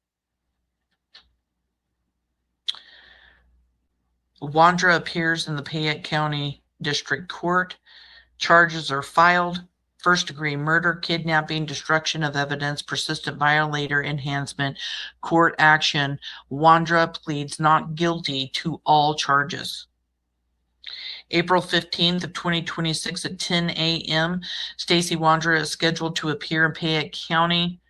Wondra appears in the Payette County District Court. Charges are filed. First-degree murder, kidnapping, destruction of evidence, persistent violator enhancement, court action. Wondra pleads not guilty to all charges. April 15th of 2026 at 10 a.m., Stacey Wondra is scheduled to appear in Payette County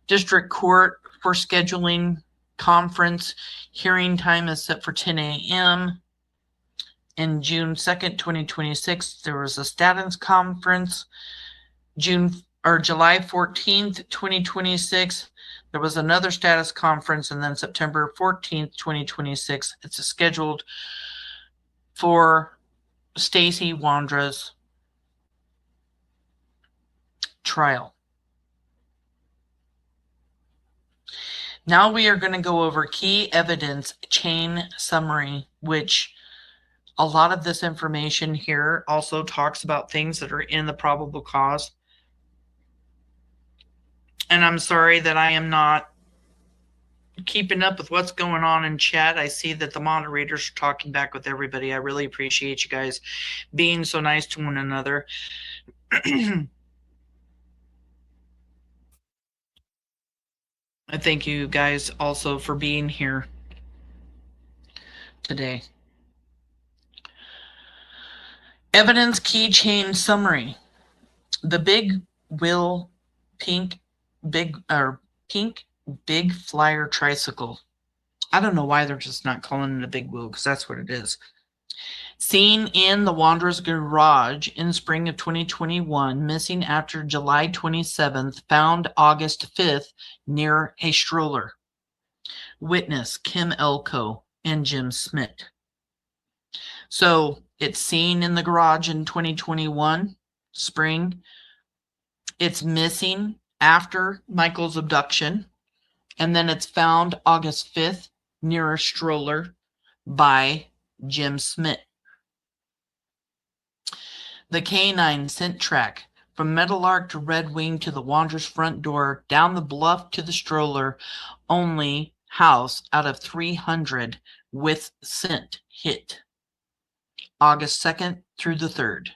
District Court for scheduling conference. Hearing time is set for 10 a.m. In June 2nd, 2026, there was a status conference. July 14th, 2026, there was another status conference, and then September 14th, 2026, it's scheduled for Stacey Wondra's trial. Now we are going to go over key evidence chain summary, which a lot of this information here also talks about things that are in the probable cause. And I'm sorry that I am not keeping up with what's going on in chat. I see that the moderators are talking back with everybody. I really appreciate you guys being so nice to one another. I thank you guys also for being here today. Evidence key chain summary. The pink big flyer tricycle. I don't know why they're just not calling it a big wheel, because that's what it is. Seen in the Wondra's garage in spring of 2021, missing after July 27th, found August 5th near a stroller. Witness Kim Elko and Jim Smith. So it's seen in the garage in 2021, spring. It's missing after Michael's abduction. And then it's found August 5th near a stroller by Jim Smith. The canine scent track from Meadowlark to Red Wing to the Wanderer's front door, down the bluff to the stroller, only house out of 300 with scent hit. August 2nd through the 3rd.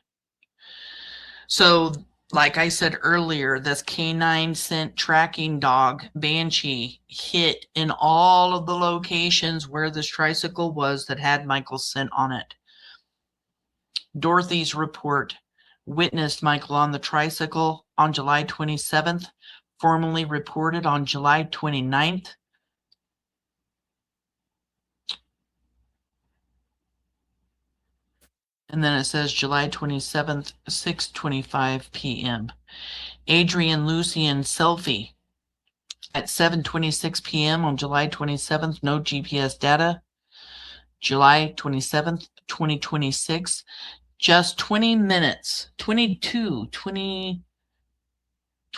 So, like I said earlier, this canine scent tracking dog, Banshee, hit in all of the locations where this tricycle was that had Michael's scent on it. Dorothy's report witnessed Michael on the tricycle on July 27th, formally reported on July 29th. And then it says July 27th, 6:25 p.m. Adrien Lucienne selfie at 7:26 p.m. on July 27th. No GPS data. July 27th, 2026. Just 20 minutes, 20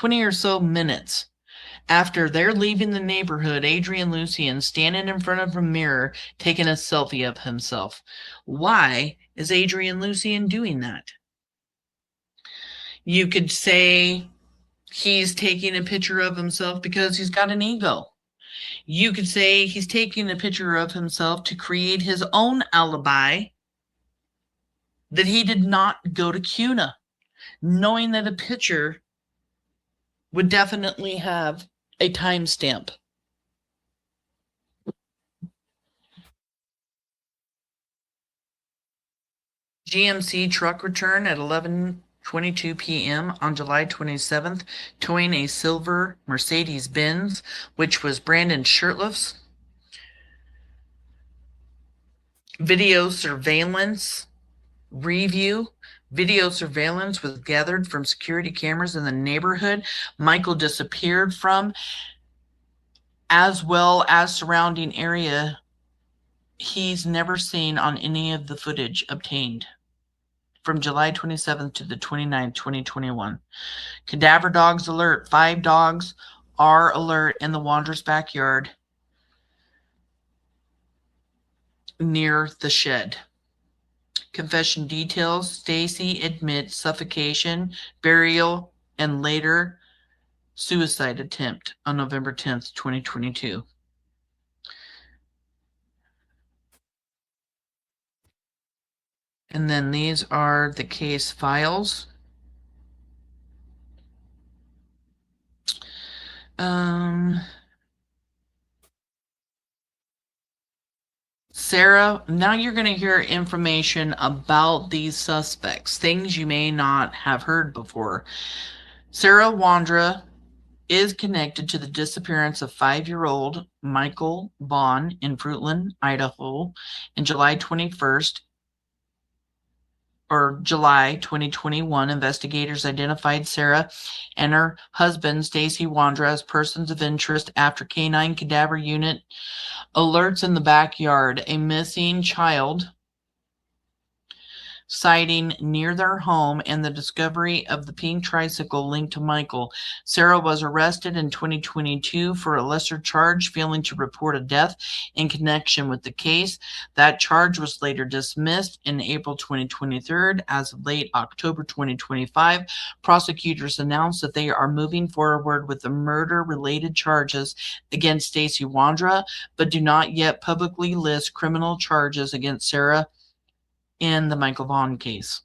or so minutes after they're leaving the neighborhood, Adrien Lucienne standing in front of a mirror taking a selfie of himself. Why is Adrien Lucienne doing that? You could say he's taking a picture of himself because he's got an ego. You could say he's taking a picture of himself to create his own alibi that he did not go to CUNA, knowing that a picture would definitely have a timestamp. GMC truck return at 11:22 p.m. on July 27th, towing a silver Mercedes-Benz, which was Brandon Shurtliff's. Video surveillance review. Video surveillance was gathered from security cameras in the neighborhood Michael disappeared from, as well as surrounding area he's never seen on any of the footage obtained from July 27th to the 29th, 2021. Cadaver dogs alert. 5 dogs are alert in the Wondras' backyard near the shed. Confession details: Stacey admits suffocation, burial, and later suicide attempt on November 10th, 2022. And then these are the case files. Sarah, now you're going to hear information about these suspects, things you may not have heard before. Sarah Wondra is connected to the disappearance of 5-year-old Michael Vaughan in Fruitland, Idaho, in July 21st, or July 2021. Investigators identified Sarah and her husband, Stacey Wondra, as persons of interest after canine cadaver unit alerts in the backyard a missing child sighting near their home and the discovery of the pink tricycle linked to Michael. Sarah was arrested in 2022 for a lesser charge, failing to report a death in connection with the case. That charge was later dismissed in April 2023. As of late October 2025, prosecutors announced that they are moving forward with the murder-related charges against Stacey Wondra, but do not yet publicly list criminal charges against Sarah in the Michael Vaughan case.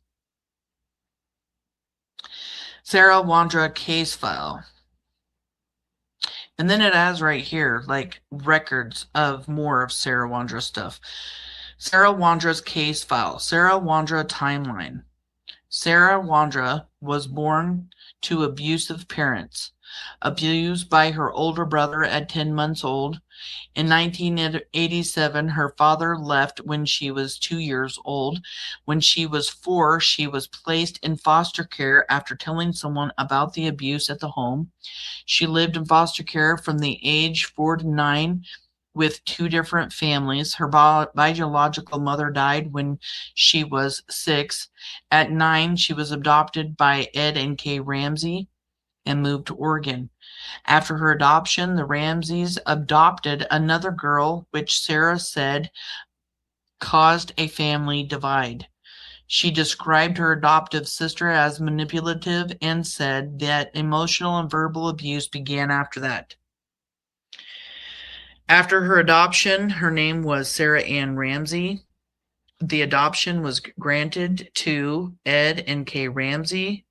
Sarah Wondra case file. And then it has right here, like, records of more of Sarah Wondra stuff. Sarah Wondra's case file. Sarah Wondra timeline. Sarah Wondra was born to abusive parents, abused by her older brother at 10 months old. In 1987, her father left when she was 2 years old. When she was 4, she was placed in foster care after telling someone about the abuse at the home. She lived in foster care from the age 4 to 9 with 2 different families. Her biological mother died when she was 6. At 9, she was adopted by Ed and Kay Ramsey and moved to Oregon. After her adoption, the Ramseys adopted another girl, which Sarah said caused a family divide. She described her adoptive sister as manipulative and said that emotional and verbal abuse began after that. After her adoption, her name was Sarah Ann Ramsey. The adoption was granted to Ed and Kay Ramsey.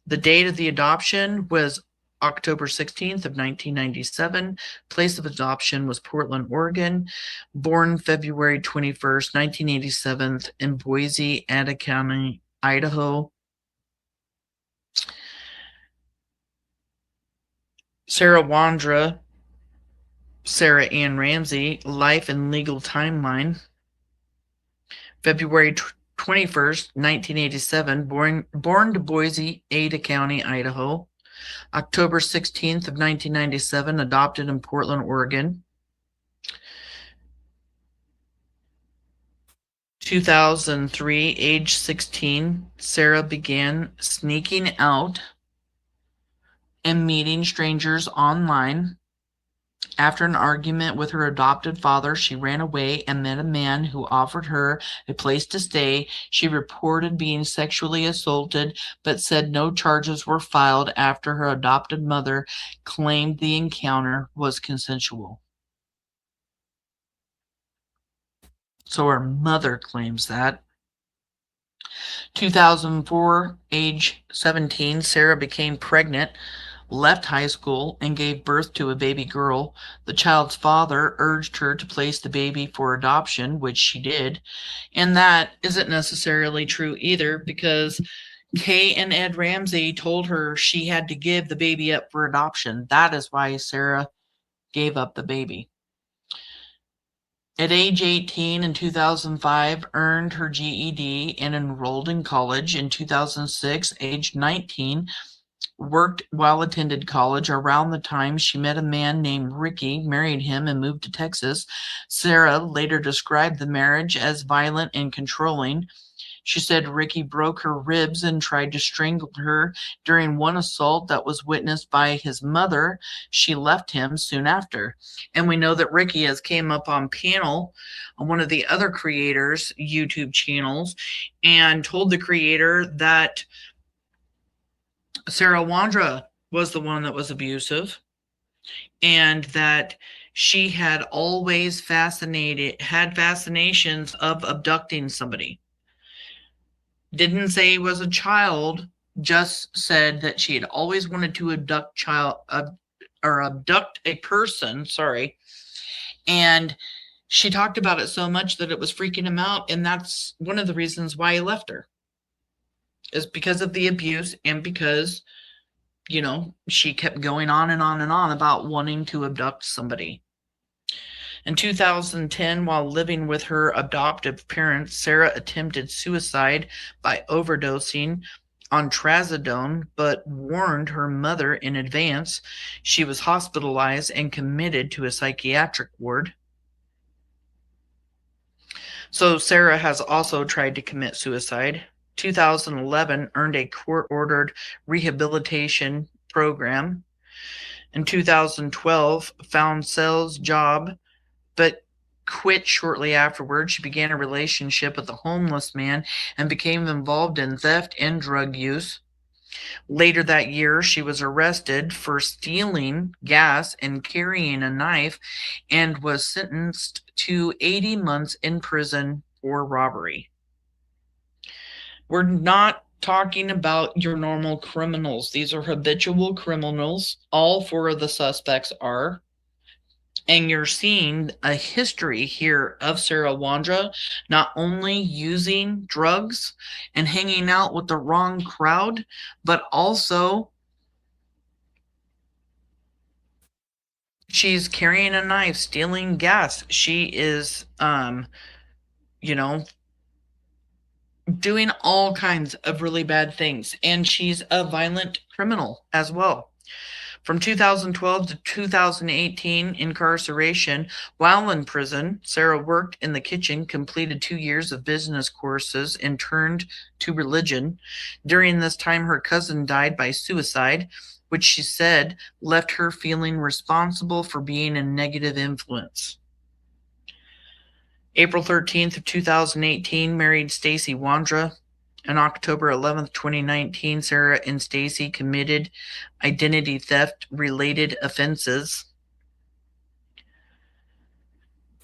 The date of the adoption was October 16th of 1997. Place of adoption was Portland, Oregon. Born February 21st, 1987 in Boise, Ada County, Idaho. Sarah Wondra, Sarah Ann Ramsey, life and legal timeline. February 21st, 1987, born to Boise, Ada County, Idaho. October 16th of 1997, adopted in Portland, Oregon. 2003, age 16, Sarah began sneaking out and meeting strangers online. After an argument with her adopted father, she ran away and met a man who offered her a place to stay. She reported being sexually assaulted, but said no charges were filed after her adopted mother claimed the encounter was consensual. So her mother claims that. 2004, age 17, Sarah became pregnant, left high school, and gave birth to a baby girl. The child's father urged her to place the baby for adoption, which she did. And that isn't necessarily true either, because Kay and Ed Ramsey told her she had to give the baby up for adoption. That is why Sarah gave up the baby. At age 18 in 2005, earned her GED and enrolled in college. In 2006, age 19, worked while attended college. Around the time she met a man named Ricky, married him, and moved to Texas. Sarah later described the marriage as violent and controlling. She said Ricky broke her ribs and tried to strangle her during one assault that was witnessed by his mother. She left him soon after. And we know that Ricky has came up on panel on one of the other creators' YouTube channels and told the creator that Stacey Wondra was the one that was abusive, and that she had always had fascinations of abducting somebody. Didn't say he was a child, just said that she had always wanted to abduct a person, and she talked about it so much that it was freaking him out, and that's one of the reasons why he left her, is because of the abuse and because, you know, she kept going on and on and on about wanting to abduct somebody. In 2010, while living with her adoptive parents, Sarah attempted suicide by overdosing on trazodone, but warned her mother in advance. She was hospitalized and committed to a psychiatric ward. So Sarah has also tried to commit suicide. 2011, earned a court-ordered rehabilitation program. In 2012, found sales job, but quit shortly afterwards. She began a relationship with a homeless man and became involved in theft and drug use. Later that year, she was arrested for stealing gas and carrying a knife and was sentenced to 80 months in prison for robbery. We're not talking about your normal criminals. These are habitual criminals. All four of the suspects are. And you're seeing a history here of Stacey Wondra not only using drugs and hanging out with the wrong crowd, but also she's carrying a knife, stealing gas. She is, doing all kinds of really bad things. And she's a violent criminal as well. From 2012 to 2018 incarceration, while in prison, Sarah worked in the kitchen, completed 2 years of business courses, and turned to religion. During this time, her cousin died by suicide, which she said left her feeling responsible for being a negative influence. April 13th of 2018, married Stacey Wondra. On October 11th, 2019, Sarah and Stacey committed identity theft-related offenses.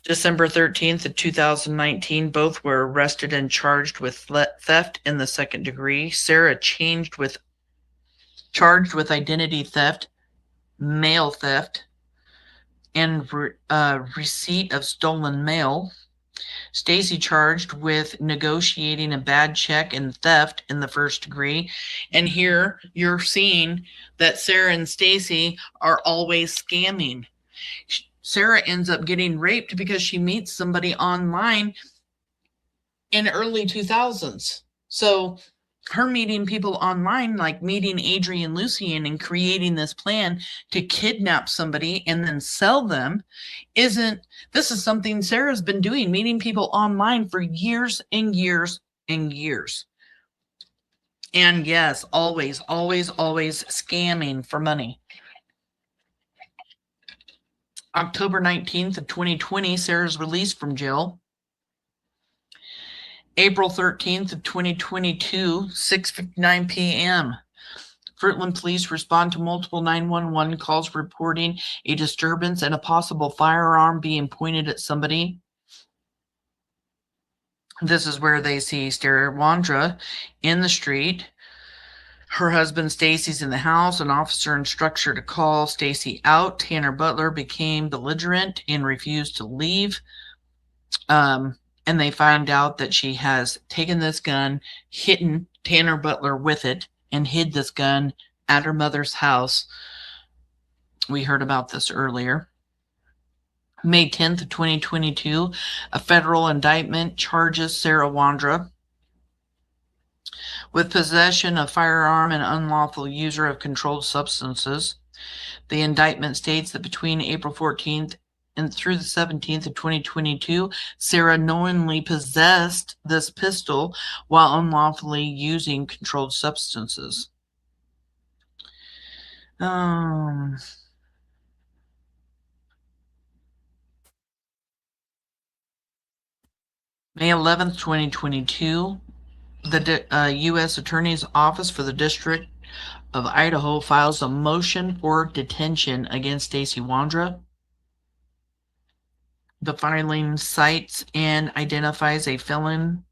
December 13th of 2019, both were arrested and charged with theft in the second degree. Sarah charged with identity theft, mail theft, and receipt of stolen mail. Stacey charged with negotiating a bad check and theft in the first degree. And here you're seeing that Sarah and Stacey are always scamming. Sarah ends up getting raped because she meets somebody online in early 2000s. So her meeting people online, like meeting Adrien Lucienne and creating this plan to kidnap somebody and then sell them, this is something Sarah's been doing, meeting people online for years and years and years. And yes, always, always, always scamming for money. October 19th of 2020, Sarah's released from jail. April 13th of 2022, 6:59 p.m. Fruitland police respond to multiple 911 calls reporting a disturbance and a possible firearm being pointed at somebody. This is where they see Stacey Wondra in the street. Her husband Stacey's in the house. An officer instructs her to call Stacey out. Tanner Butler became belligerent and refused to leave. And they find out that she has taken this gun, hidden Tanner Butler with it, and hid this gun at her mother's house. We heard about this earlier. May 10th of 2022, a federal indictment charges Sarah Wondra with possession of firearm and unlawful user of controlled substances. The indictment states that between April 14th and through the 17th of 2022, Sarah knowingly possessed this pistol while unlawfully using controlled substances. May 11th, 2022, the U.S. Attorney's Office for the District of Idaho files a motion for detention against Stacey Wondra. The filing cites and identifies a felony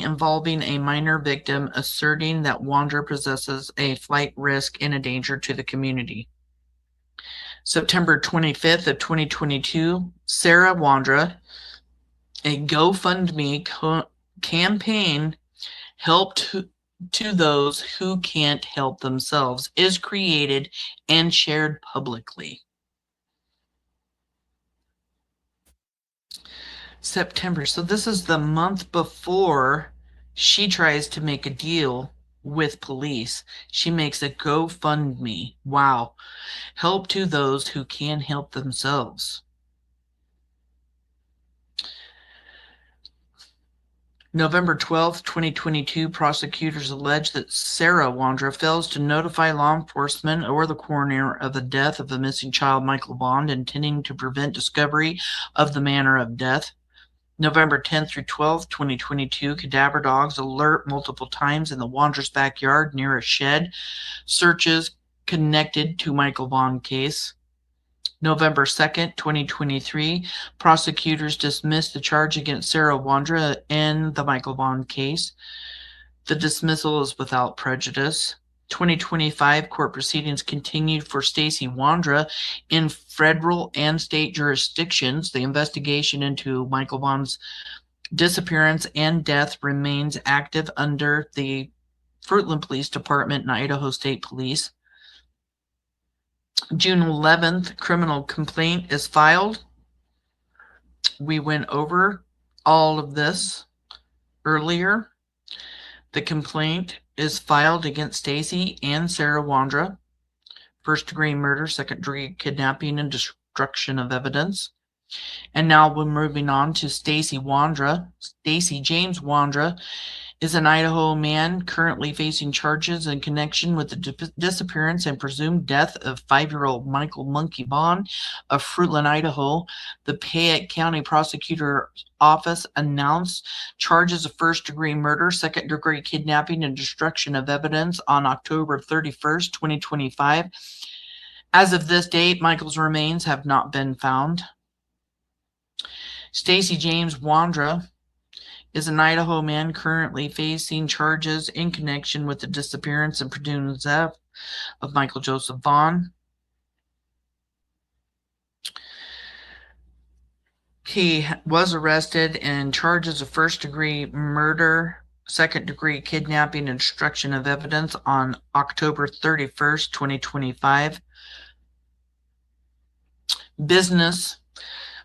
involving a minor victim, asserting that Wondra possesses a flight risk and a danger to the community. September 25th of 2022, Sarah Wondra, a GoFundMe campaign, Help to Those Who Can't Help Themselves, is created and shared publicly. September. So this is the month before she tries to make a deal with police. She makes a GoFundMe. Wow. Help to those who can help themselves. November 12th, 2022, prosecutors allege that Sarah Wondra fails to notify law enforcement or the coroner of the death of the missing child, Michael Vaughan, intending to prevent discovery of the manner of death. November 10th through 12th, 2022, cadaver dogs alert multiple times in the Wondra's backyard near a shed. Searches connected to Michael Vaughan case. November 2nd, 2023, prosecutors dismissed the charge against Sarah Wondra in the Michael Vaughan case. The dismissal is without prejudice. 2025 court proceedings continued for Stacey Wondra in federal and state jurisdictions. The investigation into Michael Vaughan's disappearance and death remains active under the Fruitland Police Department and Idaho State Police. June 11th, criminal complaint is filed. We went over all of this earlier. The complaint is filed against Stacey and Sarah Wondra. First-degree murder, second-degree kidnapping, and destruction of evidence. And now we're moving on to Stacey Wondra. Stacey James Wondra is an Idaho man currently facing charges in connection with the disappearance and presumed death of 5-year-old Michael Monkey Vaughan of Fruitland, Idaho. The Payette County Prosecutor's Office announced charges of first-degree murder, second-degree kidnapping, and destruction of evidence on October 31st, 2025. As of this date, Michael's remains have not been found. Stacey James Wondra is an Idaho man currently facing charges in connection with the disappearance and presumed death of Michael Joseph Vaughan. He was arrested in charges of first-degree murder, second-degree kidnapping, and destruction of evidence on October 31st, 2025. Business: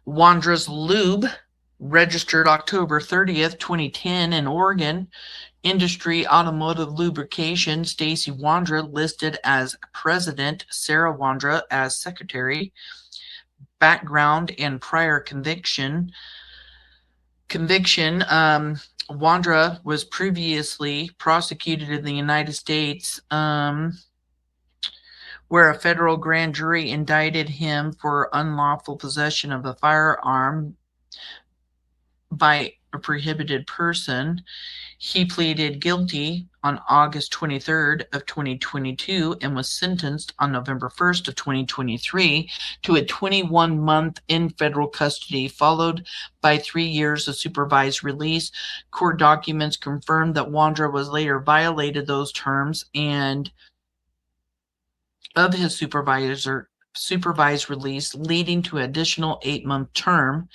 Wondra's Lube, registered October 30th, 2010 in Oregon. Industry: automotive lubrication. Stacey Wondra listed as president, Sarah Wondra as secretary. Background and prior conviction. Wondra was previously prosecuted in the United States, where where a federal grand jury indicted him for unlawful possession of a firearm by a prohibited person. He pleaded guilty on August 23rd of 2022 and was sentenced on November 1st of 2023 to a 21-month in federal custody, followed by 3 years of supervised release. Court documents confirmed that Wondra was later violated those terms and of his supervised release, leading to an additional 8-month term.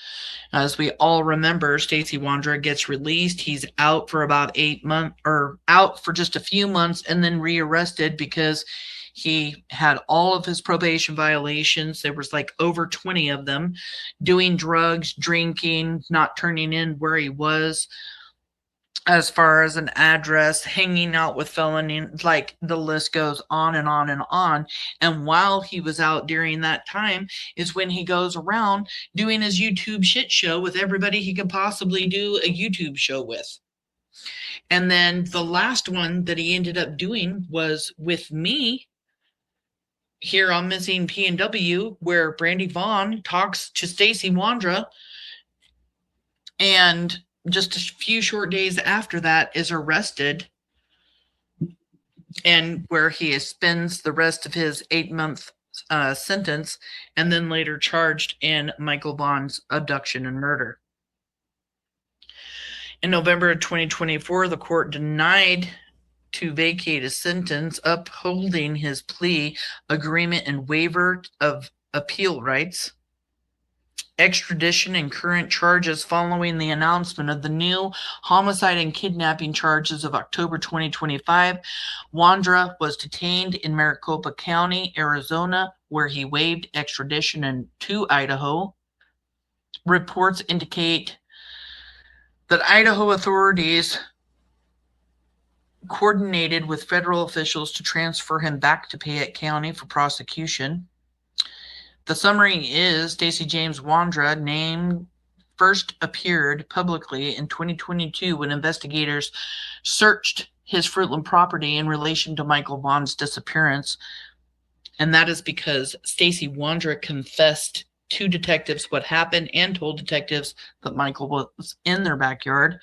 As we all remember, Stacey Wondra gets released. He's out for about 8 months, or out for just a few months, and then rearrested because he had all of his probation violations. There was like over 20 of them, doing drugs, drinking, not turning in where he was as far as an address, hanging out with felony, like the list goes on and on and on. And while he was out during that time is when he goes around doing his YouTube shit show with everybody he could possibly do a YouTube show with. And then the last one that he ended up doing was with me here on Missing PNW, where Brandon Vaughan talks to Stacey Wondra, and just a few short days after that is arrested, and where he spends the rest of his 8-month sentence, and then later charged in Michael Vaughan's abduction and murder. In November of 2024, the court denied to vacate his sentence, upholding his plea agreement and waiver of appeal rights, extradition, and current charges following the announcement of the new homicide and kidnapping charges of October 2025. Wondra was detained in Maricopa County, Arizona, where he waived extradition to Idaho. Reports indicate that Idaho authorities coordinated with federal officials to transfer him back to Payette County for prosecution. The summary is Stacey James Wondra name first appeared publicly in 2022 when investigators searched his Fruitland property in relation to Michael Vaughan's disappearance. And that is because Stacey Wondra confessed to detectives what happened and told detectives that Michael was in their backyard.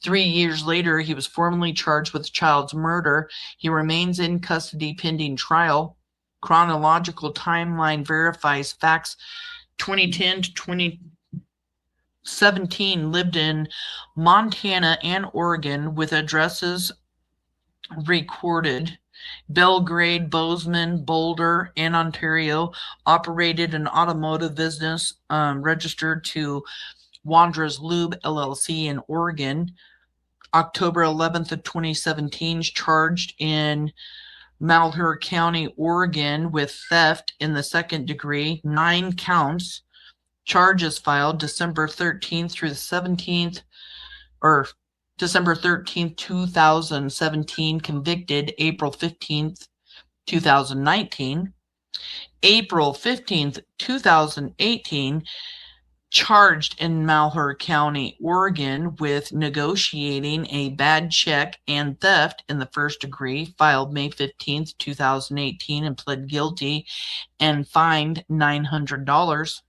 3 years later, he was formally charged with child's murder. He remains in custody pending trial. Chronological timeline verifies facts. 2010 to 2017 lived in Montana and Oregon with addresses recorded. Belgrade, Bozeman, Boulder, and Ontario. Operated an automotive business registered to Wondra's Lube LLC in Oregon. October 11th of 2017, charged in Malheur County, Oregon with theft in the second degree, 9 counts. Charges filed December 13th through the 17th, or December 13th, 2017, convicted April 15th, 2019. April 15th, 2018, charged in Malheur County, Oregon with negotiating a bad check and theft in the first degree, filed May 15th, 2018, and pled guilty and fined $900.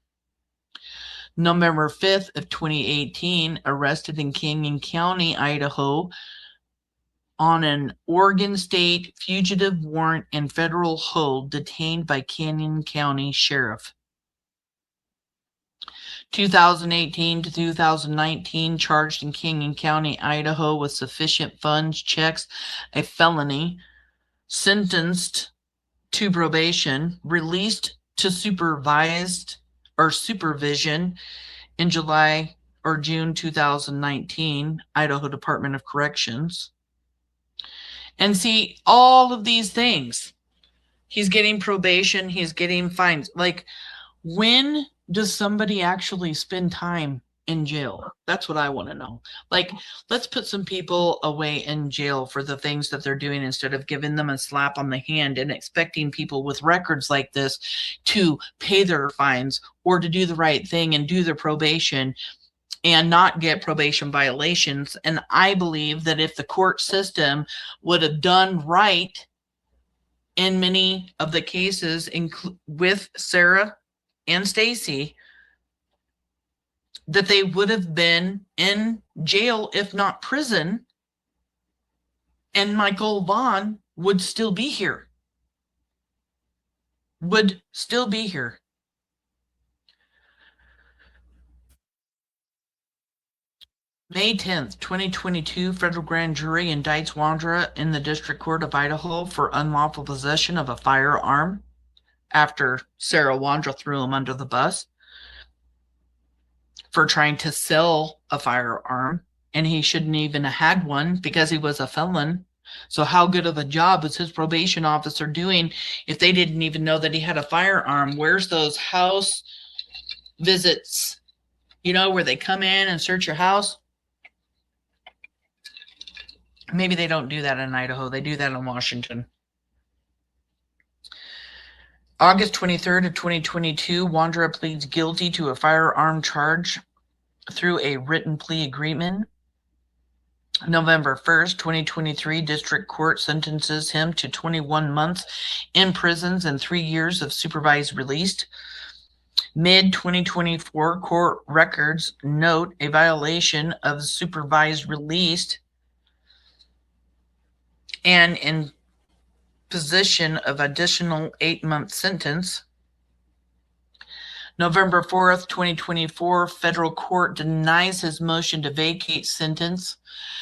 November 5th of 2018, arrested in Canyon County, Idaho, on an Oregon State fugitive warrant and federal hold, detained by Canyon County Sheriff. 2018 to 2019, charged in Canyon County, Idaho with sufficient funds, checks, a felony, sentenced to probation, released to supervision in July or June 2019, Idaho Department of Corrections. And see, all of these things, he's getting probation, he's getting fines. Like, when does somebody actually spend time in jail? That's what I want to know. Like, let's put some people away in jail for the things that they're doing instead of giving them a slap on the hand and expecting people with records like this to pay their fines or to do the right thing and do their probation and not get probation violations. And I believe that if the court system would have done right in many of the cases with Sarah and Stacey, that they would have been in jail, if not prison, and Michael Vaughan would still be here. Would still be here. May 10th, 2022, federal grand jury indicts Wondra in the District Court of Idaho for unlawful possession of a firearm after Sarah Wondra threw him under the bus for trying to sell a firearm, and he shouldn't even have had one because he was a felon. So how good of a job was his probation officer doing if they didn't even know that he had a firearm? Where's those house visits, where they come in and search your house? Maybe they don't do that in Idaho. They do that in Washington. August 23rd of 2022, Wondra pleads guilty to a firearm charge through a written plea agreement. November 1st, 2023, District Court sentences him to 21 months in prisons and 3 years of supervised release. Mid-2024, court records note a violation of supervised release and in position of additional 8-month sentence. November 4th, 2024, federal court denies his motion to vacate sentence,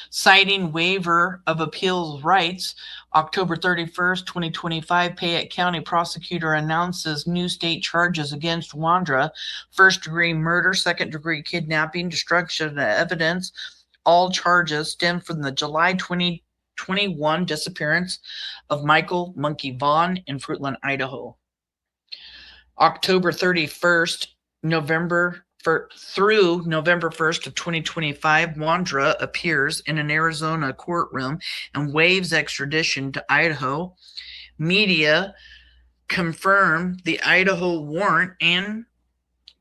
citing waiver of appeals rights. October 31st, 2025, Fayette County prosecutor announces new state charges against Wondra: first-degree murder, second-degree kidnapping, destruction of evidence. All charges stem from the July 2021 disappearance of Michael "Monkey" Vaughan in Fruitland, Idaho. October 31st, through November 1st of 2025, Wondra appears in an Arizona courtroom and waives extradition to Idaho. Media confirm the Idaho warrant and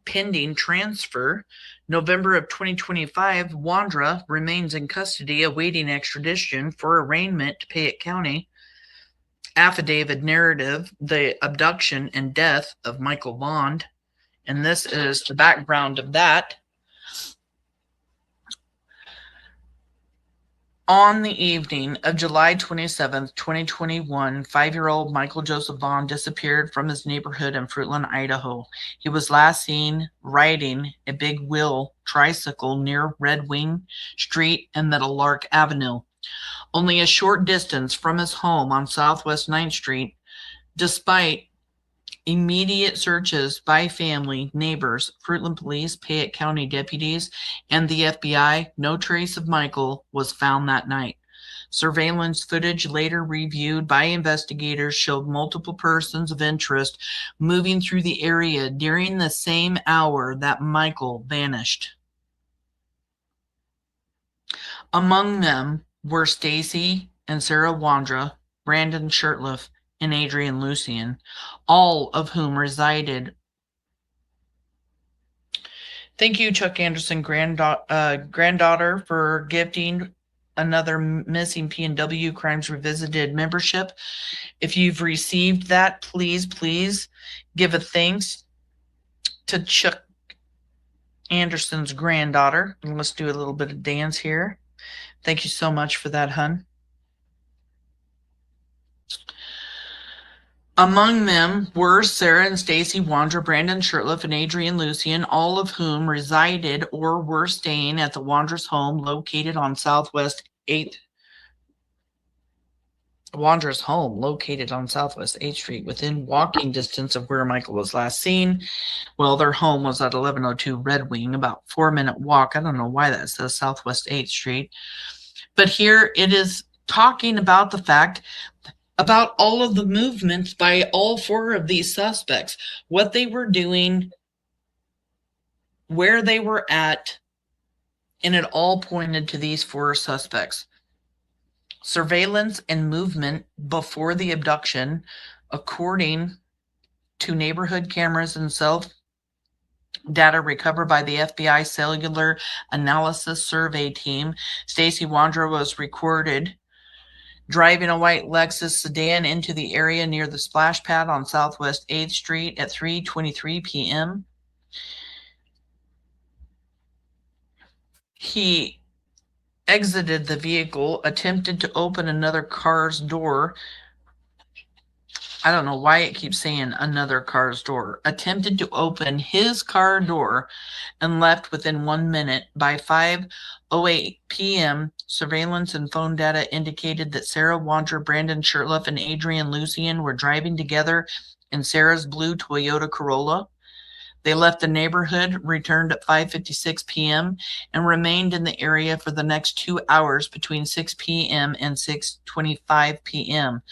pending transfer. November of 2025, Wondra remains in custody awaiting extradition for arraignment to Fayette County. Affidavit narrative, the abduction and death of Michael Vaughan. And this is the background of that. On the evening of July 27th, 2021, 5-year-old Michael Joseph Vaughan disappeared from his neighborhood in Fruitland, Idaho. He was last seen riding a big wheel tricycle near Red Wing Street and Middle Lark Avenue, only a short distance from his home on Southwest 9th Street. Despite immediate searches by family, neighbors, Fruitland Police, Fayette County deputies, and the FBI, no trace of Michael was found that night. Surveillance footage later reviewed by investigators showed multiple persons of interest moving through the area during the same hour that Michael vanished. Among them were Stacey and Sarah Wondra, Brandon Shurtliff, and Adrien Lucienne, all of whom resided. Thank you, Chuck Anderson, granddaughter, for gifting another Missing PNW Crimes Revisited membership. If you've received that, please give a thanks to Chuck Anderson's granddaughter. And let's do a little bit of dance here. Thank you so much for that, hun. Among them were Sarah and Stacey Wondra, Brandon Shurtliff, and Adrien Lucienne, all of whom resided or were staying at the Wondra's home located on Southwest 8th. Wondra's home located on Southwest 8th Street, within walking distance of where Michael was last seen. Well, their home was at 1102 Red Wing, about 4-minute walk. I don't know why that says Southwest 8th Street. But here it is talking about the fact about all of the movements by all 4 of these suspects, what they were doing, where they were at, and it all pointed to these 4 suspects. Surveillance and movement before the abduction, according to neighborhood cameras and cell data recovered by the FBI Cellular Analysis Survey Team, Stacey Wondra was recorded driving a white Lexus sedan into the area near the splash pad on Southwest 8th Street at 3:23 p.m. He exited the vehicle, attempted to open another car's door. I don't know why it keeps saying another car's door. Attempted to open his car door and left within 1 minute. By 5:08 p.m., surveillance and phone data indicated that Sarah Wondra, Brandon Shurtliff, and Adrien Lucienne were driving together in Sarah's blue Toyota Corolla. They left the neighborhood, returned at 5:56 p.m., and remained in the area for the next 2 hours between 6 p.m. and 6:25 p.m.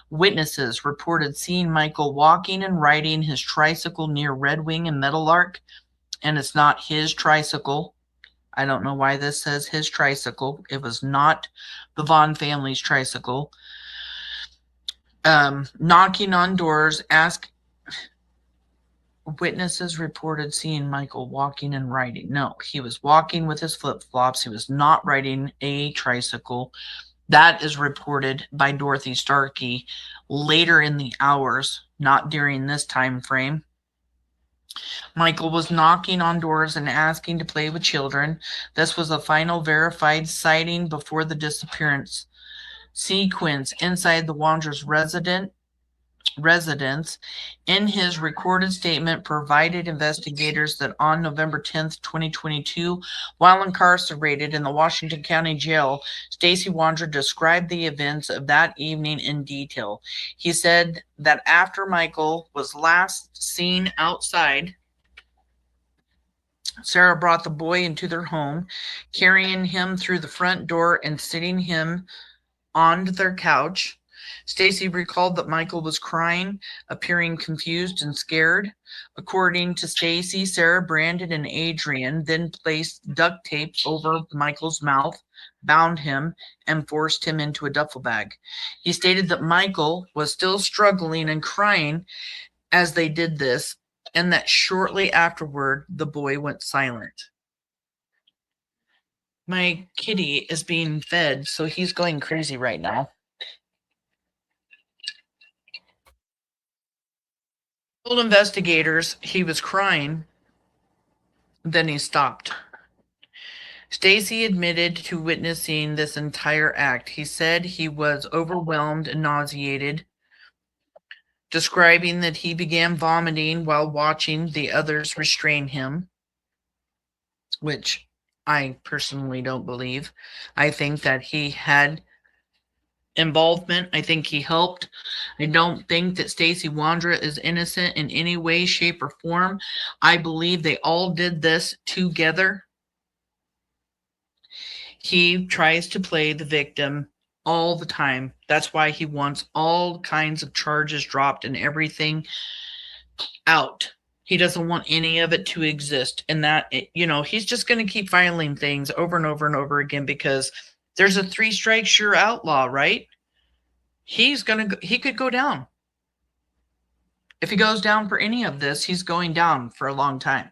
Witnesses reported seeing Michael walking and riding his tricycle near Red Wing and Meadowlark, and it's not his tricycle. I don't know why this says his tricycle. It was not the Vaughan family's tricycle. Knocking on doors, Witnesses reported seeing Michael walking and riding. No, he was walking with his flip-flops. He was not riding a tricycle. That is reported by Dorothy Starkey later in the hours, not during this time frame. Michael was knocking on doors and asking to play with children. This was a final verified sighting before the disappearance sequence inside the Wondras' residence. In his recorded statement, provided investigators that on November 10th, 2022, while incarcerated in the Washington County Jail, Stacey Wondra described the events of that evening in detail. He said that after Michael was last seen outside, Sarah brought the boy into their home, carrying him through the front door and sitting him on their couch. Stacey recalled that Michael was crying, appearing confused and scared. According to Stacey, Sarah, Brandon, and Adrien then placed duct tape over Michael's mouth, bound him, and forced him into a duffel bag. He stated that Michael was still struggling and crying as they did this, and that shortly afterward, the boy went silent. My kitty is being fed, so he's going crazy right now. Told investigators he was crying, then he stopped. Stacey admitted to witnessing this entire act. He said he was overwhelmed and nauseated, describing that he began vomiting while watching the others restrain him, which I personally don't believe. I think that he had involvement. I think he helped. I don't think that Stacey Wondra is innocent in any way, shape, or form. I believe they all did this together. He tries to play the victim all the time. That's why he wants all kinds of charges dropped and everything out. He doesn't want any of it to exist. And that, he's just going to keep filing things over and over and over again because there's a 3 strikes you're outlaw, right? He could go down. If he goes down for any of this, he's going down for a long time.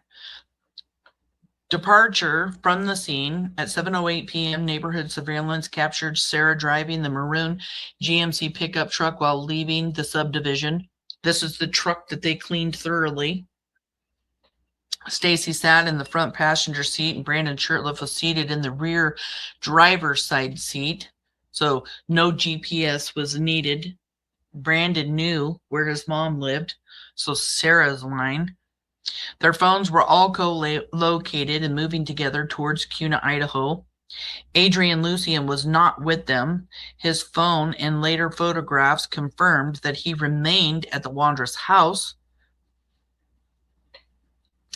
Departure from the scene at 7:08 p.m. Neighborhood surveillance captured Sarah driving the maroon GMC pickup truck while leaving the subdivision. This is the truck that they cleaned thoroughly. Stacey sat in the front passenger seat and Brandon Shurtliff was seated in the rear driver's side seat. So no GPS was needed. Brandon knew where his mom lived, so Sarah's line. Their phones were all co-located and moving together towards Kuna, Idaho. Adrien Lucienne was not with them. His phone and later photographs confirmed that he remained at the Wondras' house.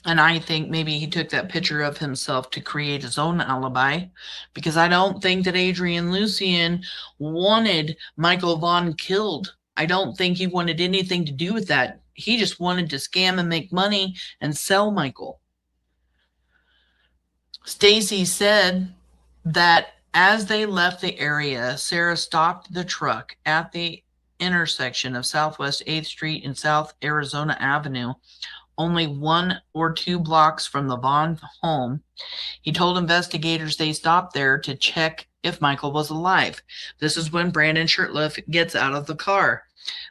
And I think maybe he took that picture of himself to create his own alibi, because I don't think that Adrien Lucienne wanted Michael Vaughan killed. I don't think he wanted anything to do with that. He just wanted to scam and make money and sell Michael. Stacey said that as they left the area, Sarah stopped the truck at the intersection of Southwest 8th Street and South Arizona Avenue, only 1 or 2 blocks from the Vaughan home. He told investigators they stopped there to check if Michael was alive. This is when Brandon Shurtliff gets out of the car.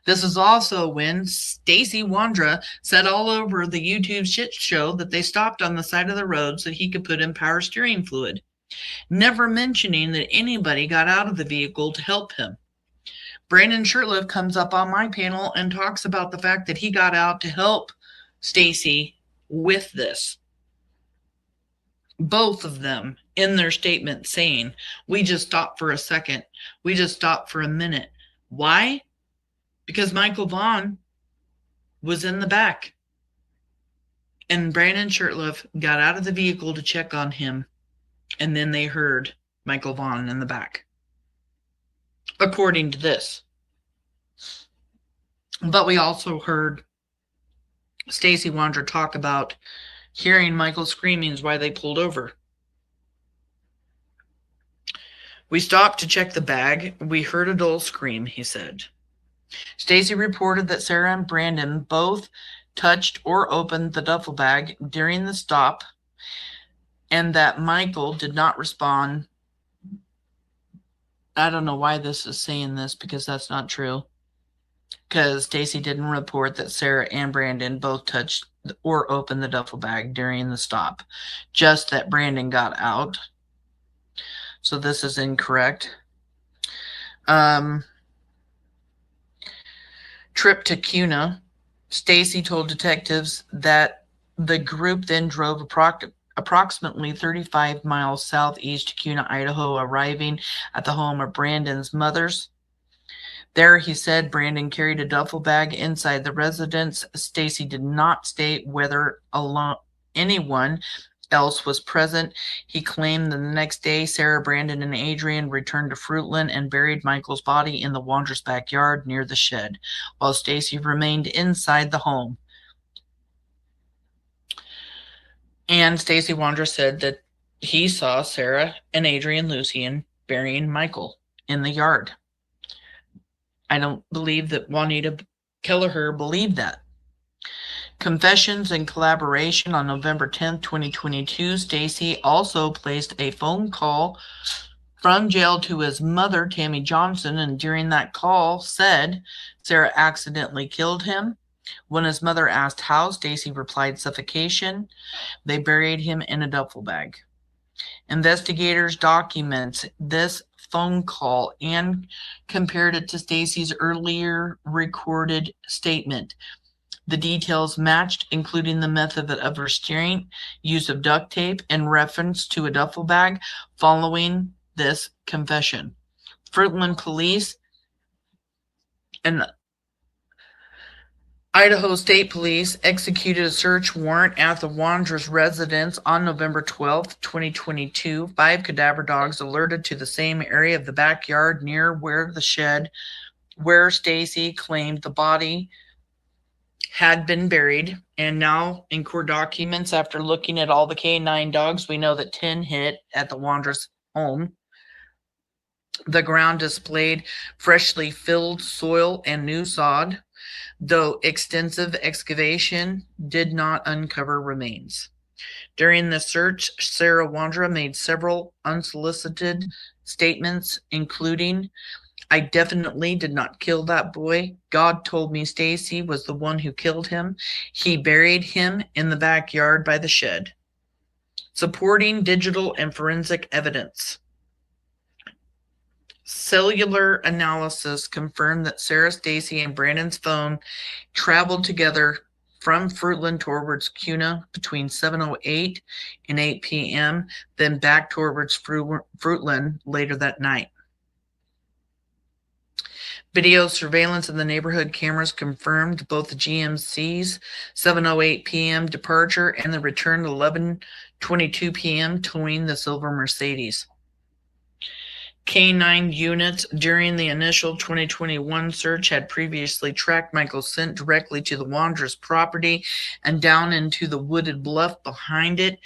This is also when Stacey Wondra said all over the YouTube shit show that they stopped on the side of the road so he could put in power steering fluid, never mentioning that anybody got out of the vehicle to help him. Brandon Shurtliff comes up on my panel and talks about the fact that he got out to help Stacey with this. Both of them in their statement saying, we just stopped for a second. We just stopped for a minute. Why? Because Michael Vaughan was in the back. And Brandon Shurtliff got out of the vehicle to check on him. And then they heard Michael Vaughan in the back, according to this. But we also heard Stacey Wondra talk about hearing Michael screaming is why they pulled over. We stopped to check the bag. We heard a dull scream, he said. Stacey reported that Sarah and Brandon both touched or opened the duffel bag during the stop, and that Michael did not respond. I don't know why this is saying this, because that's not true. Because Stacey didn't report that Sarah and Brandon both touched or opened the duffel bag during the stop, just that Brandon got out. So this is incorrect. Trip to Cuna. Stacey told detectives that the group then drove approximately 35 miles southeast to Cuna, Idaho, arriving at the home of Brandon's mother's. There, he said, Brandon carried a duffel bag inside the residence. Stacey did not state whether anyone else was present. He claimed that the next day, Sarah, Brandon, and Adrien returned to Fruitland and buried Michael's body in the Wondra's backyard near the shed, while Stacey remained inside the home. And Stacey Wondra said that he saw Sarah and Adrien Lucienne burying Michael in the yard. I don't believe that Juanita Kelleher believed that. Confessions and collaboration. On November 10th, 2022, Stacey also placed a phone call from jail to his mother, Tammy Johnson, and during that call said Sarah accidentally killed him. When his mother asked how, Stacey replied suffocation. They buried him in a duffel bag. Investigators document this phone call and compared it to Stacey's earlier recorded statement. The details matched, including the method of restraint, use of duct tape, and reference to a duffel bag following this confession. Fruitland Police and Idaho State Police executed a search warrant at the Wondra's residence on November 12, 2022. 5 cadaver dogs alerted to the same area of the backyard near where the shed where Stacey claimed the body had been buried. And now in court documents, after looking at all the K9 dogs, we know that 10 hit at the Wondra's home. The ground displayed freshly filled soil and new sod, though extensive excavation did not uncover remains. During the search, Sarah Wondra made several unsolicited statements, including, I definitely did not kill that boy. God told me Stacey was the one who killed him. He buried him in the backyard by the shed. Supporting digital and forensic evidence. Cellular analysis confirmed that Sarah, Stacey, and Brandon's phone traveled together from Fruitland towards Cuna between 7:08 and 8 p.m., then back towards Fruitland later that night. Video surveillance in the neighborhood cameras confirmed both the GMC's 7:08 p.m. departure and the return at 11:22 p.m. towing the silver Mercedes. K9 units during the initial 2021 search had previously tracked Michael's scent directly to the Wondra's property and down into the wooded bluff behind it,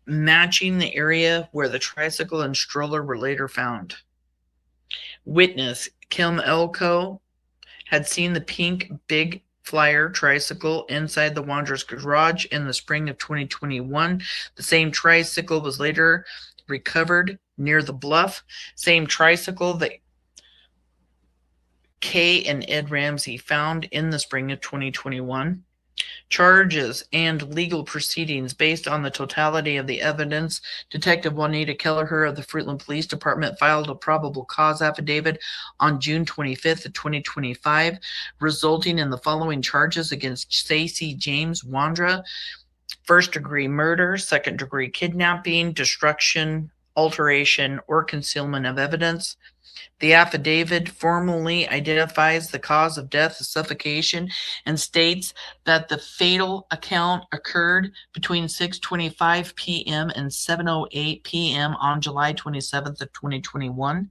matching the area where the tricycle and stroller were later found. Witness Kim Elko had seen the pink Big Flyer tricycle inside the Wondra's garage in the spring of 2021. The same tricycle was later recovered near the bluff. Same tricycle that Kay and Ed Ramsey found in the spring of 2021. Charges and legal proceedings based on the totality of the evidence. Detective Juanita Kelleher of the Fruitland Police Department filed a probable cause affidavit on June 25th of 2025, resulting in the following charges against Stacey James Wondra: first-degree murder, second-degree kidnapping, destruction, alteration, or concealment of evidence. The affidavit formally identifies the cause of death as suffocation and states that the fatal account occurred between 6:25 p.m. and 7:08 p.m. on July 27th of 2021.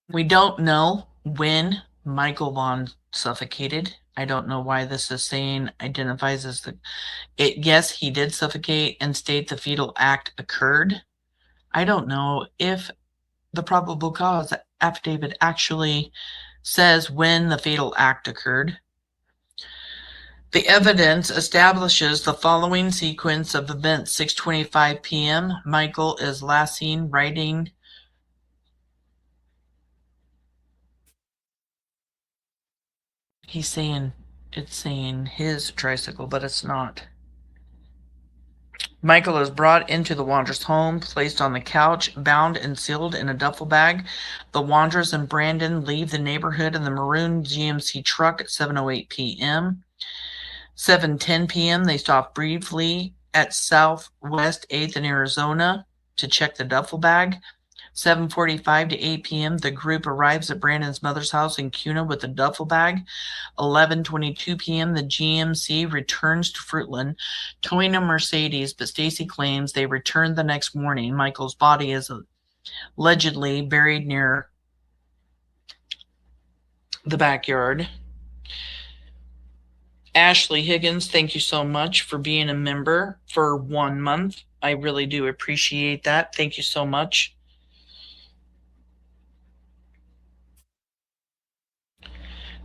We don't know when Michael Vaughan suffocated. I don't know why this is saying identifies as yes, he did suffocate and state the fetal act occurred. I don't know if the probable cause affidavit actually says when the fatal act occurred. The evidence establishes the following sequence of events. 6:25 p.m. Michael is last seen riding it's saying his tricycle, but it's not. Michael is brought into the Wondras' home, placed on the couch, bound and sealed in a duffel bag. The Wondras and Brandon leave the neighborhood in the maroon GMC truck at 7:08 p.m. 7:10 p.m. they stop briefly at Southwest 8th in Arizona to check the duffel bag. 7:45 to 8 p.m. the group arrives at Brandon's mother's house in Kuna with a duffel bag. 11:22 p.m. the GMC returns to Fruitland, towing a Mercedes, but Stacey claims they returned the next morning. Michael's body is allegedly buried near the backyard. Ashley Higgins, thank you so much for being a member for 1 month. I really do appreciate that. Thank you so much.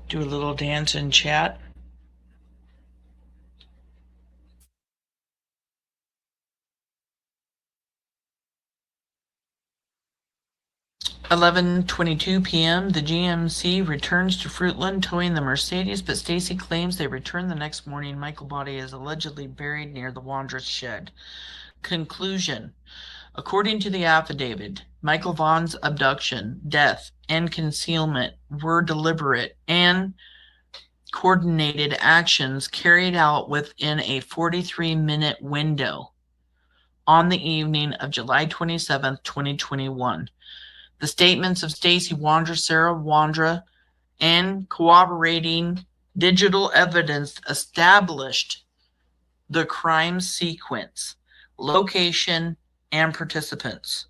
Do a little dance and chat. $11:22 p.m. the GMC returns to Fruitland, towing the Mercedes, but Stacey claims they returned the next morning. Michael's body is allegedly buried near the Wondras shed. Conclusion. According to the affidavit, Michael Vaughan's abduction, death, and concealment were deliberate and coordinated actions carried out within a 43-minute window on the evening of July 27th, 2021. The statements of Stacey Wondra, Sarah Wondra, and corroborating digital evidence established the crime sequence, location, and participants.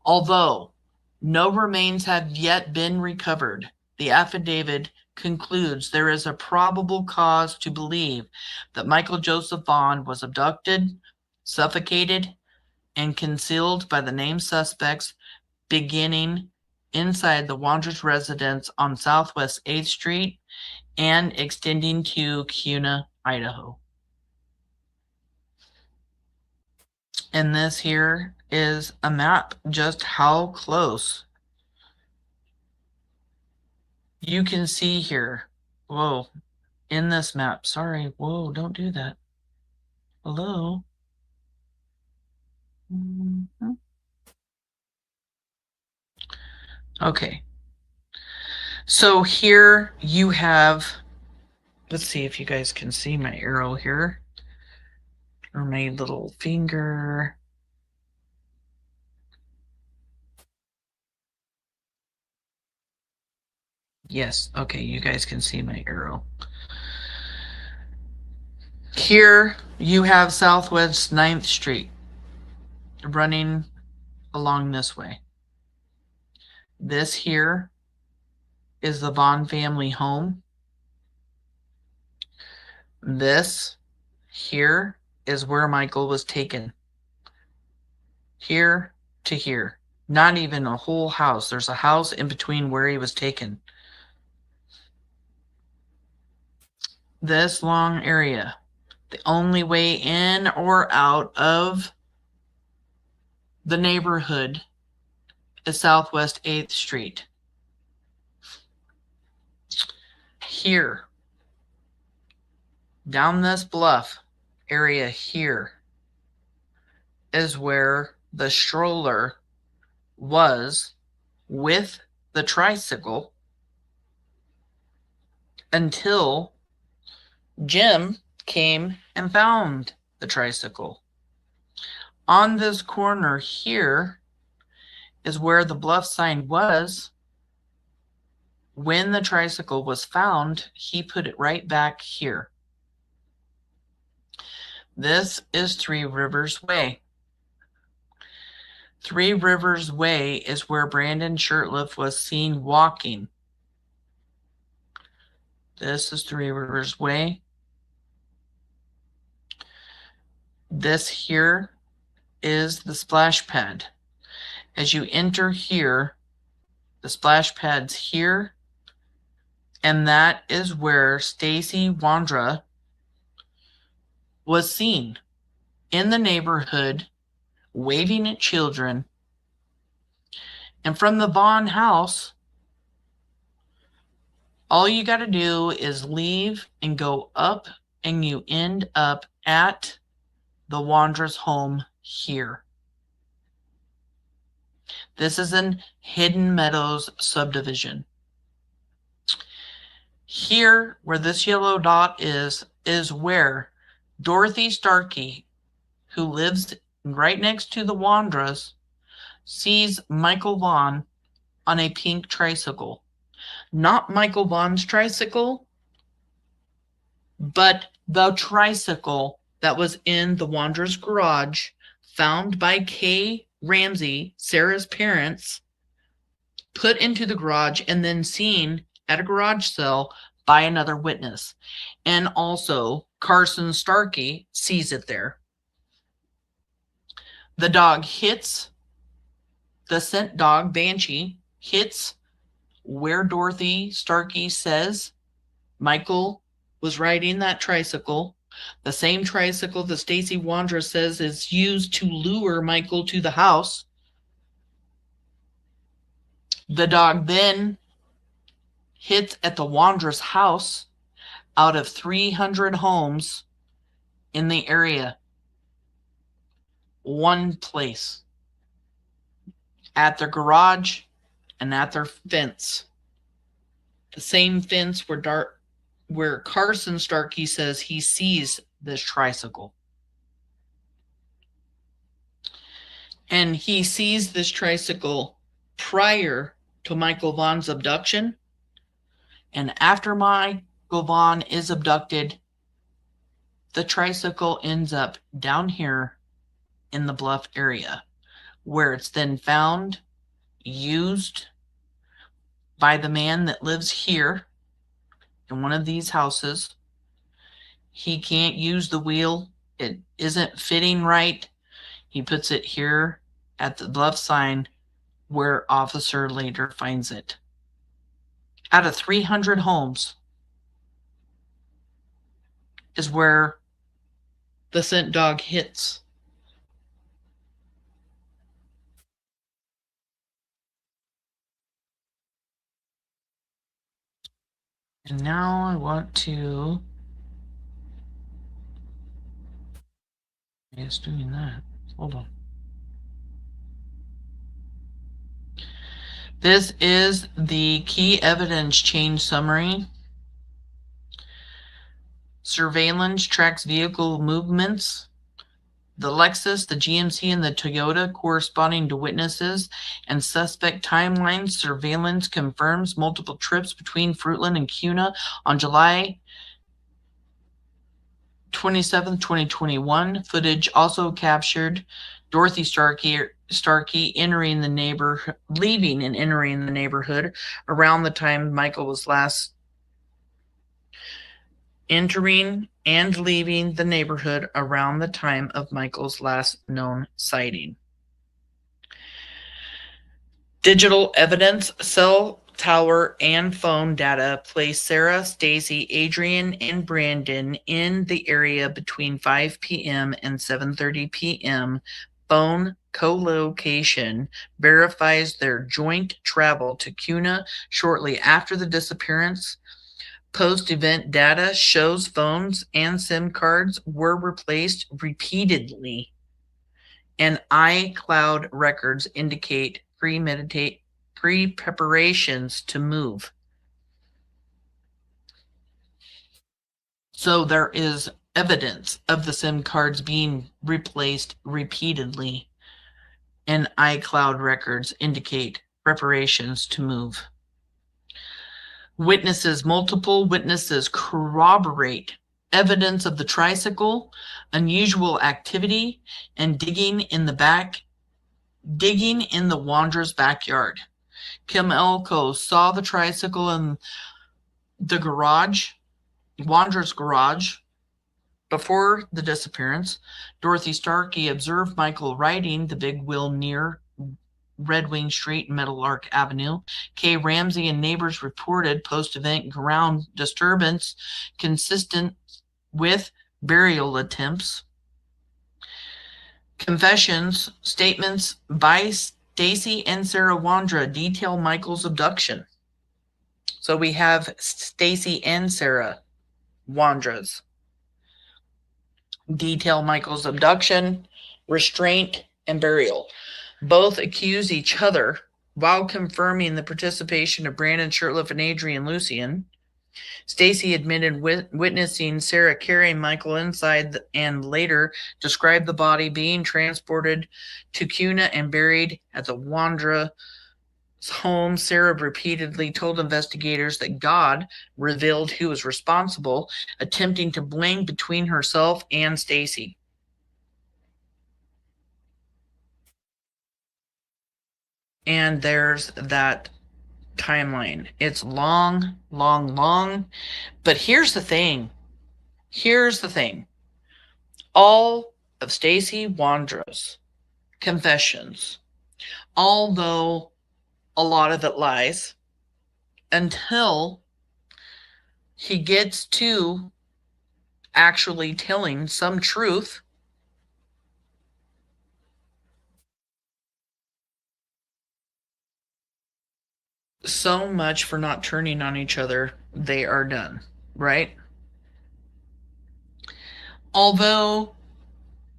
Although no remains have yet been recovered, the affidavit concludes there is a probable cause to believe that Michael Joseph Vaughan was abducted, suffocated, and concealed by the named suspects, beginning inside the Wondras residence on Southwest 8th Street and extending to Kuna, Idaho. And this here is a map, just how close. You can see here, whoa, in this map, sorry, whoa, don't do that. Hello? Mm-hmm. Okay. So here you have, let's see if you guys can see my arrow here, or my little finger. Yes, okay, you guys can see my arrow. Here you have Southwest 9th Street running along this way. This here is the Vaughan family home. This here is where Michael was taken. Here to here. Not even a whole house. There's a house in between where he was taken. This long area. The only way in or out of the neighborhood is Southwest 8th Street. Here, down this bluff area here, is where the stroller was with the tricycle until Jim came and found the tricycle. On this corner here is where the bluff sign was. When the tricycle was found, he put it right back here. This is Three Rivers Way. Three Rivers Way is where Brandon Shurtliff was seen walking. This is Three Rivers Way. This here is the splash pad. As you enter here, the splash pad's here, and that is where Stacey Wondra was seen in the neighborhood waving at children. And from the Vaughan house, all you got to do is leave and go up, and you end up at the Wondra's home here. This is in Hidden Meadows subdivision. Here, where this yellow dot is where Dorothy Starkey, who lives right next to the Wondras, sees Michael Vaughan on a pink tricycle. Not Michael Vaughan's tricycle, but the tricycle that was in the Wondras' garage, found by Kay Ramsey, Sarah's parents, put into the garage, and then seen at a garage sale by another witness. And also, Carson Starkey sees it there. The dog hits, the scent dog, Banshee, hits where Dorothy Starkey says Michael was riding that tricycle, the same tricycle that Stacey Wondra says is used to lure Michael to the house. The dog then hits at the Wondra's house out of 300 homes in the area. One place. At their garage and at their fence. The same fence where Carson Starkey says he sees this tricycle. And he sees this tricycle prior to Michael Vaughan's abduction. And after Michael Vaughan is abducted, the tricycle ends up down here in the bluff area, where it's then found, used by the man that lives here in one of these houses. He can't use the wheel. It isn't fitting right. He puts it here at the bluff sign where officer later finds it. Out of 300 homes is where the scent dog hits. And now I want to... It's doing that. Hold on. This is the key evidence chain summary. Surveillance tracks vehicle movements. The Lexus, the GMC, and the Toyota corresponding to witnesses and suspect timelines. Surveillance confirms multiple trips between Fruitland and Kuna on July 27, 2021. Footage also captured Dorothy Starkey entering the neighborhood, leaving and entering the neighborhood around the time Michael was last entering and leaving the neighborhood around the time of Michael's last known sighting. Digital evidence, cell tower, and phone data place Sarah, Stacey, Adrien, and Brandon in the area between 5 p.m. and 7:30 p.m. Phone co-location verifies their joint travel to Kuna shortly after the disappearance. Post-event data shows phones and SIM cards were replaced repeatedly, and iCloud records indicate pre-preparations to move. So there is evidence of the SIM cards being replaced repeatedly, and iCloud records indicate preparations to move. Multiple witnesses corroborate evidence of the tricycle, unusual activity, and digging in the Wondra's backyard. Kim Elko saw the tricycle in the Wondra's garage, before the disappearance. Dorothy Starkey observed Michael riding the big wheel near Red Wing Street and Meadowlark Avenue. Kay Ramsey and neighbors reported post-event ground disturbance consistent with burial attempts. Confessions, statements by Stacey and Sarah Wondra detail Michael's abduction. So we have Stacey and Sarah Wondra's detail Michael's abduction, restraint, and burial. Both accuse each other while confirming the participation of Brandon Shurtliff and Adrien Lucienne. Stacey admitted witnessing Sarah carrying Michael inside and later described the body being transported to Kuna and buried at the Wondra's home. Sarah repeatedly told investigators that God revealed who was responsible, attempting to blame between herself and Stacey. And there's that timeline. It's long, long, long. But here's the thing. All of Stacey Wondra's confessions, although a lot of it lies, until he gets to actually telling some truth, so much for not turning on each other. They are done, right? Although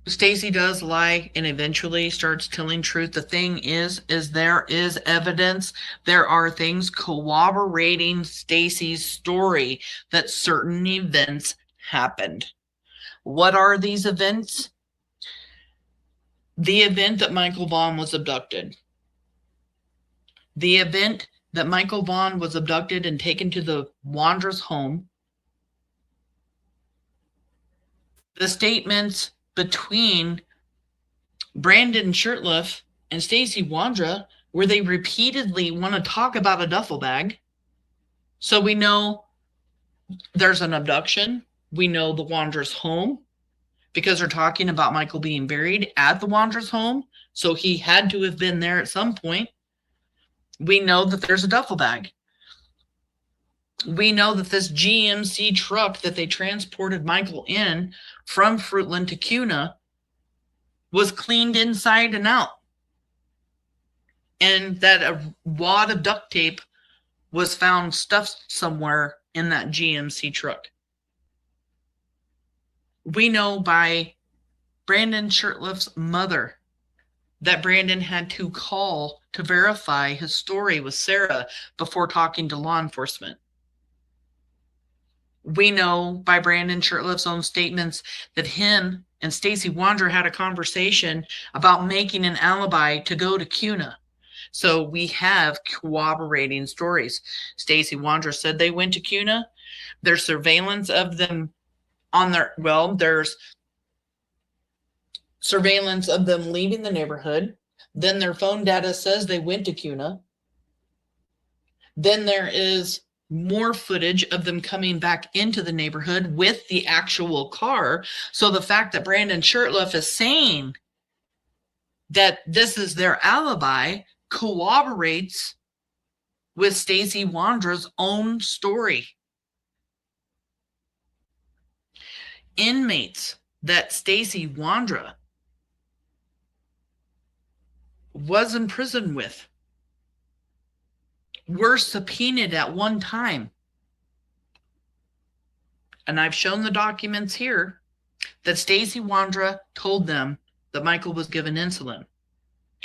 Stacey does lie and eventually starts telling truth, the thing is there is evidence. There are things corroborating Stacey's story that certain events happened. What are these events? The event that Michael Vaughan was abducted. The event that Michael Vaughan was abducted and taken to the Wondra's home. The statements between Brandon Shurtliff and Stacey Wondra, where they repeatedly want to talk about a duffel bag. So we know there's an abduction. We know the Wondra's home, because they're talking about Michael being buried at the Wondra's home. So he had to have been there at some point. We know that there's a duffel bag. We know that this GMC truck that they transported Michael in from Fruitland to Kuna was cleaned inside and out. And that a wad of duct tape was found stuffed somewhere in that GMC truck. We know by Brandon Shurtliff's mother that Brandon had to call to verify his story with Sarah before talking to law enforcement. We know by Brandon Shurtliff's own statements that him and Stacey Wondra had a conversation about making an alibi to go to Kuna. So we have corroborating stories. Stacey Wondra said they went to Kuna. There's surveillance of them there's surveillance of them leaving the neighborhood. Then their phone data says they went to Kuna. Then there is more footage of them coming back into the neighborhood with the actual car. So the fact that Brandon Shurtliff is saying that this is their alibi corroborates with Stacey Wondra's own story. Inmates that Stacey Wondra was in prison with were subpoenaed at one time. And I've shown the documents here that Stacey Wondra told them that Michael was given insulin.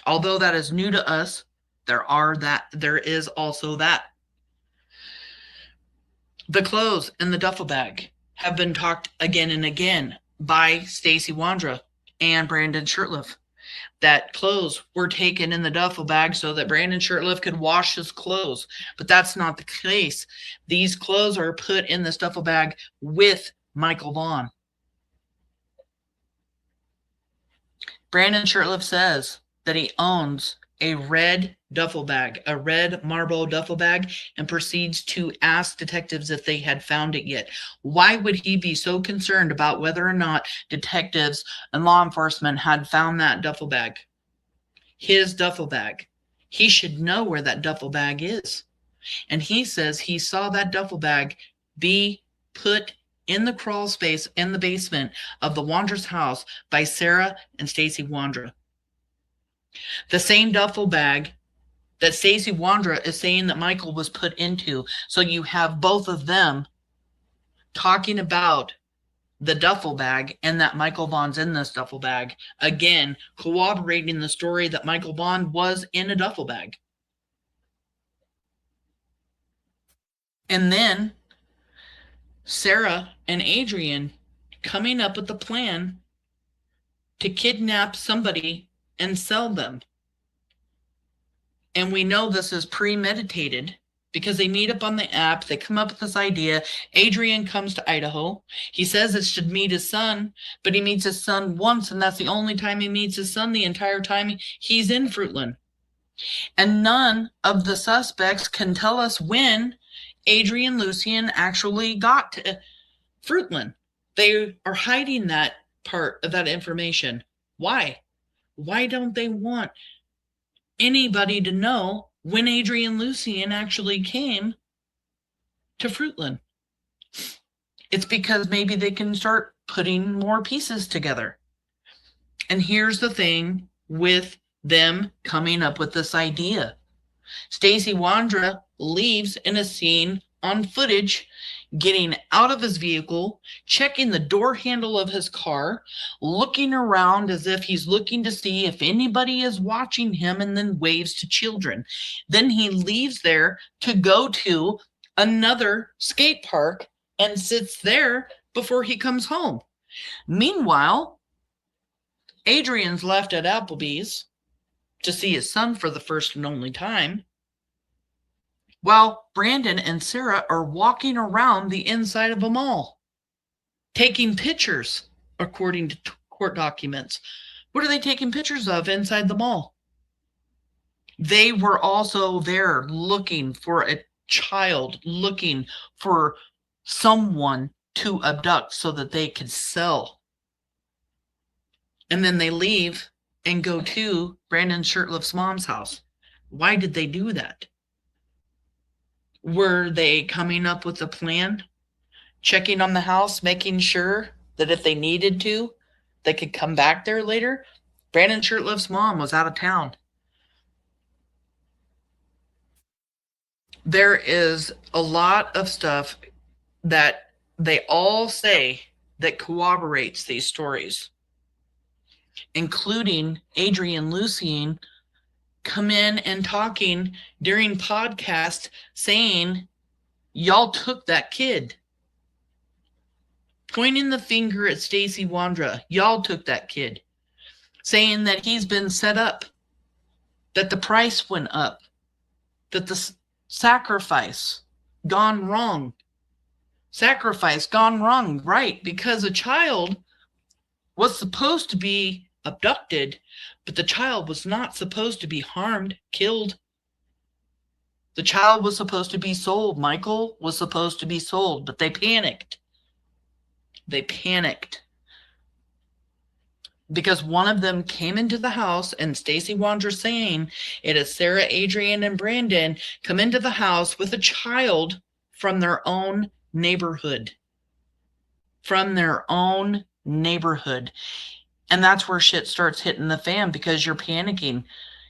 Although that is new to us, there is also that. The clothes in the duffel bag have been talked again and again by Stacey Wondra and Brandon Shurtliff. That clothes were taken in the duffel bag so that Brandon Shurtliff could wash his clothes. But that's not the case. These clothes are put in this duffel bag with Michael Vaughan. Brandon Shurtliff says that he owns a red duffel bag, a red Marlboro duffel bag, and proceeds to ask detectives if they had found it yet. Why would he be so concerned about whether or not detectives and law enforcement had found that duffel bag? His duffel bag. He should know where that duffel bag is. And he says he saw that duffel bag be put in the crawl space in the basement of the Wondra's house by Sarah and Stacey Wondra. The same duffel bag that Stacey Wondra is saying that Michael was put into. So you have both of them talking about the duffel bag and that Michael Vaughan's in this duffel bag. Again, corroborating the story that Michael Vaughan was in a duffel bag. And then Sarah and Adrien coming up with a plan to kidnap somebody and sell them. And we know this is premeditated because they meet up on the app. They come up with this idea. Adrien comes to Idaho. He says it should meet his son, but he meets his son once, and that's the only time he meets his son the entire time he's in Fruitland. And none of the suspects can tell us when Adrien Lucienne actually got to Fruitland. They are hiding that part of that information. Why? Why don't they want anybody to know when Adrien Lucienne actually came to Fruitland? It's because maybe they can start putting more pieces together. And here's the thing with them coming up with this idea. Stacey Wondra leaves in a scene on footage, getting out of his vehicle, checking the door handle of his car, looking around as if he's looking to see if anybody is watching him, and then waves to children. Then he leaves there to go to another skate park and sits there before he comes home. Meanwhile, Adrien's left at Applebee's to see his son for the first and only time, while Brandon and Sarah are walking around the inside of a mall, taking pictures, according to court documents. What are they taking pictures of inside the mall? They were also there looking for a child, looking for someone to abduct so that they could sell. And then they leave and go to Brandon Shurtliff's mom's house. Why did they do that? Were they coming up with a plan? Checking on the house, making sure that if they needed to, they could come back there later? Brandon Shurtliff's mom was out of town. There is a lot of stuff that they all say that corroborates these stories, including Adrien Lucienne come in and talking during podcast saying, y'all took that kid. Pointing the finger at Stacey Wondra, y'all took that kid. Saying that he's been set up, that the price went up, that the sacrifice gone wrong. Sacrifice gone wrong, right? Because a child was supposed to be abducted, but the child was not supposed to be harmed, killed. The child was supposed to be sold. Michael was supposed to be sold, but they panicked. They panicked because one of them came into the house, and Stacey Wondra saying it is Sarah, Adrien, and Brandon come into the house with a child from their own neighborhood. From their own neighborhood. And that's where shit starts hitting the fan, because you're panicking.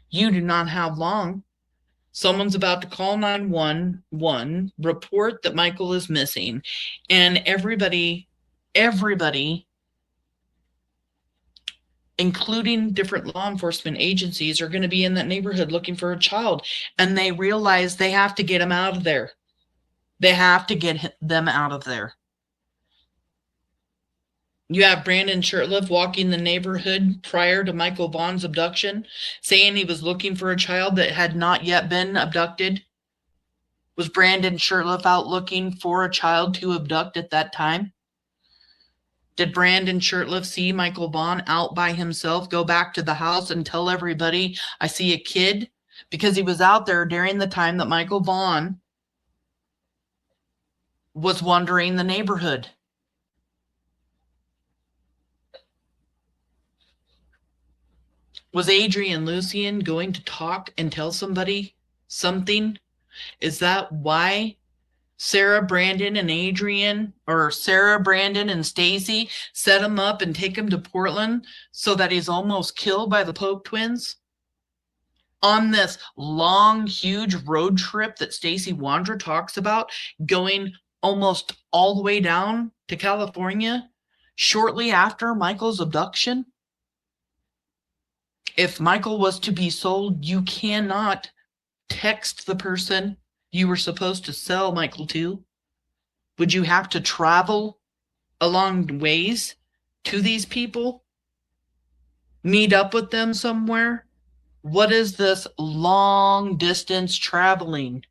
You do not have long. Someone's about to call 911, report that Michael is missing, and everybody, including different law enforcement agencies, are going to be in that neighborhood looking for a child, and they realize they have to get him out of there. They have to get them out of there. You have Brandon Shurtliff walking the neighborhood prior to Michael Vaughan's abduction, saying he was looking for a child that had not yet been abducted. Was Brandon Shurtliff out looking for a child to abduct at that time? Did Brandon Shurtliff see Michael Vaughan out by himself, go back to the house and tell everybody, I see a kid? Because he was out there during the time that Michael Vaughan was wandering the neighborhood. Was Adrien Lucienne going to talk and tell somebody something? Is that why Sarah, Brandon, and Adrien, or Sarah, Brandon, and Stacey set him up and take him to Portland so that he's almost killed by the Pope twins? On this long, huge road trip that Stacey Wondra talks about, going almost all the way down to California shortly after Michael's abduction? If Michael was to be sold, you cannot text the person you were supposed to sell Michael to. Would you have to travel a long ways to these people? Meet up with them somewhere? What is this long distance traveling?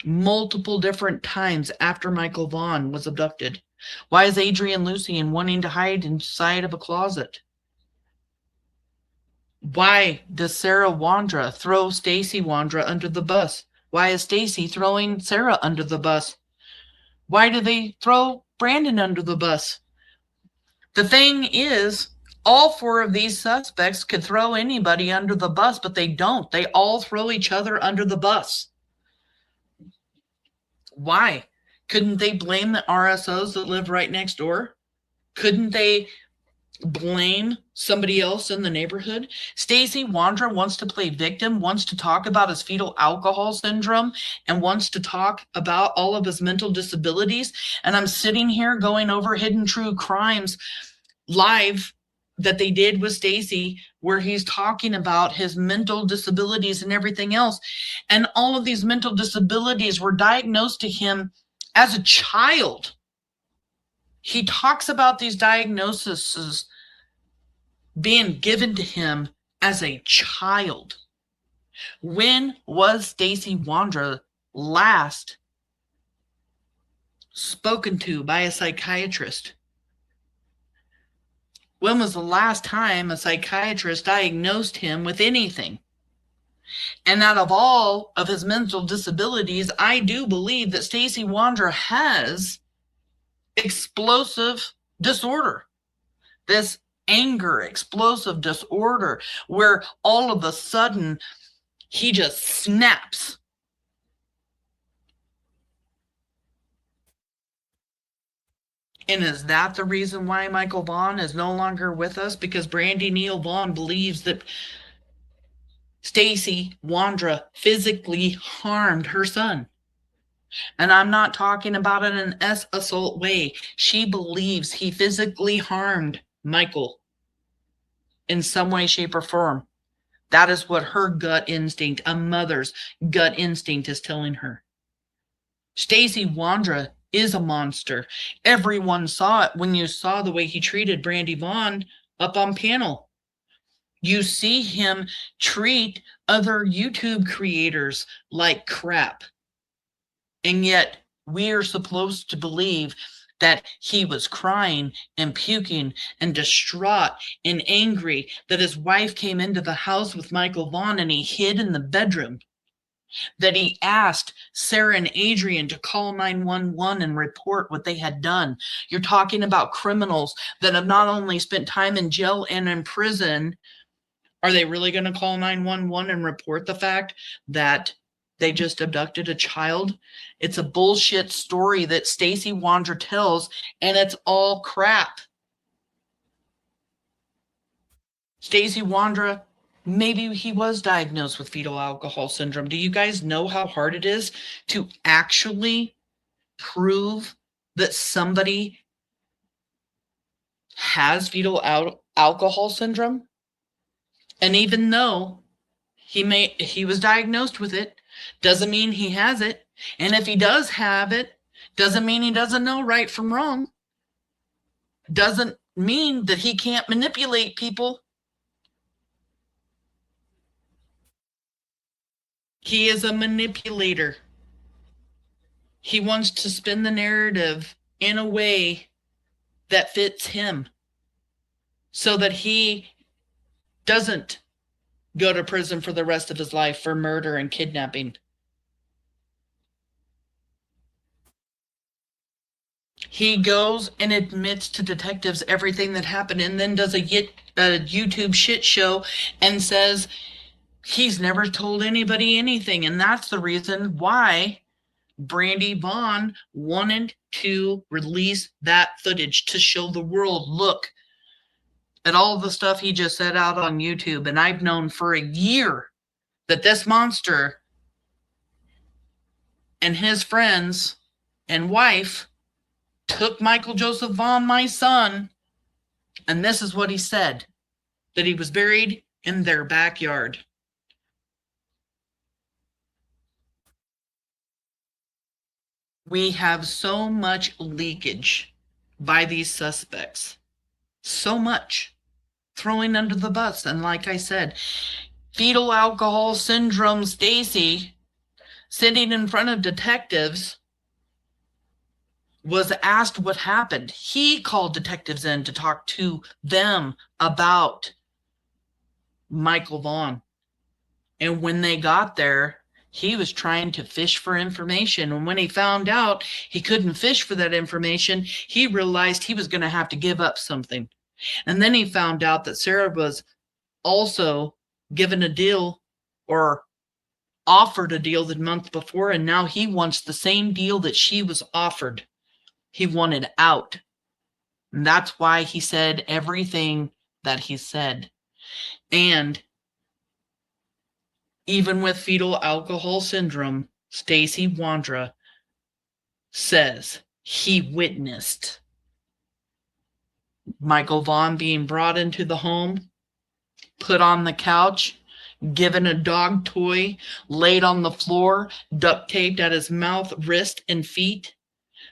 Multiple different times after Michael Vaughan was abducted. Why is Adrien Lucienne wanting to hide inside of a closet? Why does Sarah Wondra throw Stacey Wondra under the bus? Why is Stacey throwing Sarah under the bus? Why do they throw Brandon under the bus? The thing is, all four of these suspects could throw anybody under the bus, but they don't. They all throw each other under the bus. Why? Couldn't they blame the RSOs that live right next door? Couldn't they blame somebody else in the neighborhood? Stacey Wondra wants to play victim, wants to talk about his fetal alcohol syndrome, and wants to talk about all of his mental disabilities. And I'm sitting here going over Hidden True Crimes live that they did with Stacey, where he's talking about his mental disabilities and everything else. And all of these mental disabilities were diagnosed to him as a child. He talks about these diagnoses being given to him as a child. When was Stacey Wondra last spoken to by a psychiatrist? When was the last time a psychiatrist diagnosed him with anything? And out of all of his mental disabilities, I do believe that Stacey Wondra has explosive disorder. This anger, explosive disorder, where all of a sudden he just snaps. And is that the reason why Michael Vaughan is no longer with us? Because Brandy Neal Vaughan believes that Stacey Wondra physically harmed her son. And I'm not talking about it in an assault way. She believes he physically harmed Michael in some way, shape, or form. That is what her gut instinct, a mother's gut instinct, is telling her. Stacey Wondra is a monster. Everyone saw it when you saw the way he treated Brandy Vaughan up on panel. You see him treat other YouTube creators like crap. And yet we are supposed to believe that he was crying and puking and distraught and angry that his wife came into the house with Michael Vaughan and he hid in the bedroom. That he asked Sarah and Adrien to call 911 and report what they had done. You're talking about criminals that have not only spent time in jail and in prison. Are they really going to call 911 and report the fact that they just abducted a child? It's a bullshit story that Stacey Wondra tells, and it's all crap. Stacey Wondra Maybe he was diagnosed with fetal alcohol syndrome. Do you guys know how hard it is to actually prove that somebody has fetal alcohol syndrome? And even though he was diagnosed with it, doesn't mean he has it. And if he does have it, doesn't mean he doesn't know right from wrong. Doesn't mean that he can't manipulate people. He is a manipulator. He wants to spin the narrative in a way that fits him so that he doesn't go to prison for the rest of his life for murder and kidnapping. He goes and admits to detectives everything that happened and then does a YouTube shit show and says he's never told anybody anything. And that's the reason why Brandon Vaughan wanted to release that footage to show the world, look at all the stuff he just said out on YouTube. And I've known for a year that this monster and his friends and wife took Michael Joseph Vaughan, my son, and this is what he said, that he was buried in their backyard. We have so much leakage by these suspects. So much. Throwing under the bus. And like I said, fetal alcohol syndrome Stacey, sitting in front of detectives, was asked what happened. He called detectives in to talk to them about Michael Vaughan. And when they got there, he was trying to fish for information. And when he found out he couldn't fish for that information, he realized he was going to have to give up something. And then he found out that Sarah was also given a deal or offered a deal the month before. And now he wants the same deal that she was offered. He wanted out. And that's why he said everything that he said. And even with fetal alcohol syndrome, Stacey Wondra says he witnessed Michael Vaughan being brought into the home, put on the couch, given a dog toy, laid on the floor, duct taped at his mouth, wrist, and feet,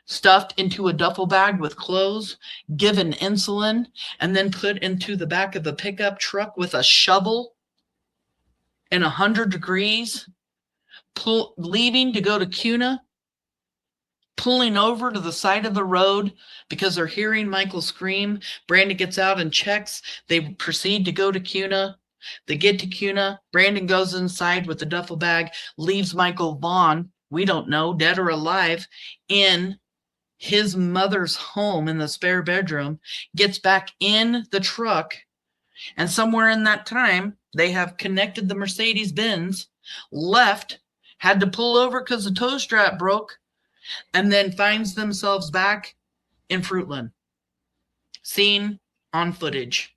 stuffed into a duffel bag with clothes, given insulin, and then put into the back of a pickup truck with a shovel in 100 degrees, leaving to go to Cuna, pulling over to the side of the road because they're hearing Michael scream. Brandon gets out and checks. They proceed to go to Cuna. They get to Cuna. Brandon goes inside with the duffel bag, leaves Michael Vaughan, we don't know, dead or alive, in his mother's home in the spare bedroom, gets back in the truck, and somewhere in that time, they have connected the Mercedes-Benz, left, had to pull over because the tow strap broke, and then finds themselves back in Fruitland, seen on footage.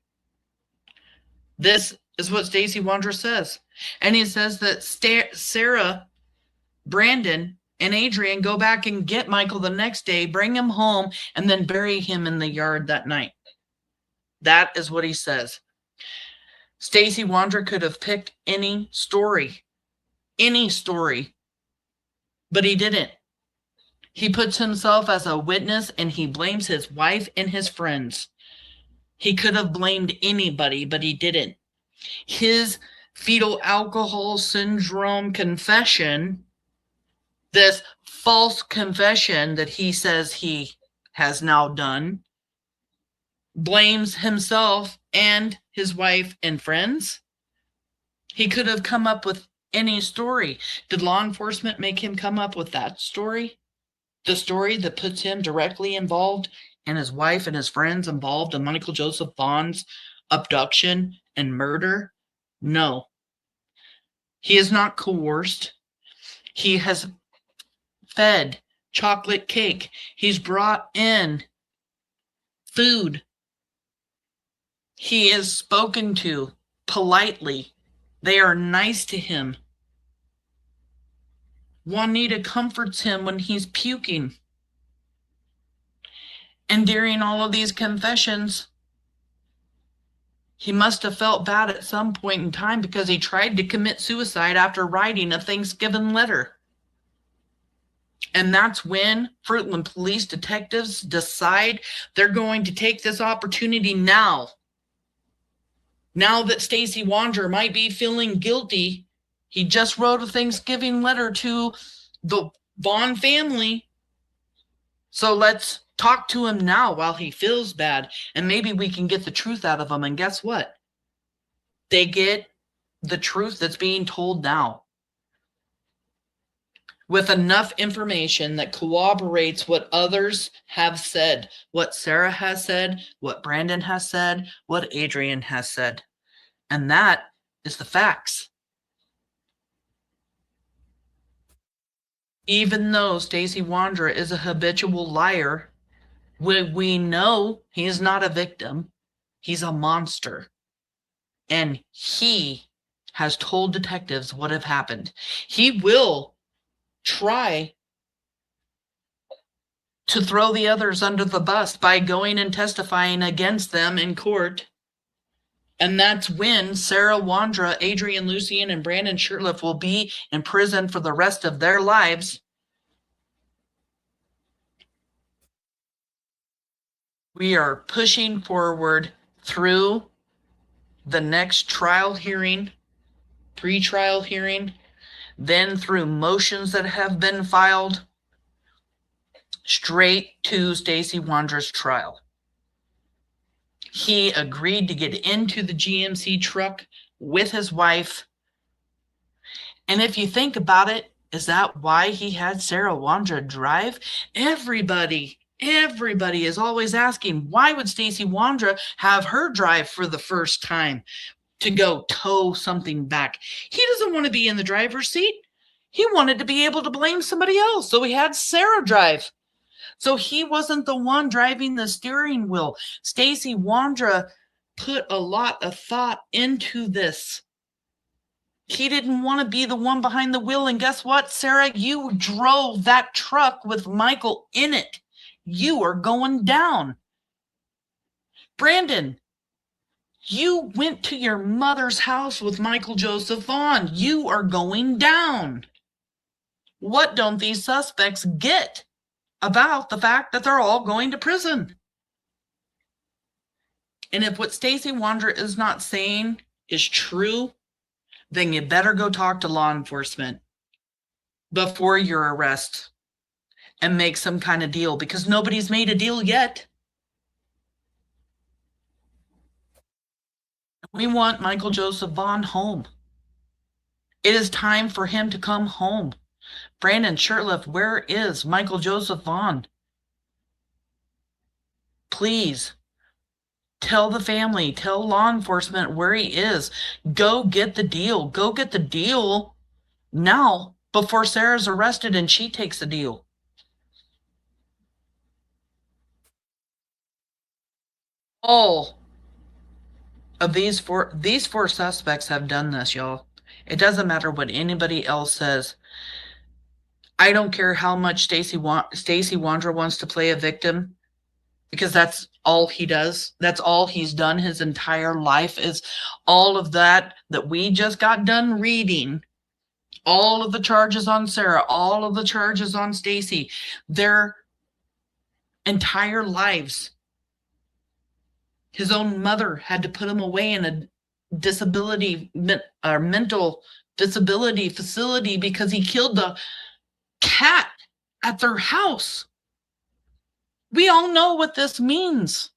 This is what Stacey Wondra says. And he says that Sarah, Brandon, and Adrien go back and get Michael the next day, bring him home, and then bury him in the yard that night. That is what he says. Stacey Wondra could have picked any story, but he didn't. He puts himself as a witness and he blames his wife and his friends. He could have blamed anybody, but he didn't. His fetal alcohol syndrome confession, this false confession that he says he has now done, blames himself and his wife and friends. He could have come up with any story. Did law enforcement make him come up with that story? The story that puts him directly involved and his wife and his friends involved in Michael Joseph Vaughan's abduction and murder? No. He is not coerced. He has fed chocolate cake. He's brought in food. He is spoken to politely They are nice to him. Juanita comforts him when he's puking. And during all of these confessions, he must have felt bad at some point in time because he tried to commit suicide after writing a Thanksgiving letter. And that's when Fruitland police detectives decide they're going to take this opportunity now. Now that Stacey Wondra might be feeling guilty, he just wrote a Thanksgiving letter to the Vaughan family. So let's talk to him now while he feels bad, and maybe we can get the truth out of him. And guess what? They get the truth that's being told now, with enough information that corroborates what others have said, what Sarah has said, what Brandon has said, what Adrien has said. And that is the facts. Even though Stacey Wondra is a habitual liar, we know he's not a victim. He's a monster. And he has told detectives what have happened. He will try to throw the others under the bus by going and testifying against them in court. And that's when Sarah Wondra, Adrien Lucienne, and Brandon Shurtliff will be in prison for the rest of their lives. We are pushing forward through the next trial hearing, pre-trial hearing, then through motions that have been filed, straight to Stacey Wondra's trial. He agreed to get into the GMC truck with his wife. And if you think about it, is that why he had Sarah Wondra drive? Everybody is always asking, why would Stacey Wondra have her drive for the first time to go tow something back? He doesn't want to be in the driver's seat. He wanted to be able to blame somebody else. So he had Sarah drive. So he wasn't the one driving the steering wheel. Stacey Wondra put a lot of thought into this. He didn't want to be the one behind the wheel. And guess what, Sarah? You drove that truck with Michael in it. You are going down. Brandon, you went to your mother's house with Michael Joseph Vaughan. You are going down. What don't these suspects get about the fact that they're all going to prison? And if what Stacey Wondra is not saying is true, then you better go talk to law enforcement before your arrest and make some kind of deal, because nobody's made a deal yet. We want Michael Joseph Vaughan home. It is time for him to come home. Brandon Shurtliff, where is Michael Joseph Vaughan? Please tell the family, tell law enforcement where he is. Go get the deal. Go get the deal now before Sarah's arrested and she takes the deal. All of these four suspects have done this, y'all. It doesn't matter what anybody else says. I don't care how much Stacey Wondra wants to play a victim, because that's all he does. That's all he's done his entire life, is all of that we just got done reading. All of the charges on Sarah, all of the charges on Stacey, their entire lives. His own mother had to put him away in a mental disability facility because he killed the cat at their house. We all know what this means.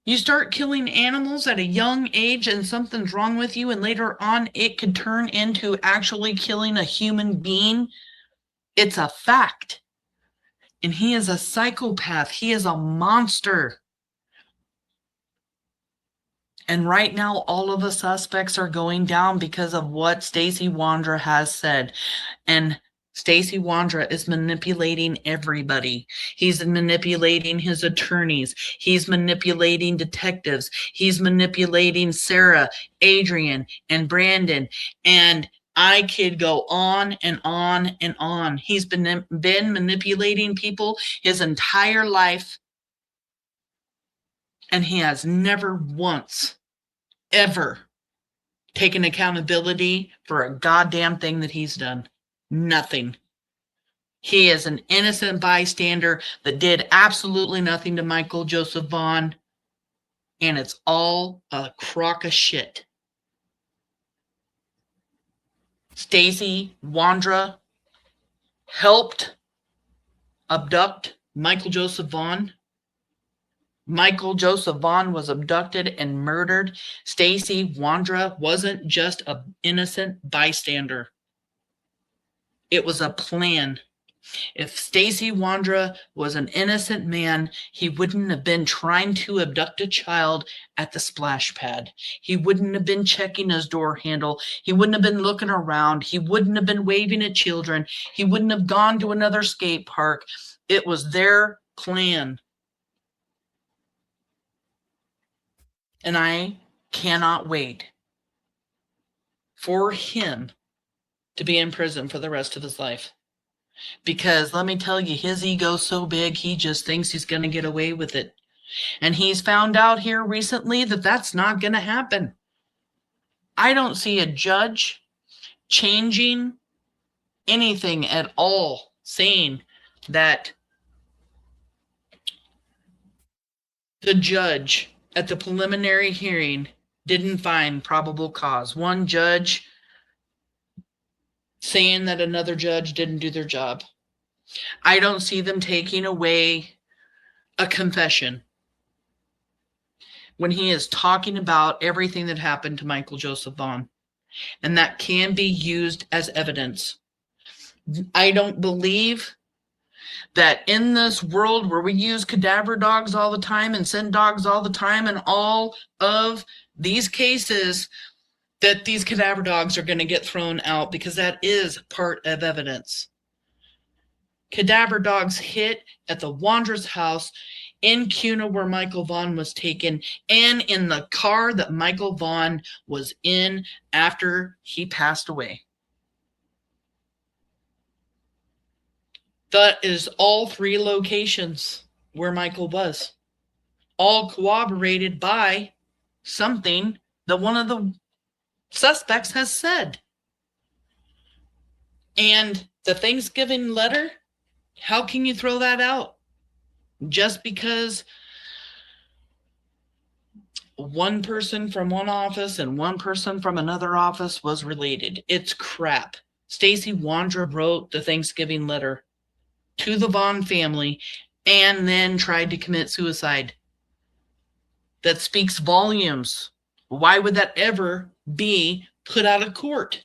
You start killing animals at a young age and something's wrong with you, and later on it could turn into actually killing a human being. It's a fact. And he is a psychopath. He is a monster. And right now, all of the suspects are going down because of what Stacey Wondra has said. And Stacey Wondra is manipulating everybody. He's manipulating his attorneys. He's manipulating detectives. He's manipulating Sarah, Adrien, and Brandon. And I could go on and on and on. He's been manipulating people his entire life. And he has never once, ever taken accountability for a goddamn thing that he's done. Nothing. He is an innocent bystander that did absolutely nothing to Michael Joseph Vaughan. And it's all a crock of shit. Stacey Wondra helped abduct Michael Joseph Vaughan. Michael Joseph Vaughan was abducted and murdered. Stacey Wondra wasn't just an innocent bystander. It was a plan. If Stacey Wondra was an innocent man, he wouldn't have been trying to abduct a child at the splash pad. He wouldn't have been checking his door handle. He wouldn't have been looking around. He wouldn't have been waving at children. He wouldn't have gone to another skate park. It was their plan. And I cannot wait for him to be in prison for the rest of his life. Because let me tell you, his ego's so big, he just thinks he's going to get away with it. And he's found out here recently that that's not going to happen. I don't see a judge changing anything at all, saying that the judge at the preliminary hearing didn't find probable cause. One judge saying that another judge didn't do their job. I don't see them taking away a confession when he is talking about everything that happened to Michael Joseph Vaughan. And that can be used as evidence. I don't believe that in this world where we use cadaver dogs all the time and send dogs all the time in all of these cases, that these cadaver dogs are going to get thrown out, because that is part of evidence. Cadaver dogs hit at the Wondras house in Cuna where Michael Vaughan was taken, and in the car that Michael Vaughan was in after he passed away. That is all 3 locations where Michael was. All corroborated by something that one of the suspects has said. And the Thanksgiving letter, how can you throw that out? Just because one person from one office and one person from another office was related. It's crap. Stacey Wondra wrote the Thanksgiving letter to the Vaughan family and then tried to commit suicide. That speaks volumes. Why would that ever be put out of court?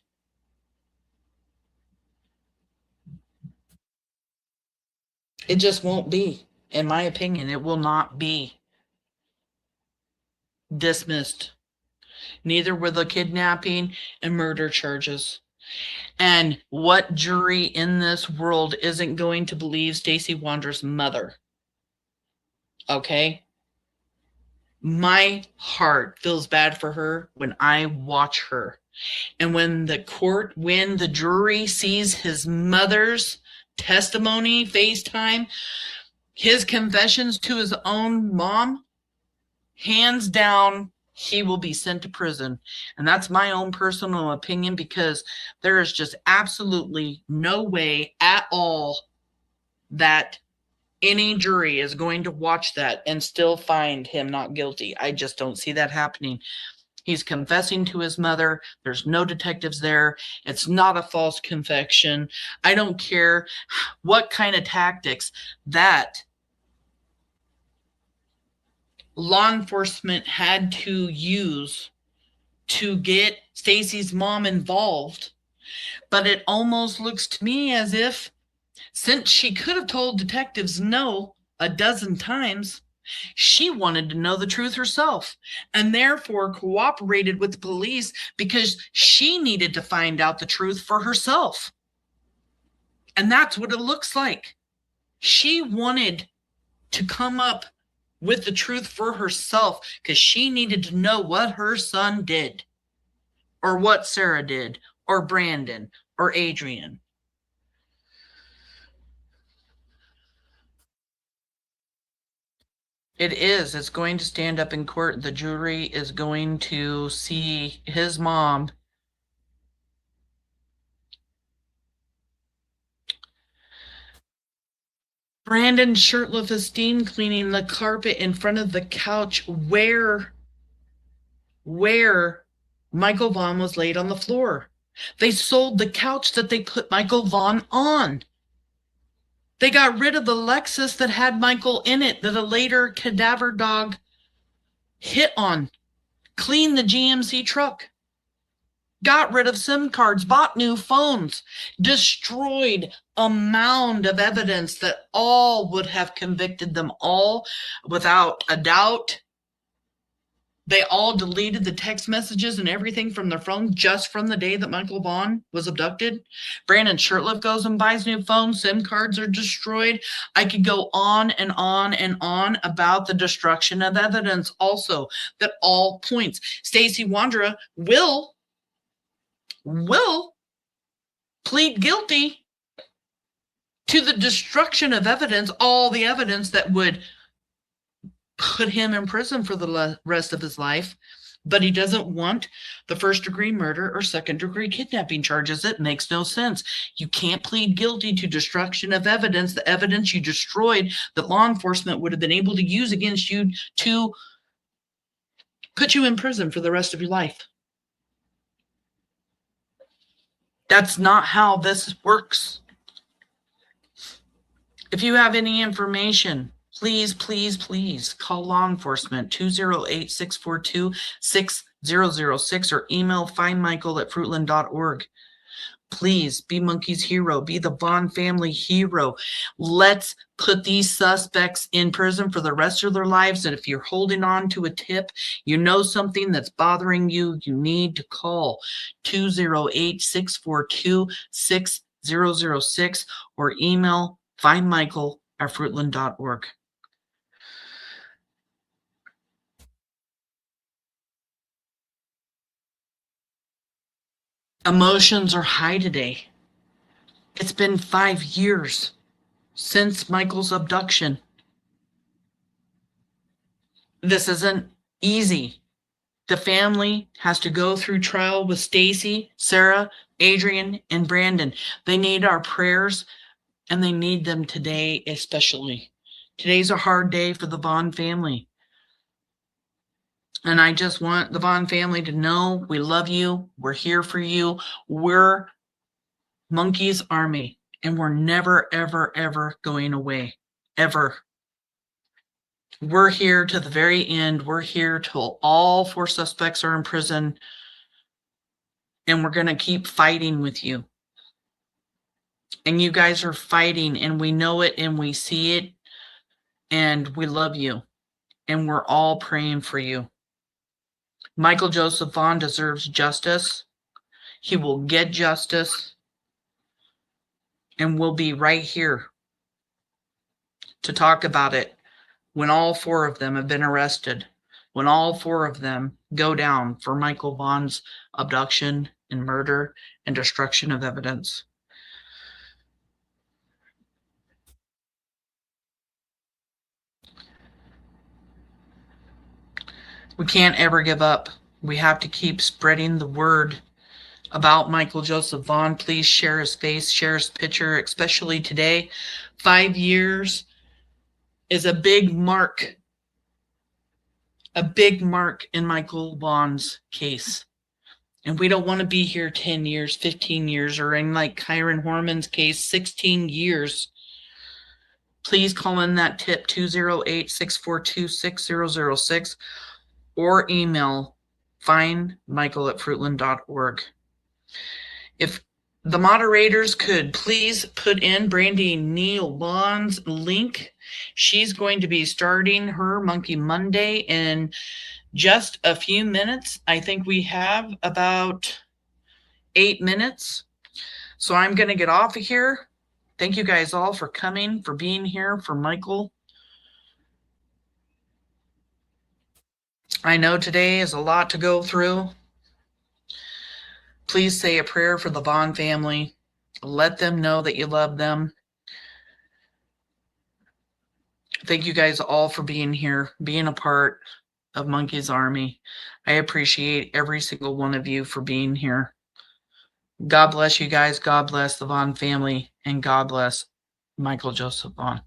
It just won't be. In my opinion, it will not be dismissed. Neither will the kidnapping and murder charges. And what jury in this world isn't going to believe Stacey Wondra's mother? Okay? My heart feels bad for her when I watch her. And when the jury sees his mother's testimony, FaceTime, his confessions to his own mom, hands down, he will be sent to prison. And that's my own personal opinion, because there is just absolutely no way at all that any jury is going to watch that and still find him not guilty. I just don't see that happening. He's confessing to his mother. There's no detectives there. It's not a false confession. I don't care what kind of tactics that law enforcement had to use to get Stacey's mom involved. But it almost looks to me as if, since she could have told detectives no a dozen times, she wanted to know the truth herself and therefore cooperated with the police because she needed to find out the truth for herself. And that's what it looks like. She wanted to come up with the truth for herself because she needed to know what her son did, or what Sarah did, or Brandon, or Adrien. It's going to stand up in court. The jury is going to see his mom Brandon Shurtliff is steam cleaning the carpet in front of the couch where Michael Vaughan was laid on the floor. They sold the couch that they put Michael Vaughan on. They got rid of the Lexus that had Michael in it that a later cadaver dog hit on. Cleaned the GMC truck. Got rid of SIM cards, bought new phones, destroyed a mound of evidence that all would have convicted them all without a doubt. They all deleted the text messages and everything from their phone just from the day that Michael Vaughan was abducted. Brandon Shurtliff goes and buys new phones. SIM cards are destroyed. I could go on and on and on about the destruction of evidence also that all points. Stacey Wondra will plead guilty to the destruction of evidence, all the evidence that would put him in prison for the rest of his life, but he doesn't want the first-degree murder or second-degree kidnapping charges. It makes no sense. You can't plead guilty to destruction of evidence, the evidence you destroyed that law enforcement would have been able to use against you to put you in prison for the rest of your life. That's not how this works. If you have any information, please call law enforcement 208-642-6006 or email findmichael@fruitland.org. Please be Monkey's hero. Be the Vaughan family hero. Let's put these suspects in prison for the rest of their lives. And if you're holding on to a tip, you know something that's bothering you, you need to call 208-642-6006 or email findmichael@fruitland.org. Emotions are high today. It's been 5 years since Michael's abduction. This isn't easy. The family has to go through trial with Stacey, Sarah, Adrien, and Brandon. They need our prayers, and they need them today especially. Today's a hard day for the Vaughan family. And I just want the Vaughan family to know we love you. We're here for you. We're Monkey's Army, and we're never, ever, ever going away. Ever. We're here to the very end. We're here till all 4 suspects are in prison. And we're going to keep fighting with you. And you guys are fighting, and we know it, and we see it. And we love you. And we're all praying for you. Michael Joseph Vaughan deserves justice. He will get justice. And we'll be right here to talk about it when all 4 of them have been arrested, when all 4 of them go down for Michael Vaughan's abduction and murder and destruction of evidence. We can't ever give up. We have to keep spreading the word about Michael Joseph Vaughan. Please share his face, share his picture, especially today. 5 years is a big mark in Michael Vaughan's case. And we don't want to be here 10 years, 15 years, or in like Kyron Horman's case, 16 years. Please call in that tip 208-642-6006 or email findmichael@fruitland.org. If the moderators could please put in Brandy Neal Vaughan's link. She's going to be starting her Monkey Monday in just a few minutes. I think we have about 8 minutes. So I'm going to get off of here. Thank you guys all for coming, for being here, for Michael. I know today is a lot to go through. Please say a prayer for the Vaughan family. Let them know that you love them. Thank you guys all for being here, being a part of Monkey's Army. I appreciate every single one of you for being here. God bless you guys. God bless the Vaughan family. And God bless Michael Joseph Vaughan.